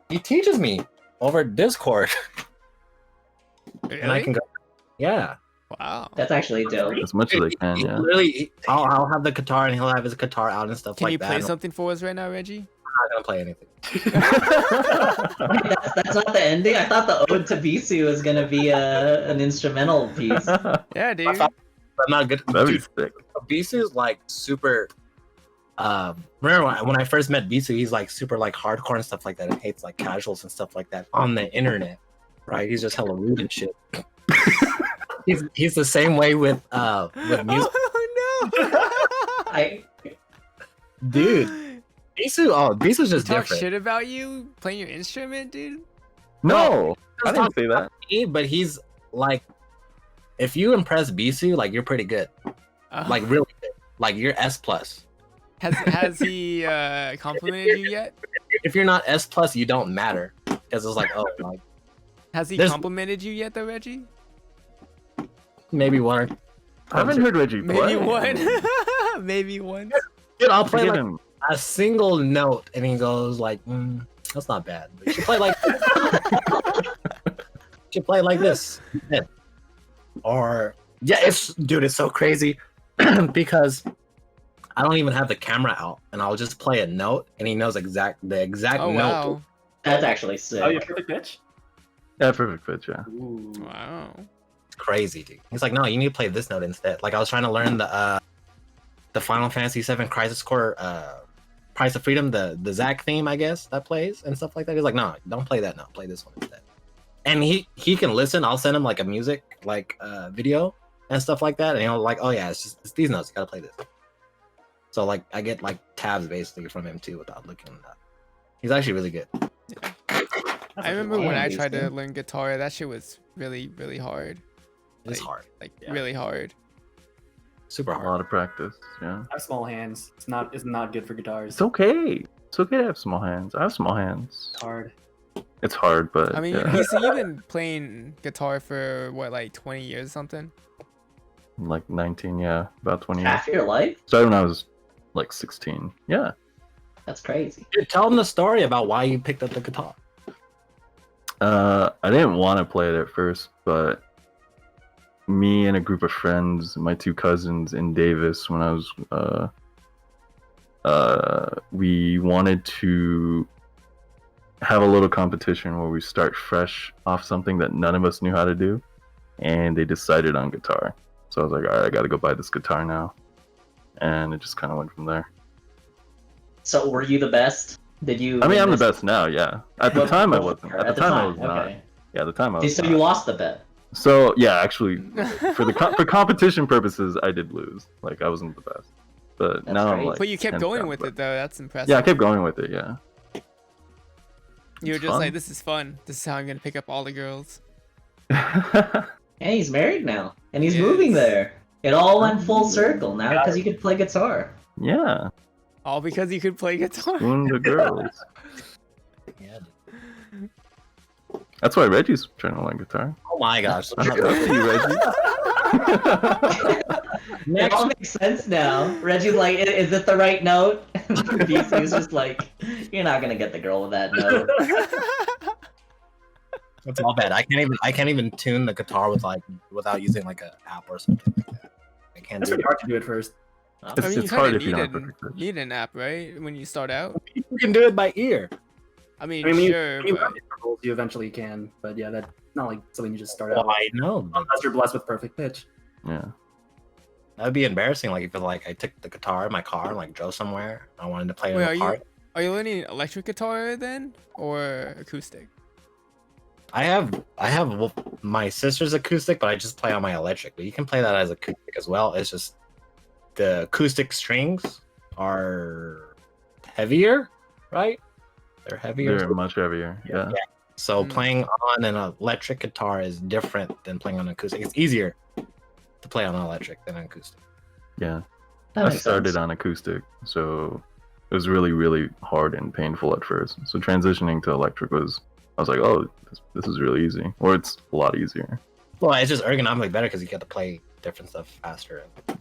He teaches me over Discord. Really? And I can go. Yeah. Wow. That's actually dope. As much as I can, yeah. Literally, I'll have the guitar and he'll have his guitar out and stuff Can like you that. play something for us right now, Reggie? I'm not gonna play anything. That's not the ending. I thought the ode to Beesu was gonna be an instrumental piece. Yeah, dude. I'm not good. That'd be Dude, sick. Beesu is like super. Remember when I first met Beesu, he's like super like hardcore and stuff like that, and hates like casuals and stuff like that on the internet, right? He's just hella rude and shit. he's the same way with music. Oh no! Dude, Beesu's just Talk different. shit about you playing your instrument, dude. No, I didn't say that. But he's like, if you impress Beesu, like you're pretty good, like really good, like you're S plus. Has he complimented you yet? If you're not S plus, you don't matter, because it's like, oh, like Has he there's- complimented you yet, though, Reggie? maybe one. I haven't heard Reggie play. Maybe one. Maybe one. Dude, I'll play Forget like him. a single note, and he goes like, "That's not bad." But you should play like, should play like this. Or yeah, it's so crazy because I don't even have the camera out, and I'll just play a note, and he knows the exact Oh note. wow. That's actually sick. Oh, you have perfect pitch? Yeah, perfect pitch. Yeah. Ooh. Wow. It's crazy, dude. He's like, no, you need to play this note instead. Like I was trying to learn the Final Fantasy VII Crisis Core Price of Freedom, the Zack theme, I guess, that plays and stuff like that. He's like, no, don't play that note. Play this one instead. And he can listen. I'll send him like a music video and stuff like that, and he'll like, oh yeah, it's these notes. You gotta play this. So like I get like tabs basically from him too without looking it up. He's actually really good. I remember when I tried to learn guitar, that shit was really, really hard. It's hard. Like really hard. Super A hard. lot of practice. Yeah. I have small hands. It's not good for guitars. It's okay. It's okay to have small hands. I have small hands. It's hard. It's hard, but I mean, yeah. you've been playing guitar for what, like 20 years or something? Like 19, yeah, about 20 years. Half your life? Started when I was like 16. Yeah. That's crazy. Dude, tell him the story about why you picked up the guitar. I didn't want to play it at first, but me and a group of friends, my two cousins in Davis, when I was, we wanted to have a little competition where we start fresh off something that none of us knew how to do, and they decided on guitar. So I was like, all right, I got to go buy this guitar now, and it just kind of went from there. So were you the best? Did you? I mean, I'm the win this- best now, yeah. At the time, I wasn't. At the time, I was not. okay. Yeah, at the time, I was So not. you lost the bet. So yeah, actually, for competition purposes, I did lose. Like I wasn't the best, but That's now I'm great. like. But you kept 10th going down, with but- it though. That's impressive. Yeah, I kept going with it. Yeah. You were It's just fun. like, this is fun. This is how I'm gonna pick up all the girls. And he's married now, and he's Yes. moving there. It all went full circle now because you could play guitar. Yeah. All because you could play guitar. Spoon the girls. Yeah. That's why Reggie's trying to learn guitar. Oh my gosh. I'm not to you, Reggie. It all makes sense now. Reggie's like, is it the right note? Beesu's just like, you're not gonna get the girl with that note. It's all bad. I can't even tune the guitar without using like an app or something like that. I can't That's do pretty it. hard to do at first. It's, I mean, it's you hard kind if of you don't have perfect pitch. need an app, right? When you start out. You can do it by ear. I mean, I mean, sure, when you but practice rules, you eventually can. But yeah, that's not like something you just start out. Well, I know. But Unless you're blessed with perfect pitch. Yeah. that'd be embarrassing. Like if I took the guitar in my car and like drove somewhere, I wanted to play it Wait, in are the you car. are you learning electric guitar then, or acoustic? I have my sister's acoustic, but I just play on my electric. But you can play that as acoustic as well. It's just the acoustic strings are heavier, right? They're heavier. They're much heavier. Yeah. So Mm. playing on an electric guitar is different than playing on acoustic. It's easier to play on electric than on acoustic. Yeah. That I makes started sense. on acoustic, so it was really, really hard and painful at first. So transitioning to electric I was like, oh, this is really easy, or it's a lot easier. Well, it's just ergonomically better because you get to play different stuff faster and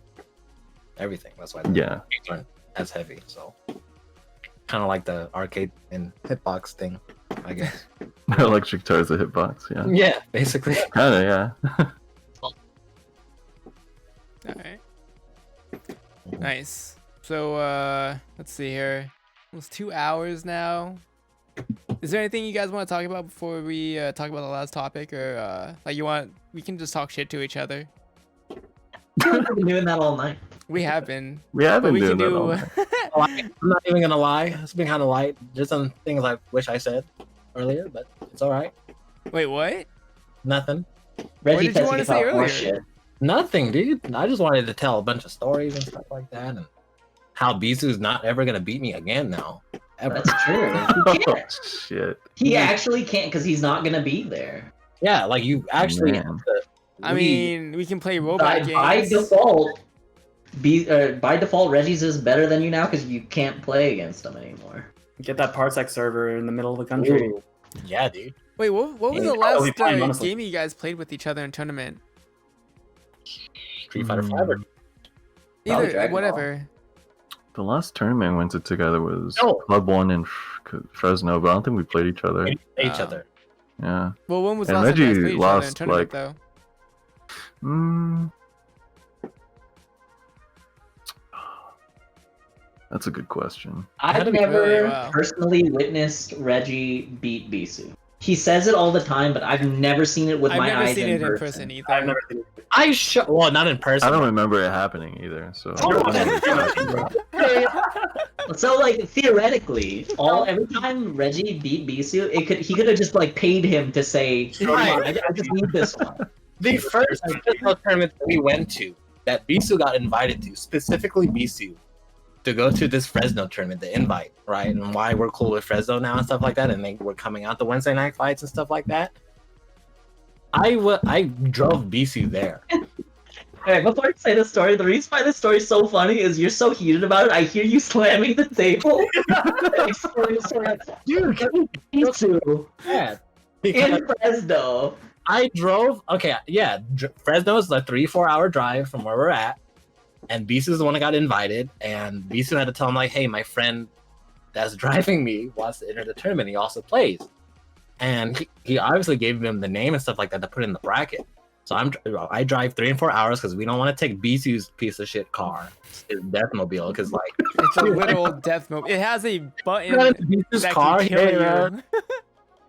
everything. That's why the Yeah. games aren't as heavy. So kind of like the arcade and hitbox thing, I guess. Electric guitar is a hitbox. Yeah. Yeah, basically. Kinda. Yeah. Alright. Nice. So let's see here. Almost 2 hours now. Is there anything you guys want to talk about before we talk about the last topic, or we can just talk shit to each other? We've been doing that all night. We have been. We have But been we can doing that all do. night. I'm not even gonna lie. It's been kind of light. There's some things I wish I said earlier, but it's all right. Wait, what? Nothing. Reggie did you says wanna he say talk earlier? horseshit. Nothing, dude. I just wanted to tell a bunch of stories and stuff like that, and how Beesu's not ever gonna beat me again now. Ever. That's true. He Oh, can't. shit. He actually can't because he's not gonna be there. Yeah, like you actually Man. have to I leave. mean, we can play robot By games. default, by default, Reggie's is better than you now because you can't play against him anymore. Get that Parsec server in the middle of the country. Ooh. Yeah, dude. Wait, what was Yeah, the probably last fine, honestly. game you guys played with each other in tournament? Street Fighter Mm. 5 or Probably Either, Dragon Ball. whatever. The last tournament we went to together was No. Club 1 in Fresno, but I don't think we played each other. each other. Yeah. Well, when was the And last time you guys Reggie played each other in a lost, tournament, like- though? That's a good question. I've Really? never Wow. personally witnessed Reggie beat Beesu. He says it all the time, but I've never seen it with I've my never eyes seen in it in person. person either. I've never seen it. Well, not in person. I don't remember it happening either. So. So like theoretically, every time Reggie beat Beesu, he could have just like paid him to say, Right. I just need this one. The first Fresno tournament that we went to, that Beesu got invited to, specifically Beesu, to go to this Fresno tournament, the invite, right? And why we're cool with Fresno now and stuff like that, and they were coming out the Wednesday night fights and stuff like that. I drove Beesu there. Alright, before I say the story, the reason why this story is so funny is you're so heated about it. I hear you slamming the table. Dude, Beesu yeah, because in Fresno. I drove. Okay, yeah, Fresno is a 3-4 hour drive from where we're at, and Beesu is the one that got invited, and Beesu had to tell him like, "Hey, my friend that's driving me wants to enter the tournament. He also plays," and he obviously gave him the name and stuff like that to put in the bracket. So I drive 3 and 4 hours because we don't want to take Beesu's piece of shit car, his Deathmobile, because like It's a literal death mode. It has a button Beesu's that car. can kill Hey, you. man.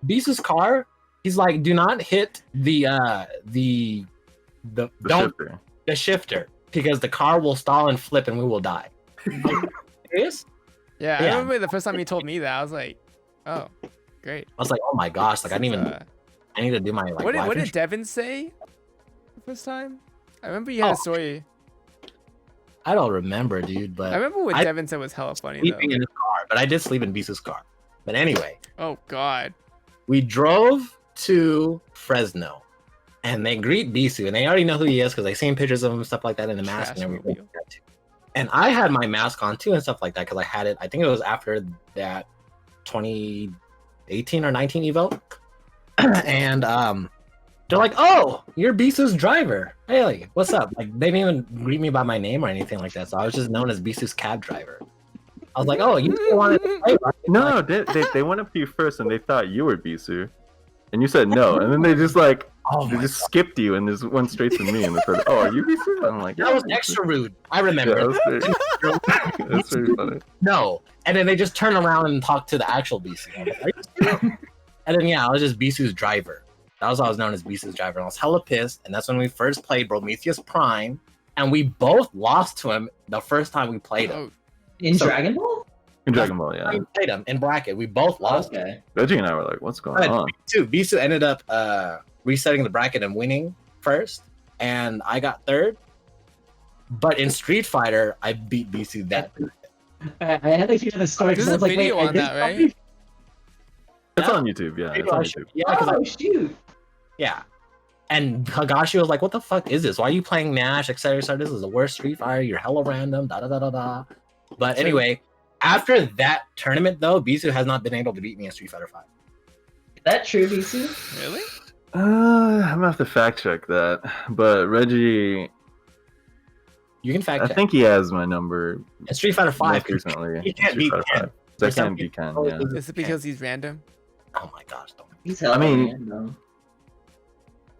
Beesu's car. He's like, do not hit the The don't shifter. the shifter because the car will stall and flip and we will die. Like, serious? Yeah, I Yeah. remember the first time you told me that. I was like, oh, great. I was like, oh my gosh, like I didn't even. I need to do my like. what life did insurance. Devin say the first time? I remember you had a Oh. story. I don't remember, dude. But I remember what I- Devin said was hella funny though. sleeping in his car, but I did sleep in Beesu's car. But anyway, Oh God. we drove to Fresno, and they greet Beesu, and they already know who he is because they seen pictures of him and stuff like that in the mask and everything. Trashmobile. And I had my mask on too and stuff like that because I had it. I think it was after that 2018 or 19 Evo, and they're like, "Oh, you're Beesu's driver. Hey, what's up?" Like they didn't even greet me by my name or anything like that, so I was just known as Beesu's cab driver. I was like, "Oh, you still wanted to play, right?" No, they went up to you first and they thought you were Beesu, and you said no, and then they just like Oh they my just skipped you and just went straight to me and they said, "Oh, are you Beesu?" I'm like, That was "Yeah, extra rude. I Yeah, remember. that's pretty funny. No. And then they just turn around and talk to the actual Beesu. I was like, "Are you serious?" And then, yeah, I was just Beesu's driver. That was how I was known as Beesu's driver. And I was hella pissed. And that's when we first played Prometheus Prime. And we both lost to him the first time we played him. Oh, In So- Dragon Ball? In Dragon Ball, yeah. We played him in bracket. We both lost. Okay. Reggie and I were like, "What's going on?" Beesu ended up resetting the bracket and winning first. And I got third. But in Street Fighter, I beat Beesu that. I had to hear the story. 'cause There's I a was like, video wait, I on did that, right? It's on YouTube, yeah. It's on YouTube. Yeah, because Oh shoot! yeah. And Higashi was like, "What the fuck is this? Why are you playing Nash, etc. This is the worst Street Fighter. You're hella random, da da da da da." But anyway, after that tournament though, Beesu has not been able to beat me in Street Fighter 5. Is that true, Beesu? really? I'm gonna have to fact check that, but Reggie, You can fact I check. think he has my number In Street Fighter 5, most recently. he can't Street beat Fighter Ken. 5. I There's can some beat Ken, people- yeah. Is it because he's random? Oh my gosh, don't. He's hella I mean- random.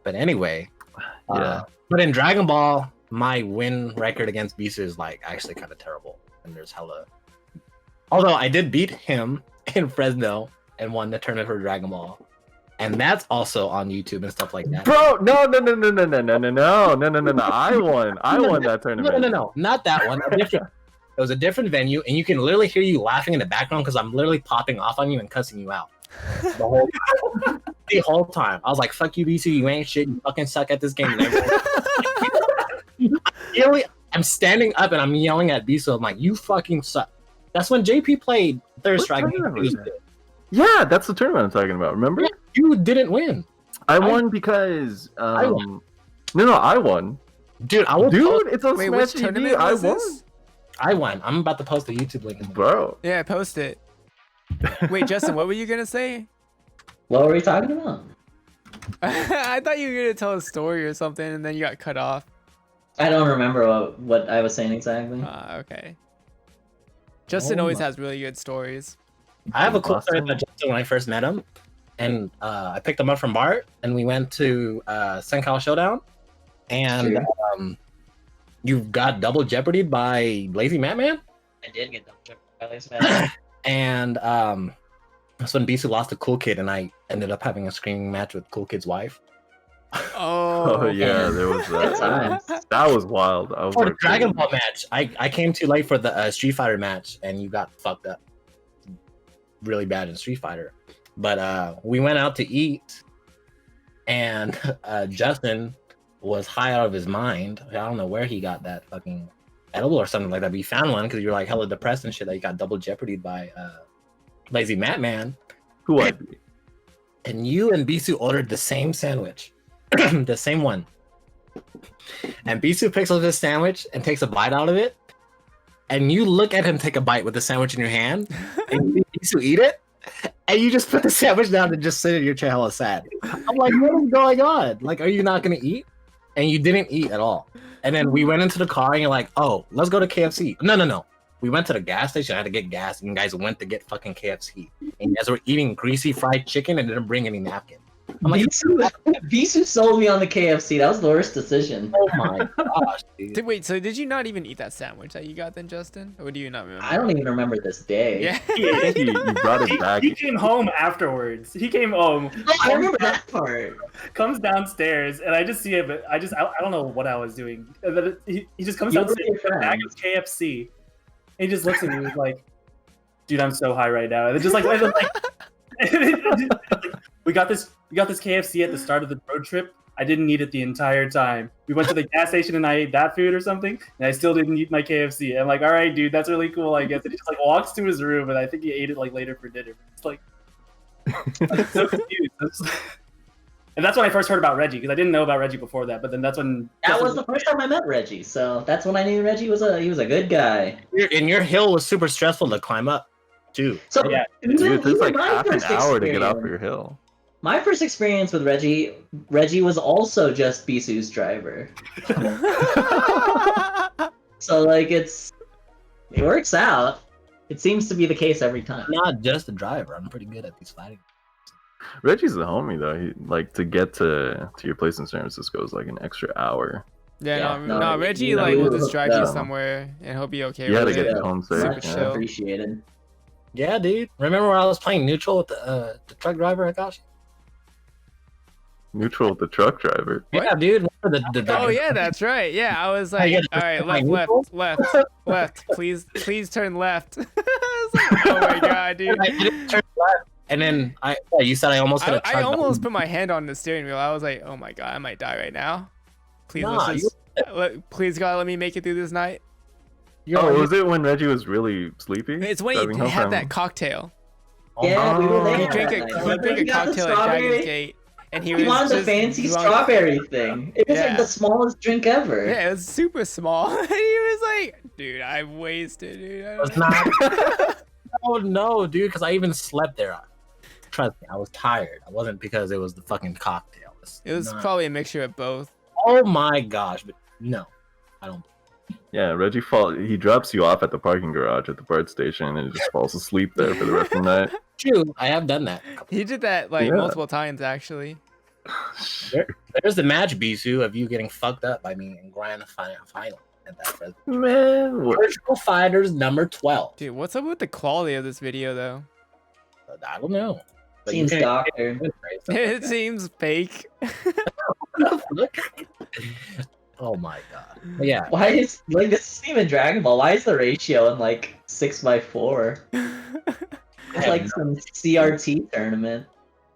But anyway, Yeah. but in Dragon Ball, my win record against Beesu is like actually kind of terrible, and there's hella. Although I did beat him in Fresno and won the tournament for Dragon Ball, and that's also on YouTube and stuff like that. Bro, no. I won that tournament. No, not that one. A different. It was a different venue, and you can literally hear you laughing in the background because I'm literally popping off on you and cussing you out the whole time. I was like, "Fuck you, BC, you ain't shit. You fucking suck at this game." And everyone- I'm standing up and I'm yelling at Beesu. I'm like, "You fucking suck." That's when JP played Third What Strike. tournament was that? Yeah, that's the tournament I'm talking about. Remember? Yeah, you didn't win, I won because I won. No, I won. dude. I will. Dude, it's on Wait, Smash which TV. tournament I was won. this? I won. I'm about to post a YouTube link. In the Bro. Yeah, post it. Wait, Justin, what were you gonna say? What were we talking about? I thought you were gonna tell a story or something, and then you got cut off. I don't remember what I was saying exactly. Okay. Justin Oh always my- has really good stories. I have a cool story Boston? about Justin when I first met him. and I picked him up from Bart, and we went to Senkai Showdown, and you got double jeopardied by Lazy Madman. I did get double jeopardy by Lazy Madman. And that's when Beesu lost to Cool Kid, and I ended up having a screaming match with Cool Kid's wife. Oh yeah, there was that. That was wild. For the Dragon Ball match, I came too late for the Street Fighter match, and you got fucked up really bad in Street Fighter. But we went out to eat, and Justin was high out of his mind. I don't know where he got that fucking edible or something like that, but he found one because you were like hella depressed and shit that you got double jeopardied by Lazy Madman. Who I be? And you and Beesu ordered the same sandwich. The same one. And Beesu picks up his sandwich and takes a bite out of it. And you look at him take a bite with the sandwich in your hand, and Beesu eat it, and you just put the sandwich down and just sit in your chair hella sad. I'm like, what is going on? Like, are you not gonna eat? And you didn't eat at all. And then we went into the car and you're like, oh, let's go to KFC. No. We went to the gas station. I had to get gas, and you guys went to get fucking KFC. And you guys were eating greasy fried chicken and didn't bring any napkin. I'm like, Beesu sold me on the KFC. That was the worst decision. oh my gosh, dude. Wait, so did you not even eat that sandwich that you got then, Justin? Or do you not remember? I don't even remember this day. Yeah. I think you brought it back. He came home afterwards. He came home. Oh, I remember that part. Comes downstairs, and I just see it, but I don't know what I was doing. And then he just comes downstairs with a bag of KFC. And he just looks at me and he's like, dude, I'm so high right now. And it's just like, we got this KFC at the start of the road trip. I didn't eat it the entire time. We went to the gas station and I ate that food or something, and I still didn't eat my KFC. I'm like, all right, dude, that's really cool, I guess. And he just like walks to his room, and I think he ate it like later for dinner. It's like, I'm so confused. And that's when I first heard about Reggie, because I didn't know about Reggie before that. But then that's when that was the first time I met Reggie. So that's when I knew Reggie was a good guy. And your hill was super stressful to climb up, too. So yeah, dude, it's like my half an first hour to get experience- off your hill. My first experience with Reggie was also just Beesu's driver. So like it works out. It seems to be the case every time. I'm not just a driver. I'm pretty good at these fighting. Reggie's the homie though. He like to get to your place in San Francisco is like an extra hour. Yeah, Yeah, no, no, Reggie you know, like will we just drive hooked you up. somewhere and he'll be okay You had to with get it. you home safe. Super Much chill. appreciated. Yeah, dude. Remember when I was playing neutral with the truck driver, Hikashi? Neutral with the truck driver. What? Yeah, dude. Remember the Oh yeah, that's right. Yeah, I was like, Yeah, all right, my left. Please turn left. I was like, oh my god, dude. I didn't turn left, and then you said I almost hit a truck. I almost put my hand on the steering wheel. I was like, oh my god, I might die right now. Please, Nah, please God, let me make it through this night. Oh, was it when Reggie was really sleepy? It's when Driving he home had from- that cocktail. Yeah, we were there. He drank that night. a He got the cocktail at strawberry- Dragon's Gate, and he He was wanted the just fancy drunk. strawberry thing. It was Yeah. like the smallest drink ever. Yeah, it was super small. And he was like, dude, I wasted, dude. I was don't- not. Oh no, dude! Because I even slept there. Trust me, I was tired. I wasn't because it was the fucking cocktail. It was not- probably a mixture of both. Oh my gosh! But no, I don't. Yeah, Reggie he drops you off at the parking garage at the BART station and just falls asleep there for the rest of the night. True, I have done that. He did that like Yeah. multiple times actually. There's the match, Beesu, of you getting fucked up by me in grand final at that present. Man, what? Virtual Fighters number 12. Dude, what's up with the quality of this video though? I don't know. But Seems you can- doctor. It seems fake. Oh my god. But yeah. Why is like this isn't even Dragon Ball? Why is the ratio in like 6x4? It's like some CRT tournament.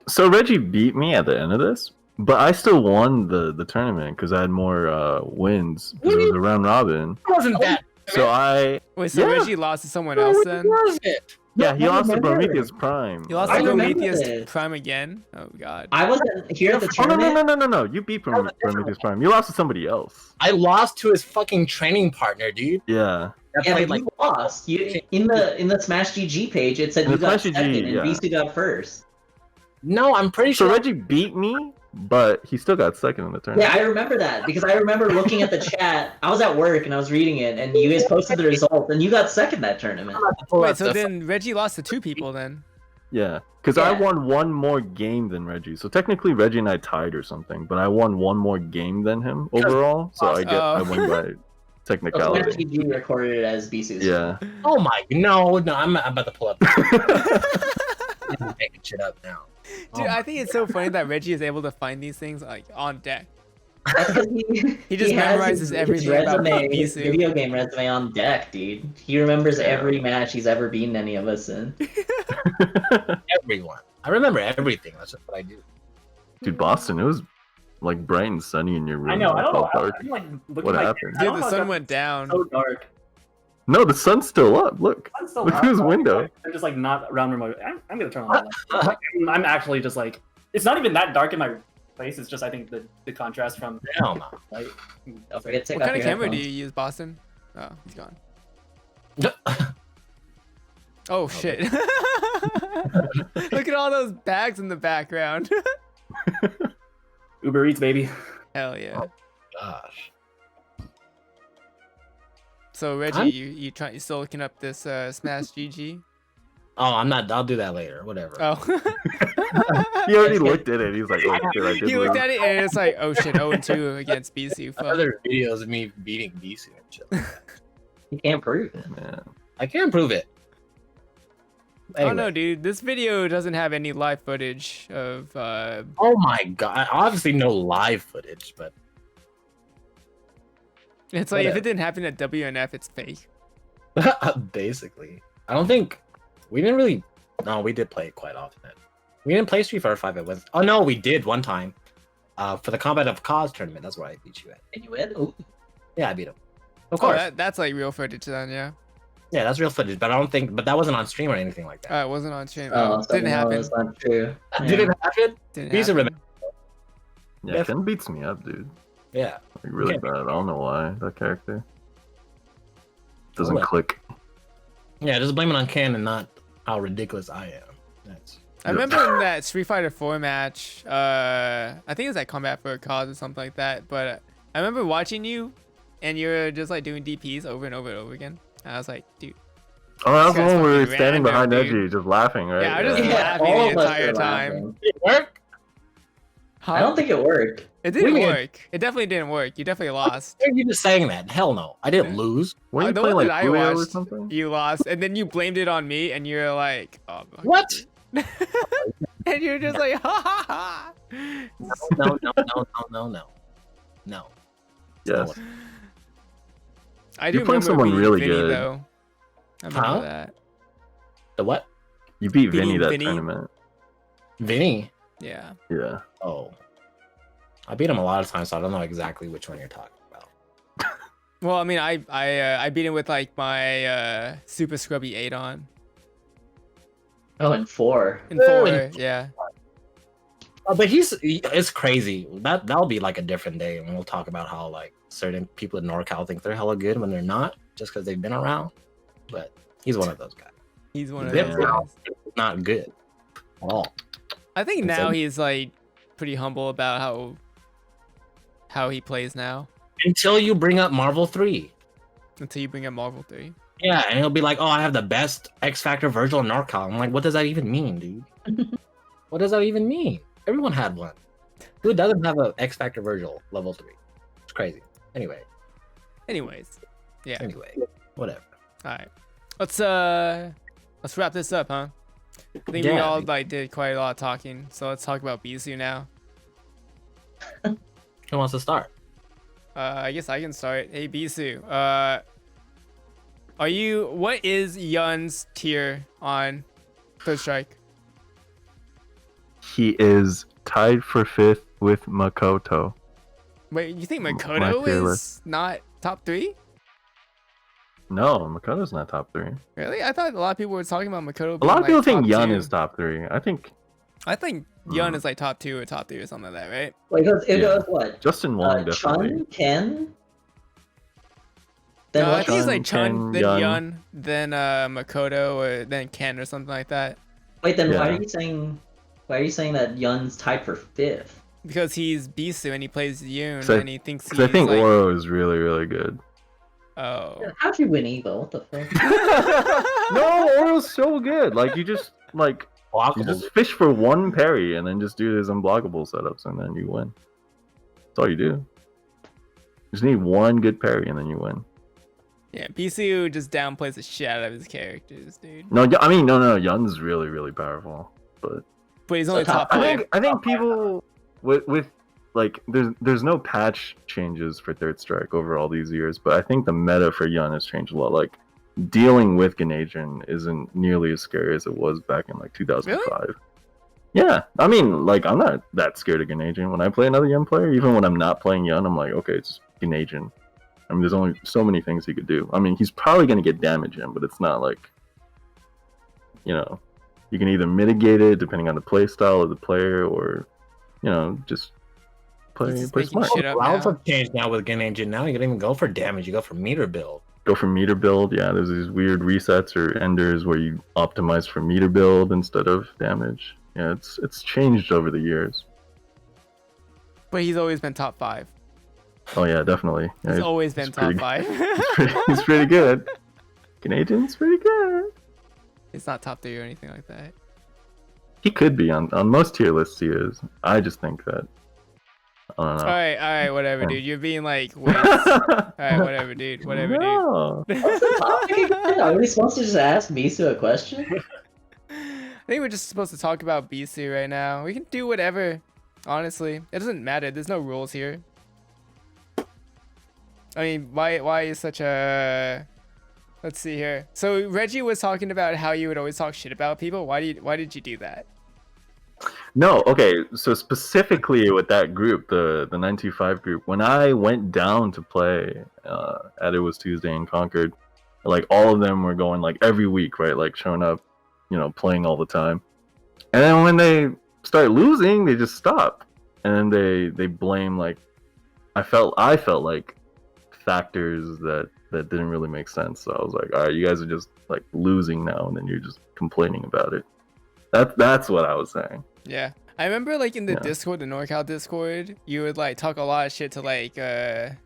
So Reggie beat me at the end of this, but I still won the tournament because I had more wins because it was a round robin. It wasn't that. So Wait, so Yeah. Reggie lost to someone else then? Was it? yeah, he I lost to remember. Prometheus Prime. He lost I to remember Prometheus this. Prime again? Oh god. I wasn't here at the Oh no tournament. no! You beat Prometheus Prime. You lost to somebody else. I lost to his fucking training partner, dude. Yeah. That Yeah, played but like you lost. You in the Smash GG page it said In you the got Smash second GG, and yeah. Beesu got first. no, I'm pretty So sure. Reggie beat me, but he still got second in the tournament. Yeah, I remember that because I remember looking at the chat. I was at work and I was reading it, and you guys posted the results, and you got second that tournament. Wait, so then Reggie lost to two people then? Yeah, because I Yeah. won one more game than Reggie. So technically Reggie and I tied or something, but I won one more game than him overall. So I win by So technicality. TG recorded it as Beesu's. Yeah. Oh my, no, I'm about to pull up. I'm making shit up now. Dude, I think it's so funny that Reggie is able to find these things like on deck. That's 'cause He just has memorizes his everything about resume, his Beesu. video game resume on deck, dude. He remembers every match he's ever beaten any of us in. Everyone. I remember everything. That's just what I do. Dude, Boston, it was like bright and sunny in your room. I know. I don't know. felt dark. I'm like looking What like, happened? I Dude, don't the know if sun that's went down. so dark. No, the sun's still up. Look. I'm still Look up. through his window. I'm just like not around remote. I'm gonna turn on the light. I'm actually just like it's not even that dark in my face. It's just I think the contrast from Hell no. light. Don't forget to take What off kind of your camera do headphones. you use, Boston? Oh, he's gone. Oh shit! Look at all those bags in the background. Uber Eats, baby. Hell yeah! Gosh. So Reggie, I'm- you still looking up this Smash GG? Oh, I'm not. I'll do that later. Whatever. Oh. He already looked at it. He's like, oh shit, I did He looked lose. at it and it's like, oh shit, 0-2 against Beesu. Fuck. Other videos of me beating Beesu and shit. You can't prove it. Man. I can't prove it. Oh no, Anyway. dude, this video doesn't have any live footage of. Oh my god. Obviously no live footage, but It's like if Whatever. it didn't happen at WNF, it's fake. basically. I don't think we didn't really. No, we did play it quite often. We didn't play Street Fighter 5 at Wednesday. Oh no, we did one time. For the Combat of Cause tournament. That's where I beat you at. And you win? Ooh. Yeah, I beat him. Of Oh, course. that's like real footage then, yeah. Yeah, that's real footage, but I don't think. But that wasn't on stream or anything like that. It wasn't on stream. Oh, so Didn't no, happen. that's not true. Did it happen? Didn't Beesu happen. remember. Yeah, Yeah. Ken beats me up, dude. Yeah. Like really Okay. bad. I don't know why that character doesn't Well, click. Yeah, just blame it on Ken and not how ridiculous I am. That's I remember in that Street Fighter 4 match, I think it was like Combat for a Cause or something like that, but I remember watching you and you were just like doing DPs over and over and over again. And I was like, dude. Oh, that was the This guy's one where we were fucking standing random, behind dude. Edgy, just laughing, right? Yeah, I was just Yeah, laughing all the of us entire were time. laughing. it work? Huh? I don't think it worked. It didn't Weird. work. It definitely didn't work. You definitely lost. Why are you just saying that? Hell no. I didn't lose. When you The play one like that I Julio or watched, something? you lost, and then you blamed it on me, and you're like, oh, fuck. What? And you're just like, ha ha ha. No. No. Yes. I do You're playing remember someone beating really Vinny, good. though. I remember Huh? that. The what? You beat Beating Vinny that Vinny? tournament. Vinny? Yeah. Yeah. Oh. I beat him a lot of times, so I don't know exactly which one you're talking about. Well, I mean, I beat him with like my super scrubby 8 on. Oh, and 4. In 4, yeah. But it's crazy. That'll be like a different day, and we'll talk about how like certain people in NorCal think they're hella good when they're not, just because they've been around. But he's one of those guys. He's one of They're those Yeah. guys. not good at all. I think It's now like- he's like pretty humble about how he plays now. Until you bring up Marvel 3. Until you bring up Marvel 3. Yeah, and he'll be like, "Oh, I have the best X Factor Virgil in NorCal." I'm like, "What does that even mean, dude? What does that even mean? Everyone had one. Who doesn't have a X Factor Virgil level 3? It's crazy." Anyway, Yeah. whatever. All right. Let's wrap this up, huh? I think we Yeah. all like did quite a lot of talking, so let's talk about Beesu now. Who wants to start? I guess I can start. Hey Beesu, what is Yun's tier on Third Strike? He is tied for 5th with Makoto. Wait, you think My Makoto tier is list. not top 3? No, Makoto's not top 3. Really? I thought a lot of people were talking about Makoto. A lot of being, people like, think top Yun 2. is top 3. I think Yun is like top 2 or top 3 or something like that, right? Wait, it Yeah. goes what? Justin Wong definitely. Chun, Ken? Then No, I what? think it's like Chun, Chun, then Yun. Yun, then Makoto, or then Ken or something like that. Wait, then why Yeah. are you saying? Why are you saying that Yun's tied for 5th? Because he's Beesu and he plays Yun So I- and he thinks he's Because I think like, Oro is really, really good. oh. How'd you win Evo? What the fuck? No, Oro's so good. Like, you just, like, You Blockable. just fish for one parry and then just do his unblockable setups and then you win. That's all you do. You just need one good parry and then you win. Yeah, Beesu just downplays the shit out of his characters, dude. No, I mean, no. Yun's really, really powerful. But He's only So top I 5. think people with like there's no patch changes for Third Strike over all these years, but I think the meta for Yun has changed a lot. Like dealing with Ganadrian isn't nearly as scary as it was back in like 2005. Really? Yeah, I mean, like I'm not that scared of Ganadrian. When I play another Yun player, even when I'm not playing Yun, I'm like, okay, it's Ganadrian. I mean, there's only so many things he could do. I mean, he's probably gonna get damage in, but it's not like, you know, you can either mitigate it depending on the play style of the player, or, you know, just play smart. Rounds have changed now with Ganadrian. Now you don't even go for damage; you go for meter build. Go for meter build. Yeah, there's these weird resets or enders where you optimize for meter build instead of damage. Yeah, it's changed over the years. But he's always been top 5. Oh yeah, definitely. Yeah, He's always been top 5. He's pretty good. Canadian's pretty good. It's not top 3 or anything like that. He could be on most tier lists. He is. I just think that. I don't know. All right, whatever, dude. You're being like, wait. All right, whatever, dude. Whatever, No. dude. What's the topic again? Are we supposed to just ask Beesu a question? I think we're just supposed to talk about Beesu right now. We can do whatever, honestly. It doesn't matter. There's no rules here. I mean, why is such a... Let's see here. So Reggie was talking about how you would always talk shit about people. Why did you do that? No, okay. So specifically with that group, the 925 group, when I went down to play at It Was Tuesday in Concord, like all of them were going like every week, right? Like showing up, you know, playing all the time. And then when they start losing, they just stop. And then they blame like I felt like factors that didn't really make sense. So I was like, all right, you guys are just like losing now, and then you're just complaining about it. That's what I was saying. Yeah, I remember like in the Discord, the NorCal Discord, you would like talk a lot of shit to like to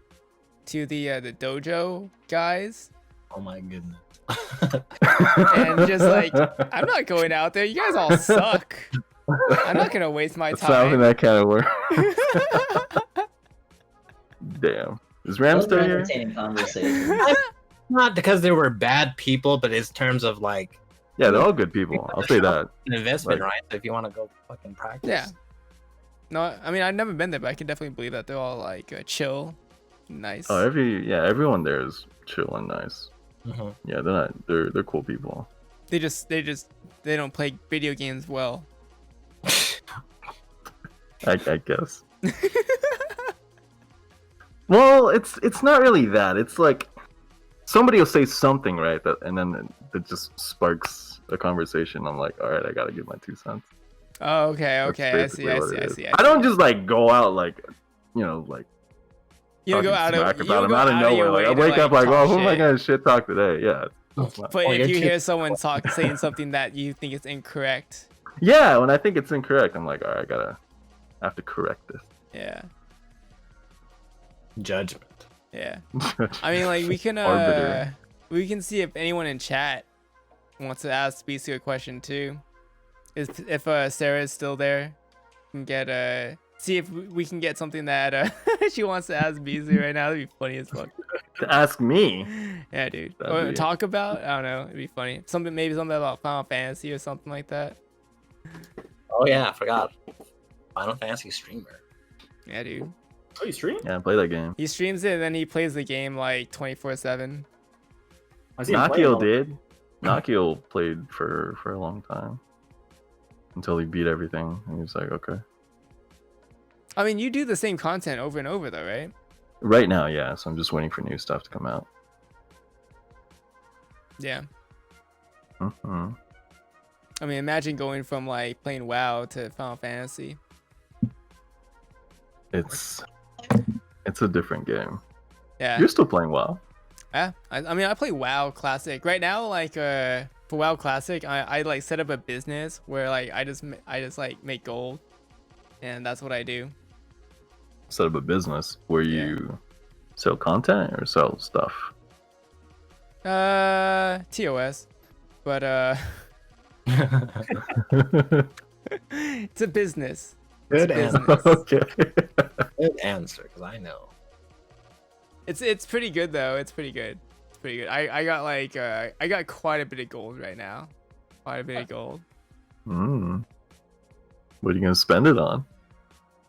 the dojo guys. Oh my goodness. And just like, I'm not going out there. You guys all suck. I'm not gonna waste my It's not time. that kind of work. Damn. Is Ram still here? Entertaining conversation. Not because they were bad people, but it's terms of like. Yeah, they're all good people. I'll say that. An investment, Like- right? So if you want to go fucking practice. Yeah. No, I mean I've never been there, but I can definitely believe that they're all like chill, nice. Oh, everyone there is chill and nice. Mm-hmm. Yeah, they're cool people. They don't play video games well. I guess. Well, it's not really that. It's like somebody will say something, right? And then it just sparks a conversation. I'm like, all right, I gotta give my 2 cents. Oh, okay. I That's see. basically what it is. I don't just like go out like, you know, like You don't go out smack of about him out of nowhere. Like I wake up like, oh, who am I gonna shit talk today? Yeah. But if you hear someone saying something that you think is incorrect. Yeah, when I think it's incorrect, I'm like, all right, I have to correct this. Yeah. Judgment. Yeah. I mean, like we can Arbiter. we can see if anyone in chat wants to ask Beesu a question too. If Sarah is still there, we can get see if we can get something that she wants to ask Beesu right now. That'd be funny as fuck. To ask me. Yeah, dude. That'd Or be talk about, I don't know, it'd be funny. Maybe something about Final Fantasy or something like that. Oh yeah, I forgot. Final Fantasy streamer. Yeah, dude. Oh, you stream? Yeah, play that game. He streams it and then he plays the game like 24/7. I see him playing Nakio all- did. Nakio played for a long time. Until he beat everything. And he was like, okay. I mean, you do the same content over and over though, right? Right now, yeah. So I'm just waiting for new stuff to come out. Yeah. Mm-hmm. I mean, imagine going from like playing WoW to Final Fantasy. It's a different game. Yeah. You're still playing WoW. Yeah. I mean, I play WoW Classic right now. Like, for WoW Classic, I like set up a business where like I just like make gold, and that's what I do. Set up a business where you sell content or sell stuff. TOS, but It's a business. Good It's answer. Okay. Good answer, because I know. It's pretty good though. It's pretty good. It's pretty good. I got like I got quite a bit of gold right now. Quite a bit of gold. Mm. What are you gonna spend it on?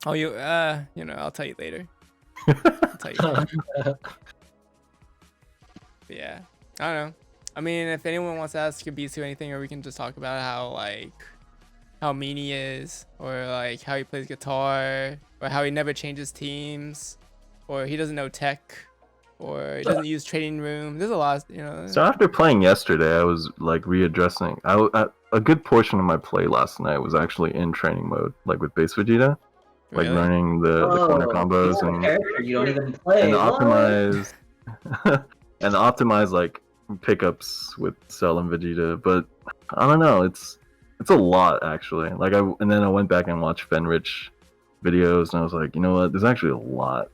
Oh, I'll tell you later. I'll tell you later. But yeah, I don't know. I mean, if anyone wants to ask Beesu anything, or we can just talk about how mean he is, or like how he plays guitar, or how he never changes teams, or he doesn't know tech, or he doesn't use trading room. There's a lot, So after playing yesterday, I was like readdressing. A good portion of my play last night was actually in training mode, like with base Vegeta, like Really? learning the corner combos you have a and character you don't even play. and What? optimize and optimize like pickups with Cell and Vegeta. But I don't know, it's a lot actually. And then I went back and watched Fenrich videos, and I was like, you know what? There's actually a lot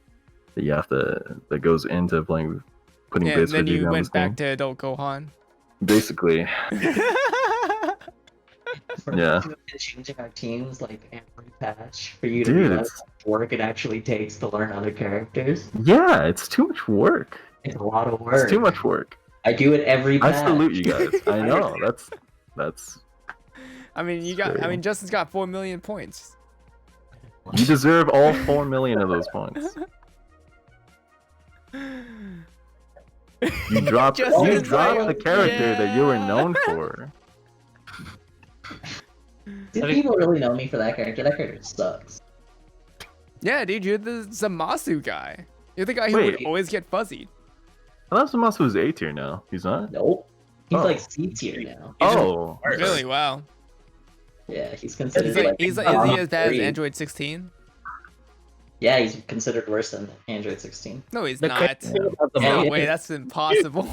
that goes into putting Yeah, base and then Vegeta you on went this back game. to adult Gohan. Basically, yeah. Changing our teams like every patch for you to Dude, realize how much work it actually takes to learn other characters. Yeah, it's too much work. It's a lot of work. It's too much work. I do it every I patch. salute you guys. I know that's. I mean, Justin's got 4 million points. You deserve all 4 million of those points. You dropped Justin's the like, character that you were yeah. known for. Did people really know me for that character? That character sucks. Yeah, dude, you're the Zamasu guy. You're the guy who Wait. would always get fuzzied. I thought Zamasu was A tier now. He's not? Nope. He's Oh. like C tier now. Oh. Really? Wow. Yeah, he's considered Is he like as top bad as 3. Android 16? Yeah, he's considered worse than Android 16. No, he's The not. crazy thing about the No Zamasu- way, that's impossible.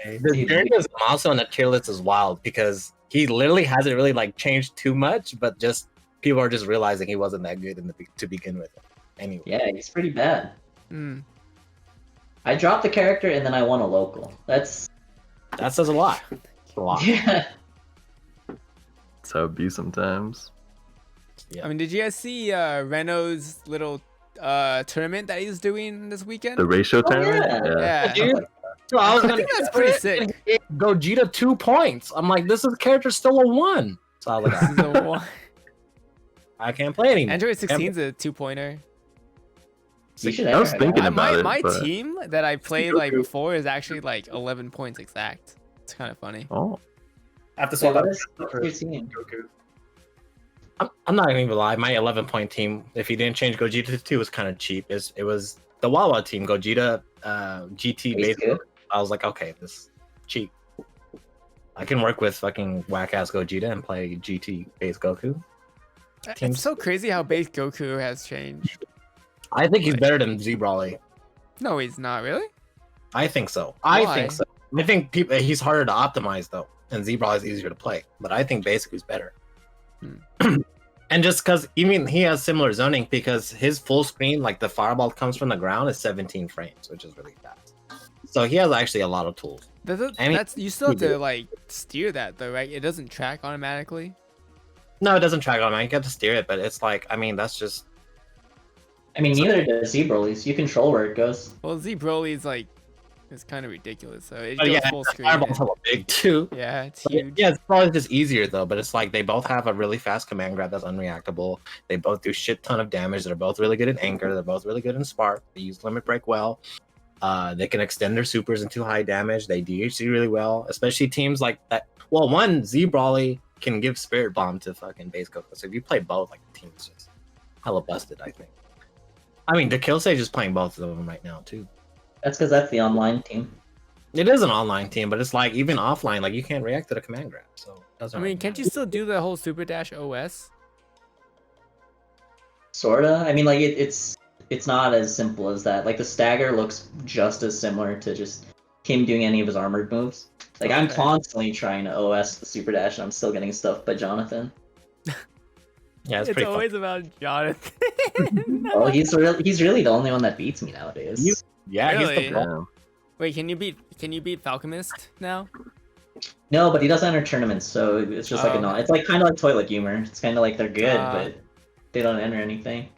The journey of Zamasu on the tier list is wild because he literally hasn't really like changed too much, but just people are just realizing he wasn't that good to begin with. Anyway. Yeah, he's pretty bad. Hmm. I dropped the character and then I won a local. That says a lot. It's a lot. Yeah. That's how it be sometimes. I mean, did you guys see Renault's little tournament that he's doing this weekend? The ratio tournament? Yeah. Dude, so I was I gonna think that's pretty sick. Gogeta 2 points. I'm like, this character's still a 1. So I was like, This is a one. I can't play anymore. Android 16's a 2-pointer. You should I was ever thinking have about it, My but- team that I played like before is actually like 11 points exact. It's kind of funny. Oh. I have to Yeah, swap what out is your team? Goku. I'm not even gonna lie. My 11-point team, if he didn't change Gogeta to 2, was kind of cheap. It was the Wawa team, Gogeta, GT Base base. Goku? I was like, okay, this is cheap. I can work with fucking whack ass Gogeta and play GT base Goku. Teams- It's so crazy how base Goku has changed. I think he's better than Z-Brawly. No, he's not really. I think so. Why? I think so. I think he's harder to optimize though, and Z-Brawly is easier to play. But I think Basic's better. And just because even he has similar zoning, because his full screen, like the fireball comes from the ground, is 17 frames, which is really fast. So he has actually a lot of tools. That's you still have to like steer that though, right? It doesn't track automatically. No, it doesn't track on man. You have to steer it, but it's like, I mean, that's just. I mean, neither does Z-Broly's. You control where it goes. Well, Z Broly's like, it's kind of ridiculous. So it But goes yeah, full the screen. fireball's hella big too. Yeah, it's But huge. yeah, it's probably just easier though. But it's like they both have a really fast command grab that's unreactable. They both do shit ton of damage. They're both really good in anchor. They're both really good in spark. They use limit break well. They can extend their supers into high damage. They DHC really well, especially teams like that. Well, one Z-Brawly can give Spirit Bomb to fucking base Goku. So if you play both, like the team's just hella busted, I think. I mean, the Kill Stage is playing both of them right now too. That's because that's the online team. It is an online team, but it's like even offline, like you can't react to the command grab. So it doesn't I mean, can't you still do the whole Super Dash OS? Sorta. I mean, like it's not as simple as that. Like the stagger looks just as similar to just him doing any of his armored moves. Like I'm Okay. constantly trying to OS the Super Dash, and I'm still getting stuffed by Jonathan. Yeah, it's It's pretty fun. always about Jonathan. Well, he's really the only one that beats me nowadays. Yeah, he's Really? the bro. Yeah. Wait, can you beat Falcomist now? No, but he doesn't enter tournaments, so it's just like a non. It's like kind of like toilet humor. It's kind of like they're good, but they don't enter anything.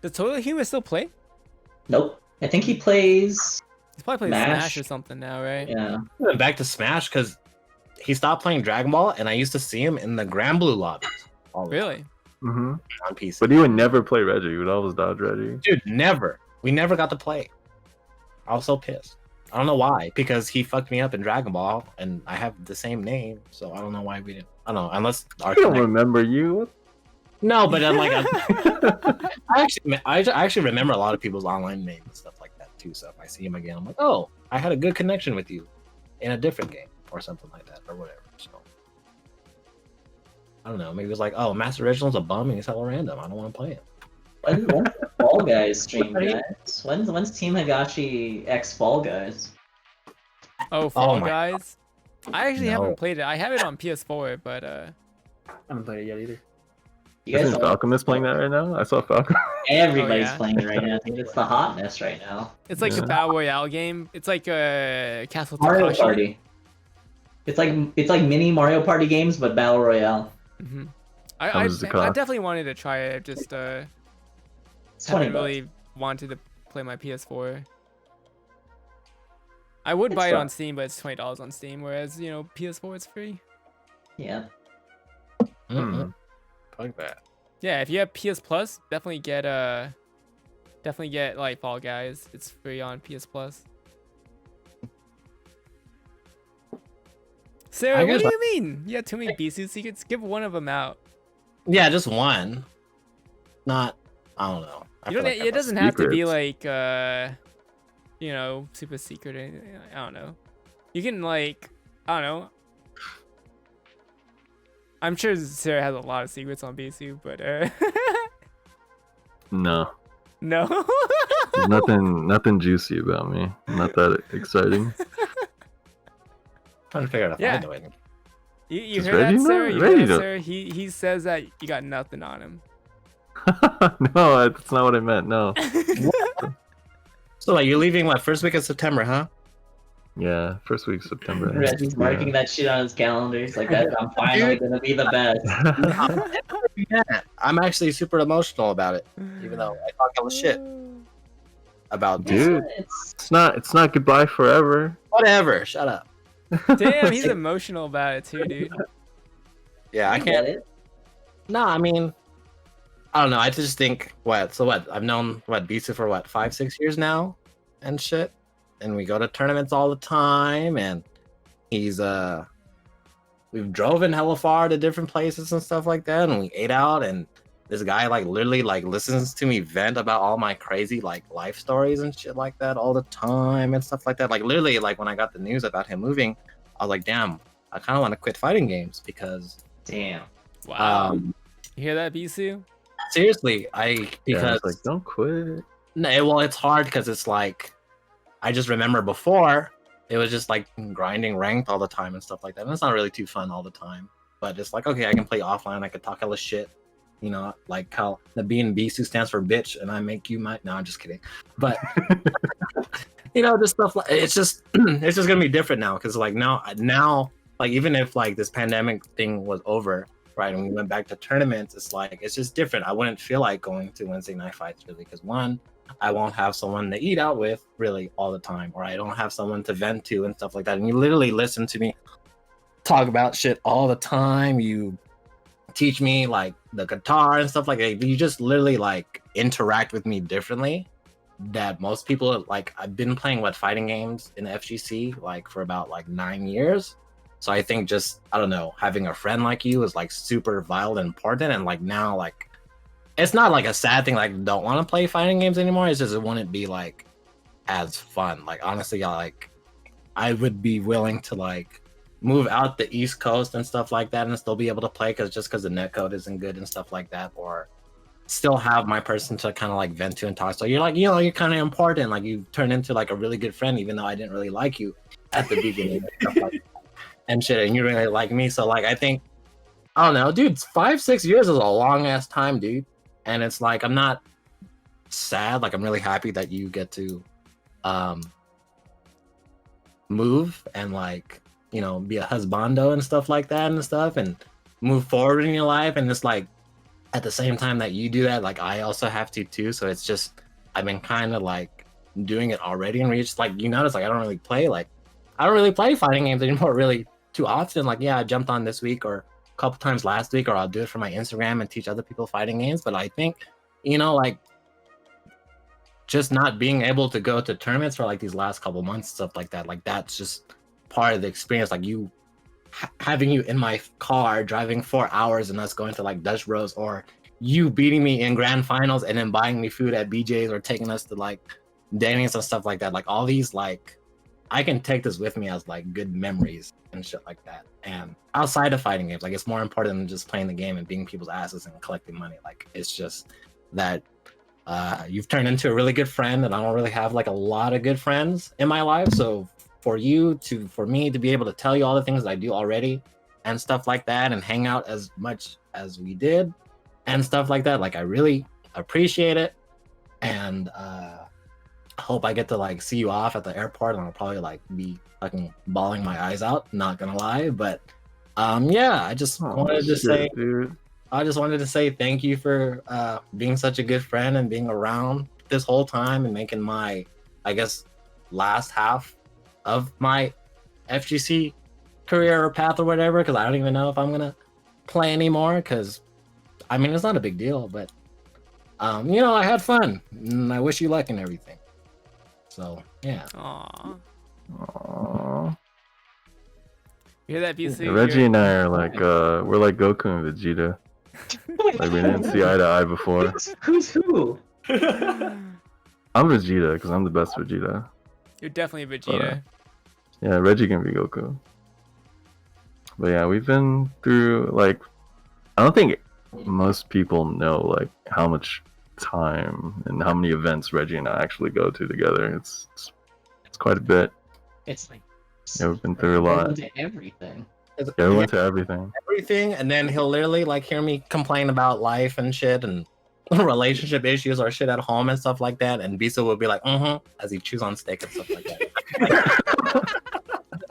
Does Toilet Humor still play? Nope. I think he plays. He's probably playing Smash or something now, right? Yeah. He went back to Smash because he stopped playing Dragon Ball, and I used to see him in the Grand Blue lobbies. Really? Mm-hmm. On PC. But he would never play Reggie. He would always dodge Reggie. Dude, never. We never got to play. I was so pissed. I don't know why, because he fucked me up in Dragon Ball, and I have the same name, so I don't know why we didn't. I don't know, unless I don't remember you. No, but I'm like, I actually remember a lot of people's online names and stuff like that too. So if I see him again, I'm like, oh, I had a good connection with you in a different game or something like that or whatever. So I don't know. Maybe it was like, oh, MasterReginald's a bum and he's hella random. I don't want to play him. When's the Fall Guys stream, guys? When's Team Higashi X Fall Guys? Oh, Fall Guys. I actually haven't played it. I have it on PS4, but I haven't played it yet either. You guys Isn't Falcon is playing that right now? I saw Falcon. Everybody's playing it right now. I think it's the hotness right now. It's like a battle royale game. It's like a Castle Mario Takashi. Party. It's like mini Mario Party games, but battle royale. Mm-hmm. I definitely wanted to try it. Just haven't really wanted to play my PS4. I would buy it on Steam, but it's $20 on Steam, whereas PS4 it's free. Yeah. Like that. Yeah, if you have PS Plus, definitely get like Fall Guys. It's free on PS Plus. Sarah, what do you mean? You have too many Beesu secrets? Give one of them out. Yeah, just one. Not, I don't know. It doesn't have to be like super secret or anything. I don't know. You can like, I don't know. I'm sure Sarah has a lot of secrets on Beesu, but No. No. There's nothing juicy about me. Not that exciting. Trying to figure out if I know anything. You heard that, Sarah? You heard that, Sarah? He says that you got nothing on him. No, that's not what I meant. No. So like you're leaving what, first week of September, huh? Yeah, first week of September. Reggie's marking that shit on his calendar. He's like, I'm finally gonna be the best. Yeah, I'm actually super emotional about it, even though I talk all the shit about dude. It's not goodbye forever. Whatever. Shut up. Damn, he's emotional about it too, dude. Yeah, I can't. No, I mean, I don't know. I just think what I've known Beesu for 5-6 years now, and shit. And we go to tournaments all the time, and he's we've driven hella far to different places and stuff like that, and we ate out, and this guy literally listens to me vent about all my crazy life stories and shit like that all the time and stuff like that. Literally when I got the news about him moving, I was like, damn, I kind of want to quit fighting games because damn. Wow. You hear that, Beesu? Seriously, because don't quit. No, well, it's hard because it's I just remember before it was just grinding ranked all the time and stuff like that. And it's not really too fun all the time, but it's okay, I can play offline. I could talk hella shit, like how the B in Beesu stands for bitch, and I make you my. No, I'm just kidding. But just stuff it's just gonna be different now because now even if this pandemic thing was over, right, and we went back to tournaments, it's just different. I wouldn't feel like going to Wednesday night fights really because one, I won't have someone to eat out with really all the time, or I don't have someone to vent to and stuff like that. And you literally listen to me talk about shit all the time. You teach me the guitar and stuff like that. You just literally interact with me differently that most people I've been playing fighting games in the FGC for about 9 years. So I think just, I don't know, having a friend like you is super vital and important. And now it's not a sad thing don't want to play fighting games anymore. It's just it wouldn't be as fun. Honestly, I would be willing to move out the East Coast and stuff like that and still be able to play because the netcode isn't good and stuff like that, or still have my person to kind of vent to and talk. So you're you're kind of important. You turn into a really good friend, even though I didn't really like you at the beginning and stuff like that. And shit, and you really like me. So I think, I don't know, dude, 5-6 years is a long ass time, dude. And it's I'm not sad. I'm really happy that you get to move and like, you know, be a husbando and stuff like that and stuff and move forward in your life. And it's like at the same time that you do that, like I also have to too. So it's just, I've been kind of like doing it already and reached like, you notice like I don't really play fighting games anymore really too often. Like, yeah, I jumped on this week or a couple times last week, or I'll do it for my Instagram and teach other people fighting games. But I think, you know, like just not being able to go to tournaments for like these last couple months, stuff like that, like that's just part of the experience. Like you having you in my car driving 4 hours and us going to like Dutch Bros, or you beating me in grand finals and then buying me food at BJ's or taking us to like Danny's and stuff like that. Like all these, like I can take this with me as like good memories and shit like that. And outside of fighting games, like it's more important than just playing the game and beating people's asses and collecting money. Like it's just that you've turned into a really good friend, and I don't really have like a lot of good friends in my life. So for me to be able to tell you all the things that I do already and stuff like that, and hang out as much as we did and stuff like that, like I really appreciate it. And I hope I get to like see you off at the airport, and I'll probably like be fucking bawling my eyes out, not gonna lie. But yeah, I just wanted to say, dude. I just wanted to say thank you for being such a good friend and being around this whole time and making my, I guess, last half of my FGC career or path or whatever, because I don't even know if I'm gonna play anymore, because I mean it's not a big deal, but you know, I had fun and I wish you luck and everything. So yeah. Aww. You hear that, Beesu? Reggie and I are like we're like Goku and Vegeta. Like we didn't see eye to eye before. Who's who? I'm Vegeta because I'm the best Vegeta. You're definitely Vegeta. Yeah, Reggie can be Goku. But yeah, we've been through like, I don't think most people know like how much time and how many events Reggie and I actually go to together. It's quite a bit. It's like, yeah, we've been through a lot. Everything. Yeah, we went to everything. Everything, and then he'll literally like hear me complain about life and shit and relationship issues or shit at home and stuff like that, and Beesu will be like, as he chews on steak and stuff like that.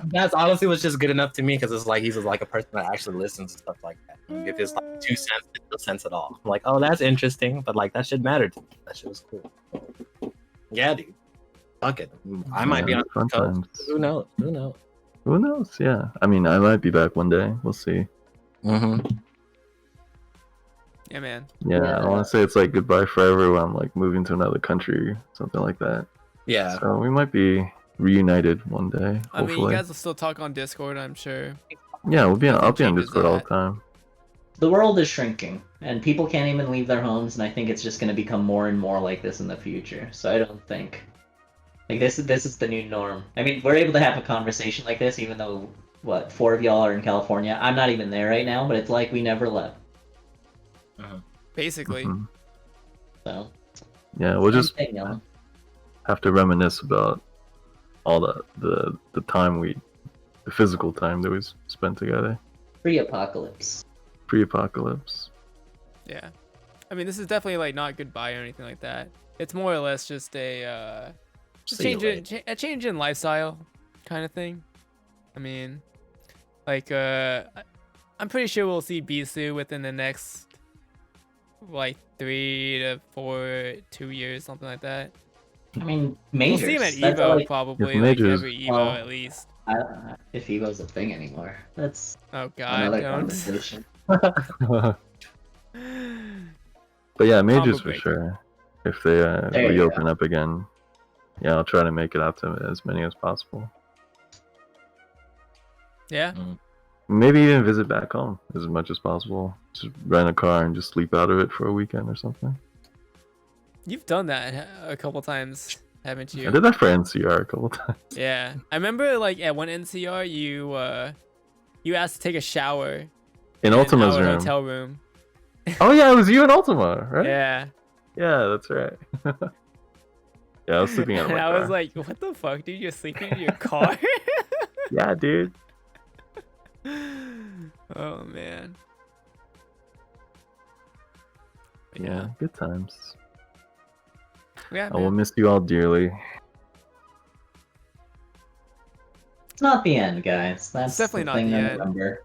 That's honestly was just good enough to me, because it's like he's like a person that actually listens and stuff like that and give his like 2 cents, no sense at all. I'm like, oh, that's interesting, but like that shit mattered to me. That shit was cool. Yeah, dude. Fuck it. I might be on fun times. Who knows? Who knows? Who knows? Yeah. I mean, I might be back one day. We'll see. Yeah, man. Yeah, I want to say it's like goodbye forever when I'm like moving to another country, something like that. Yeah. So we might be reunited one day. I mean, you guys will still talk on Discord, I'm sure. Yeah, I'll be on Discord all the time. The world is shrinking, and people can't even leave their homes, and I think it's just going to become more and more like this in the future. So I don't think... Like, this is the new norm. I mean, we're able to have a conversation like this, even though, 4 of y'all are in California. I'm not even there right now, but it's like we never left. Basically. So. Yeah, we'll just have to reminisce about all the time the physical time that we spent together. Pre-apocalypse. Pre-apocalypse. Yeah. I mean, this is definitely, like, not goodbye or anything like that. It's more or less just a change in lifestyle kind of thing. I mean, like, I'm pretty sure we'll see Beesu within the next, like, 3 to 4, 2 years, something like that. I mean, majors. We'll see him at Evo, probably, like, every Evo at least. I don't know if Evo's a thing anymore. That's oh god, another don't. conversation. But yeah, majors for sure. If they reopen up again, yeah, I'll try to make it out to as many as possible. Yeah. Maybe even visit back home as much as possible. Just rent a car and just sleep out of it for a weekend or something. You've done that a couple times, haven't you? I did that for NCR a couple times. Yeah, I remember like at one NCR you asked to take a shower in Ultima's our room. hotel room. Oh yeah, it was you in Ultima, right? Yeah. Yeah, that's right. Yeah, I was sleeping out of my car. I was like, what the fuck, dude? You're sleeping in your car? Yeah, dude. Oh man. Yeah, good times. Yeah, I will miss you all dearly. It's not the end, guys. That's definitely the not thing the to end. remember.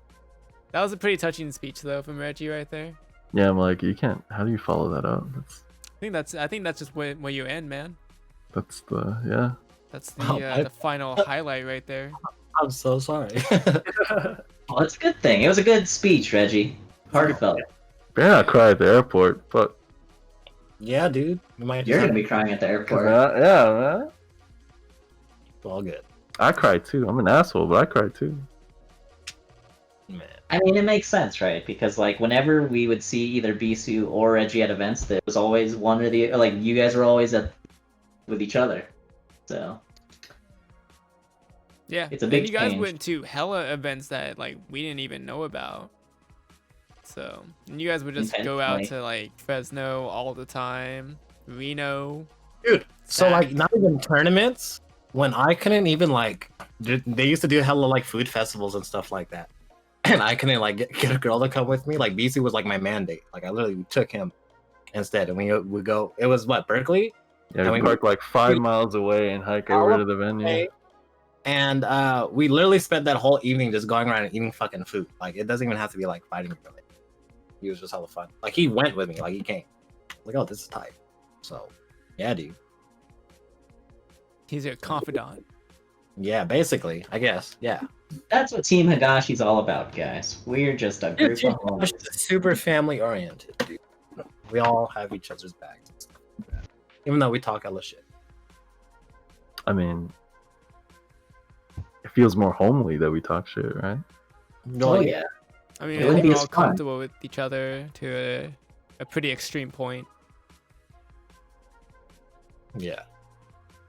That was a pretty touching speech though from Reggie right there. Yeah, I'm like, you can't. How do you follow that up? I think that's just where you end, man. That's the yeah. That's the final highlight right there. I'm so sorry. Well, that's a good thing. It was a good speech, Reggie. Heartfelt. Better not cry at the airport, but Yeah, dude. You might You're gonna be crying at the airport. yeah, man. all good. I cry too. I'm an asshole, but I cry too. Man. I mean, it makes sense, right? Because like whenever we would see either Beesu or Reggie at events, there was always one or the like. You guys were always with each other, so Yeah, it's a big and you guys change. went to hella events that like we didn't even know about. So, and you guys would just go out Intentionally. to like Fresno all the time, Reno. Dude, so Sad. like not even tournaments, when I couldn't even like they used to do hella like food festivals and stuff like that. And I couldn't like get a girl to come with me. Like BC was like my mandate. Like I literally took him instead. And we would go, it was what, Berkeley? Yeah, And we we- parked like 5 miles away and hike over to the venue. Okay. And we literally spent that whole evening just going around and eating fucking food. Like it doesn't even have to be like fighting related. He was just hella fun. Like he went with me, like he came. Like, oh, this is tight. So yeah, dude. He's your confidant. Yeah, basically, I guess. Yeah. That's what Team Higashi's all about, guys. We're just a Dude, group Team of homies. Higashi is super family oriented, dude. We all have each other's backs. And stuff like that. Even though we talk hella shit. I mean, it feels more homely that we talk shit, right? Oh yeah. I mean, It I wouldn't think be we're as all fun. comfortable with each other to a pretty extreme point. Yeah.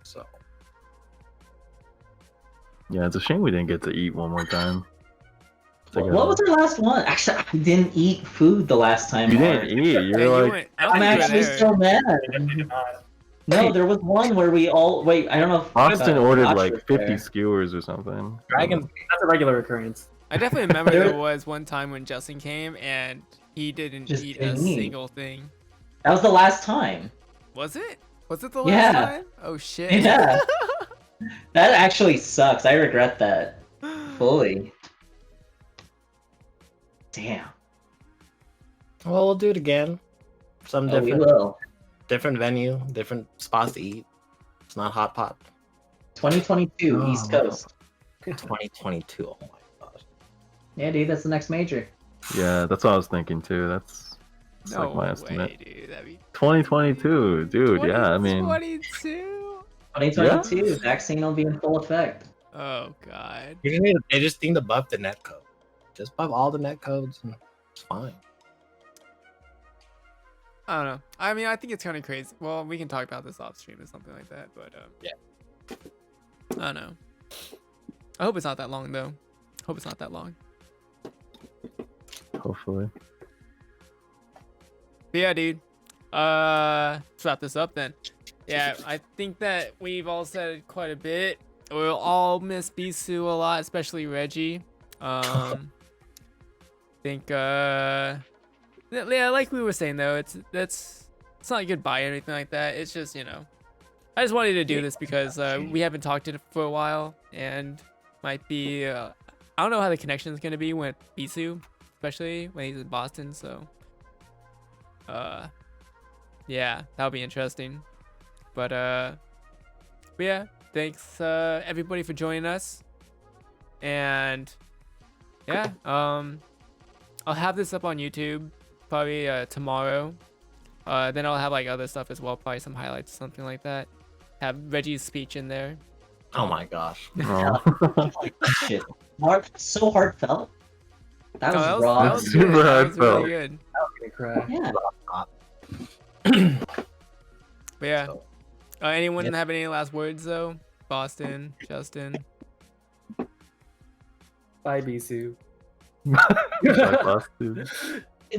So Yeah, it's a shame we didn't get to eat one more time. What was our last one? Actually, I didn't eat food the last time. You Mark. didn't eat. Hey, You're you like, went- I don't I'm think you were actually there. so mad. We did not. No, there was one where we all wait. I don't know. If Austin ordered Josh like was 50 there. skewers or something. Dragon. That's a regular occurrence. I definitely remember There- there was one time when Justin came and he didn't Just eat a didn't eat. single thing. That was the last time. Was it? Was it the last Yeah. time? Oh shit. Yeah. That actually sucks. I regret that fully. Damn. Well, we'll do it again. Some Oh, we different will. different venue, different spots to eat. It's not hot pot. 2022 Oh, East Coast. 2022. Oh my gosh. Yeah, dude, that's the next major. Yeah, that's what I was thinking too. That's No like my estimate. way, dude. That'd be 2022, dude. Yeah, I mean, 22. 2022 vaccine will be in full effect. Oh god. They just need to buff the net code. Just buff all the net codes and it's fine. I don't know. I mean, I think it's kind of crazy. Well, we can talk about this off stream or something like that, but Yeah. I don't know. I hope it's not that long though. Hope it's not that long. hopefully. But yeah, dude. Let's wrap this up then. Yeah, I think that we've all said quite a bit. We'll all miss Beesu a lot, especially Reggie. Think yeah, like we were saying though, it's not a goodbye or anything like that. It's just, you know, I just wanted to do this because we haven't talked to it for a while and might be I don't know how the connection is gonna be with Beesu, especially when he's in Boston, so yeah, that'll be interesting. But yeah, thanks everybody for joining us. And yeah, I'll have this up on YouTube probably tomorrow. Then I'll have like other stuff as well, probably some highlights, something like that. Have Reggie's speech in there. Oh my gosh. Oh. Shit. So heartfelt. That was Oh, raw. that was Super good. That was heartfelt. really good. I'm gonna cry. Yeah. But yeah, So, anyone Yep. have any last words though? Boston, Justin. Bye, Beesu. Like us, dude.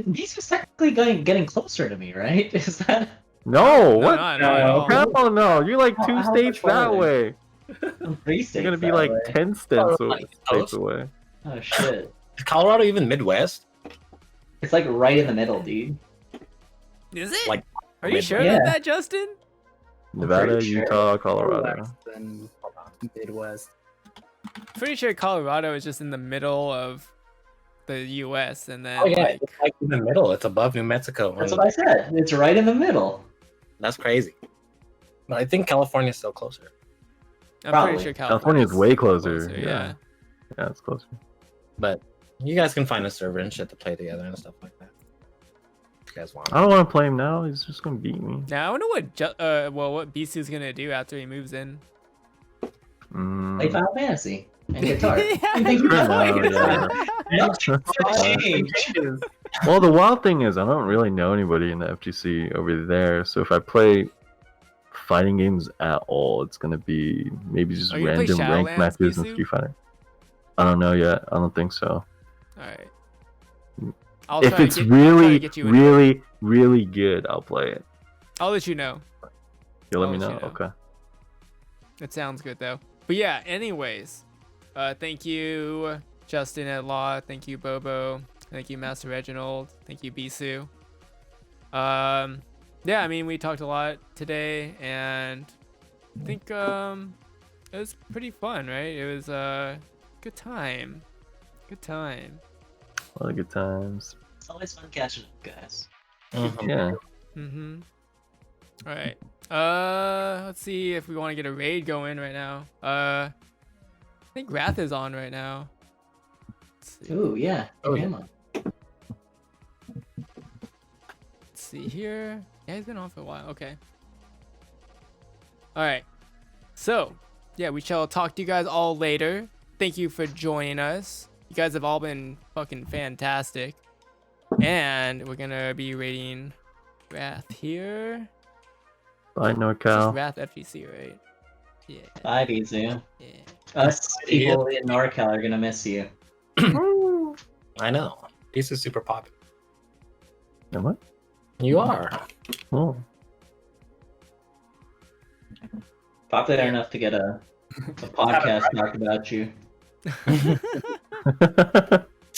These are technically getting closer to me, right? Is that No, No, what? not at all. Hell no. You're like two How states much that farther? way. 3 You're states gonna be that like way. 10 states like states away. Oh shit. is Colorado even Midwest? It's like right in the middle, dude. Is it? Like, Are you sure Yeah. about that, Justin? Nevada, pretty sure. Utah, Colorado. West and Midwest. Pretty sure Colorado is just in the middle of the U.S. and then Oh yeah, like, it's like in the middle. It's above New Mexico. That's what I said. It's right in the middle. That's crazy. But I think California's still closer. I'm Probably. pretty sure California's way closer. Yeah. Yeah, it's closer. But you guys can find a server and shit to play together and stuff like that. If you guys want. I don't want to play him now. He's just gonna beat me. Now I wonder what Beesu's gonna do after he moves in. Play Final Fantasy and guitar. Well, the wild thing is, I don't really know anybody in the FGC over there. So if I play fighting games at all, it's gonna be maybe just Are you gonna play random ranked Shadowlands, matches in Beesu? Street Fighter. I don't know yet. I don't think so. Alright. If it's really, really, really good, I'll play it. I'll let you know. You'll let I'll me let know. you know. Okay. It sounds good though. But yeah, anyways, thank you, JustinAtLaw. Thank you, Bobo. Thank you, MasterReginald. Thank you, Beesu. Yeah, I mean, we talked a lot today, and I think it was pretty fun, right? It was a good time. Good time. A lot of good times. It's always fun catching up, guys. Yeah. Mm-hmm. All right. Let's see if we want to get a raid going right now. I think Wrath is on right now. Let's see. Ooh, yeah. Oh, Come on. Let's see here. Yeah, he's been on for a while. Okay. All right. So, yeah, we shall talk to you guys all later. Thank you for joining us. You guys have all been fucking fantastic. And we're gonna be rating Wrath here. Bye, Just NorCal. Wrath FGC, right? Yeah. Bye, Beezu. Yeah. Us people in NorCal are gonna miss you. I know. This is super popular. And what? You are. Oh. Popular enough to get a podcast talk about you.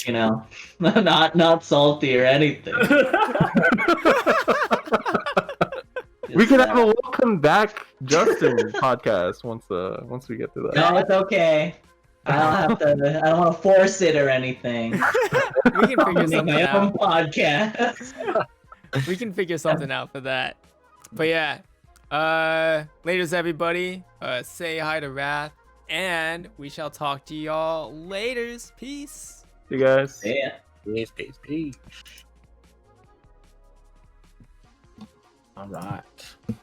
You know, not salty or anything. We could have a welcome back Justin podcast once we get to that. No, it's okay. I don't have to. I don't want to force it or anything. We can figure Make something my own out. podcast. We can figure something out for that. But yeah, laters everybody. Say hi to Wrath, and we shall talk to y'all laters. Peace. You guys. Yeah. Peace. All right.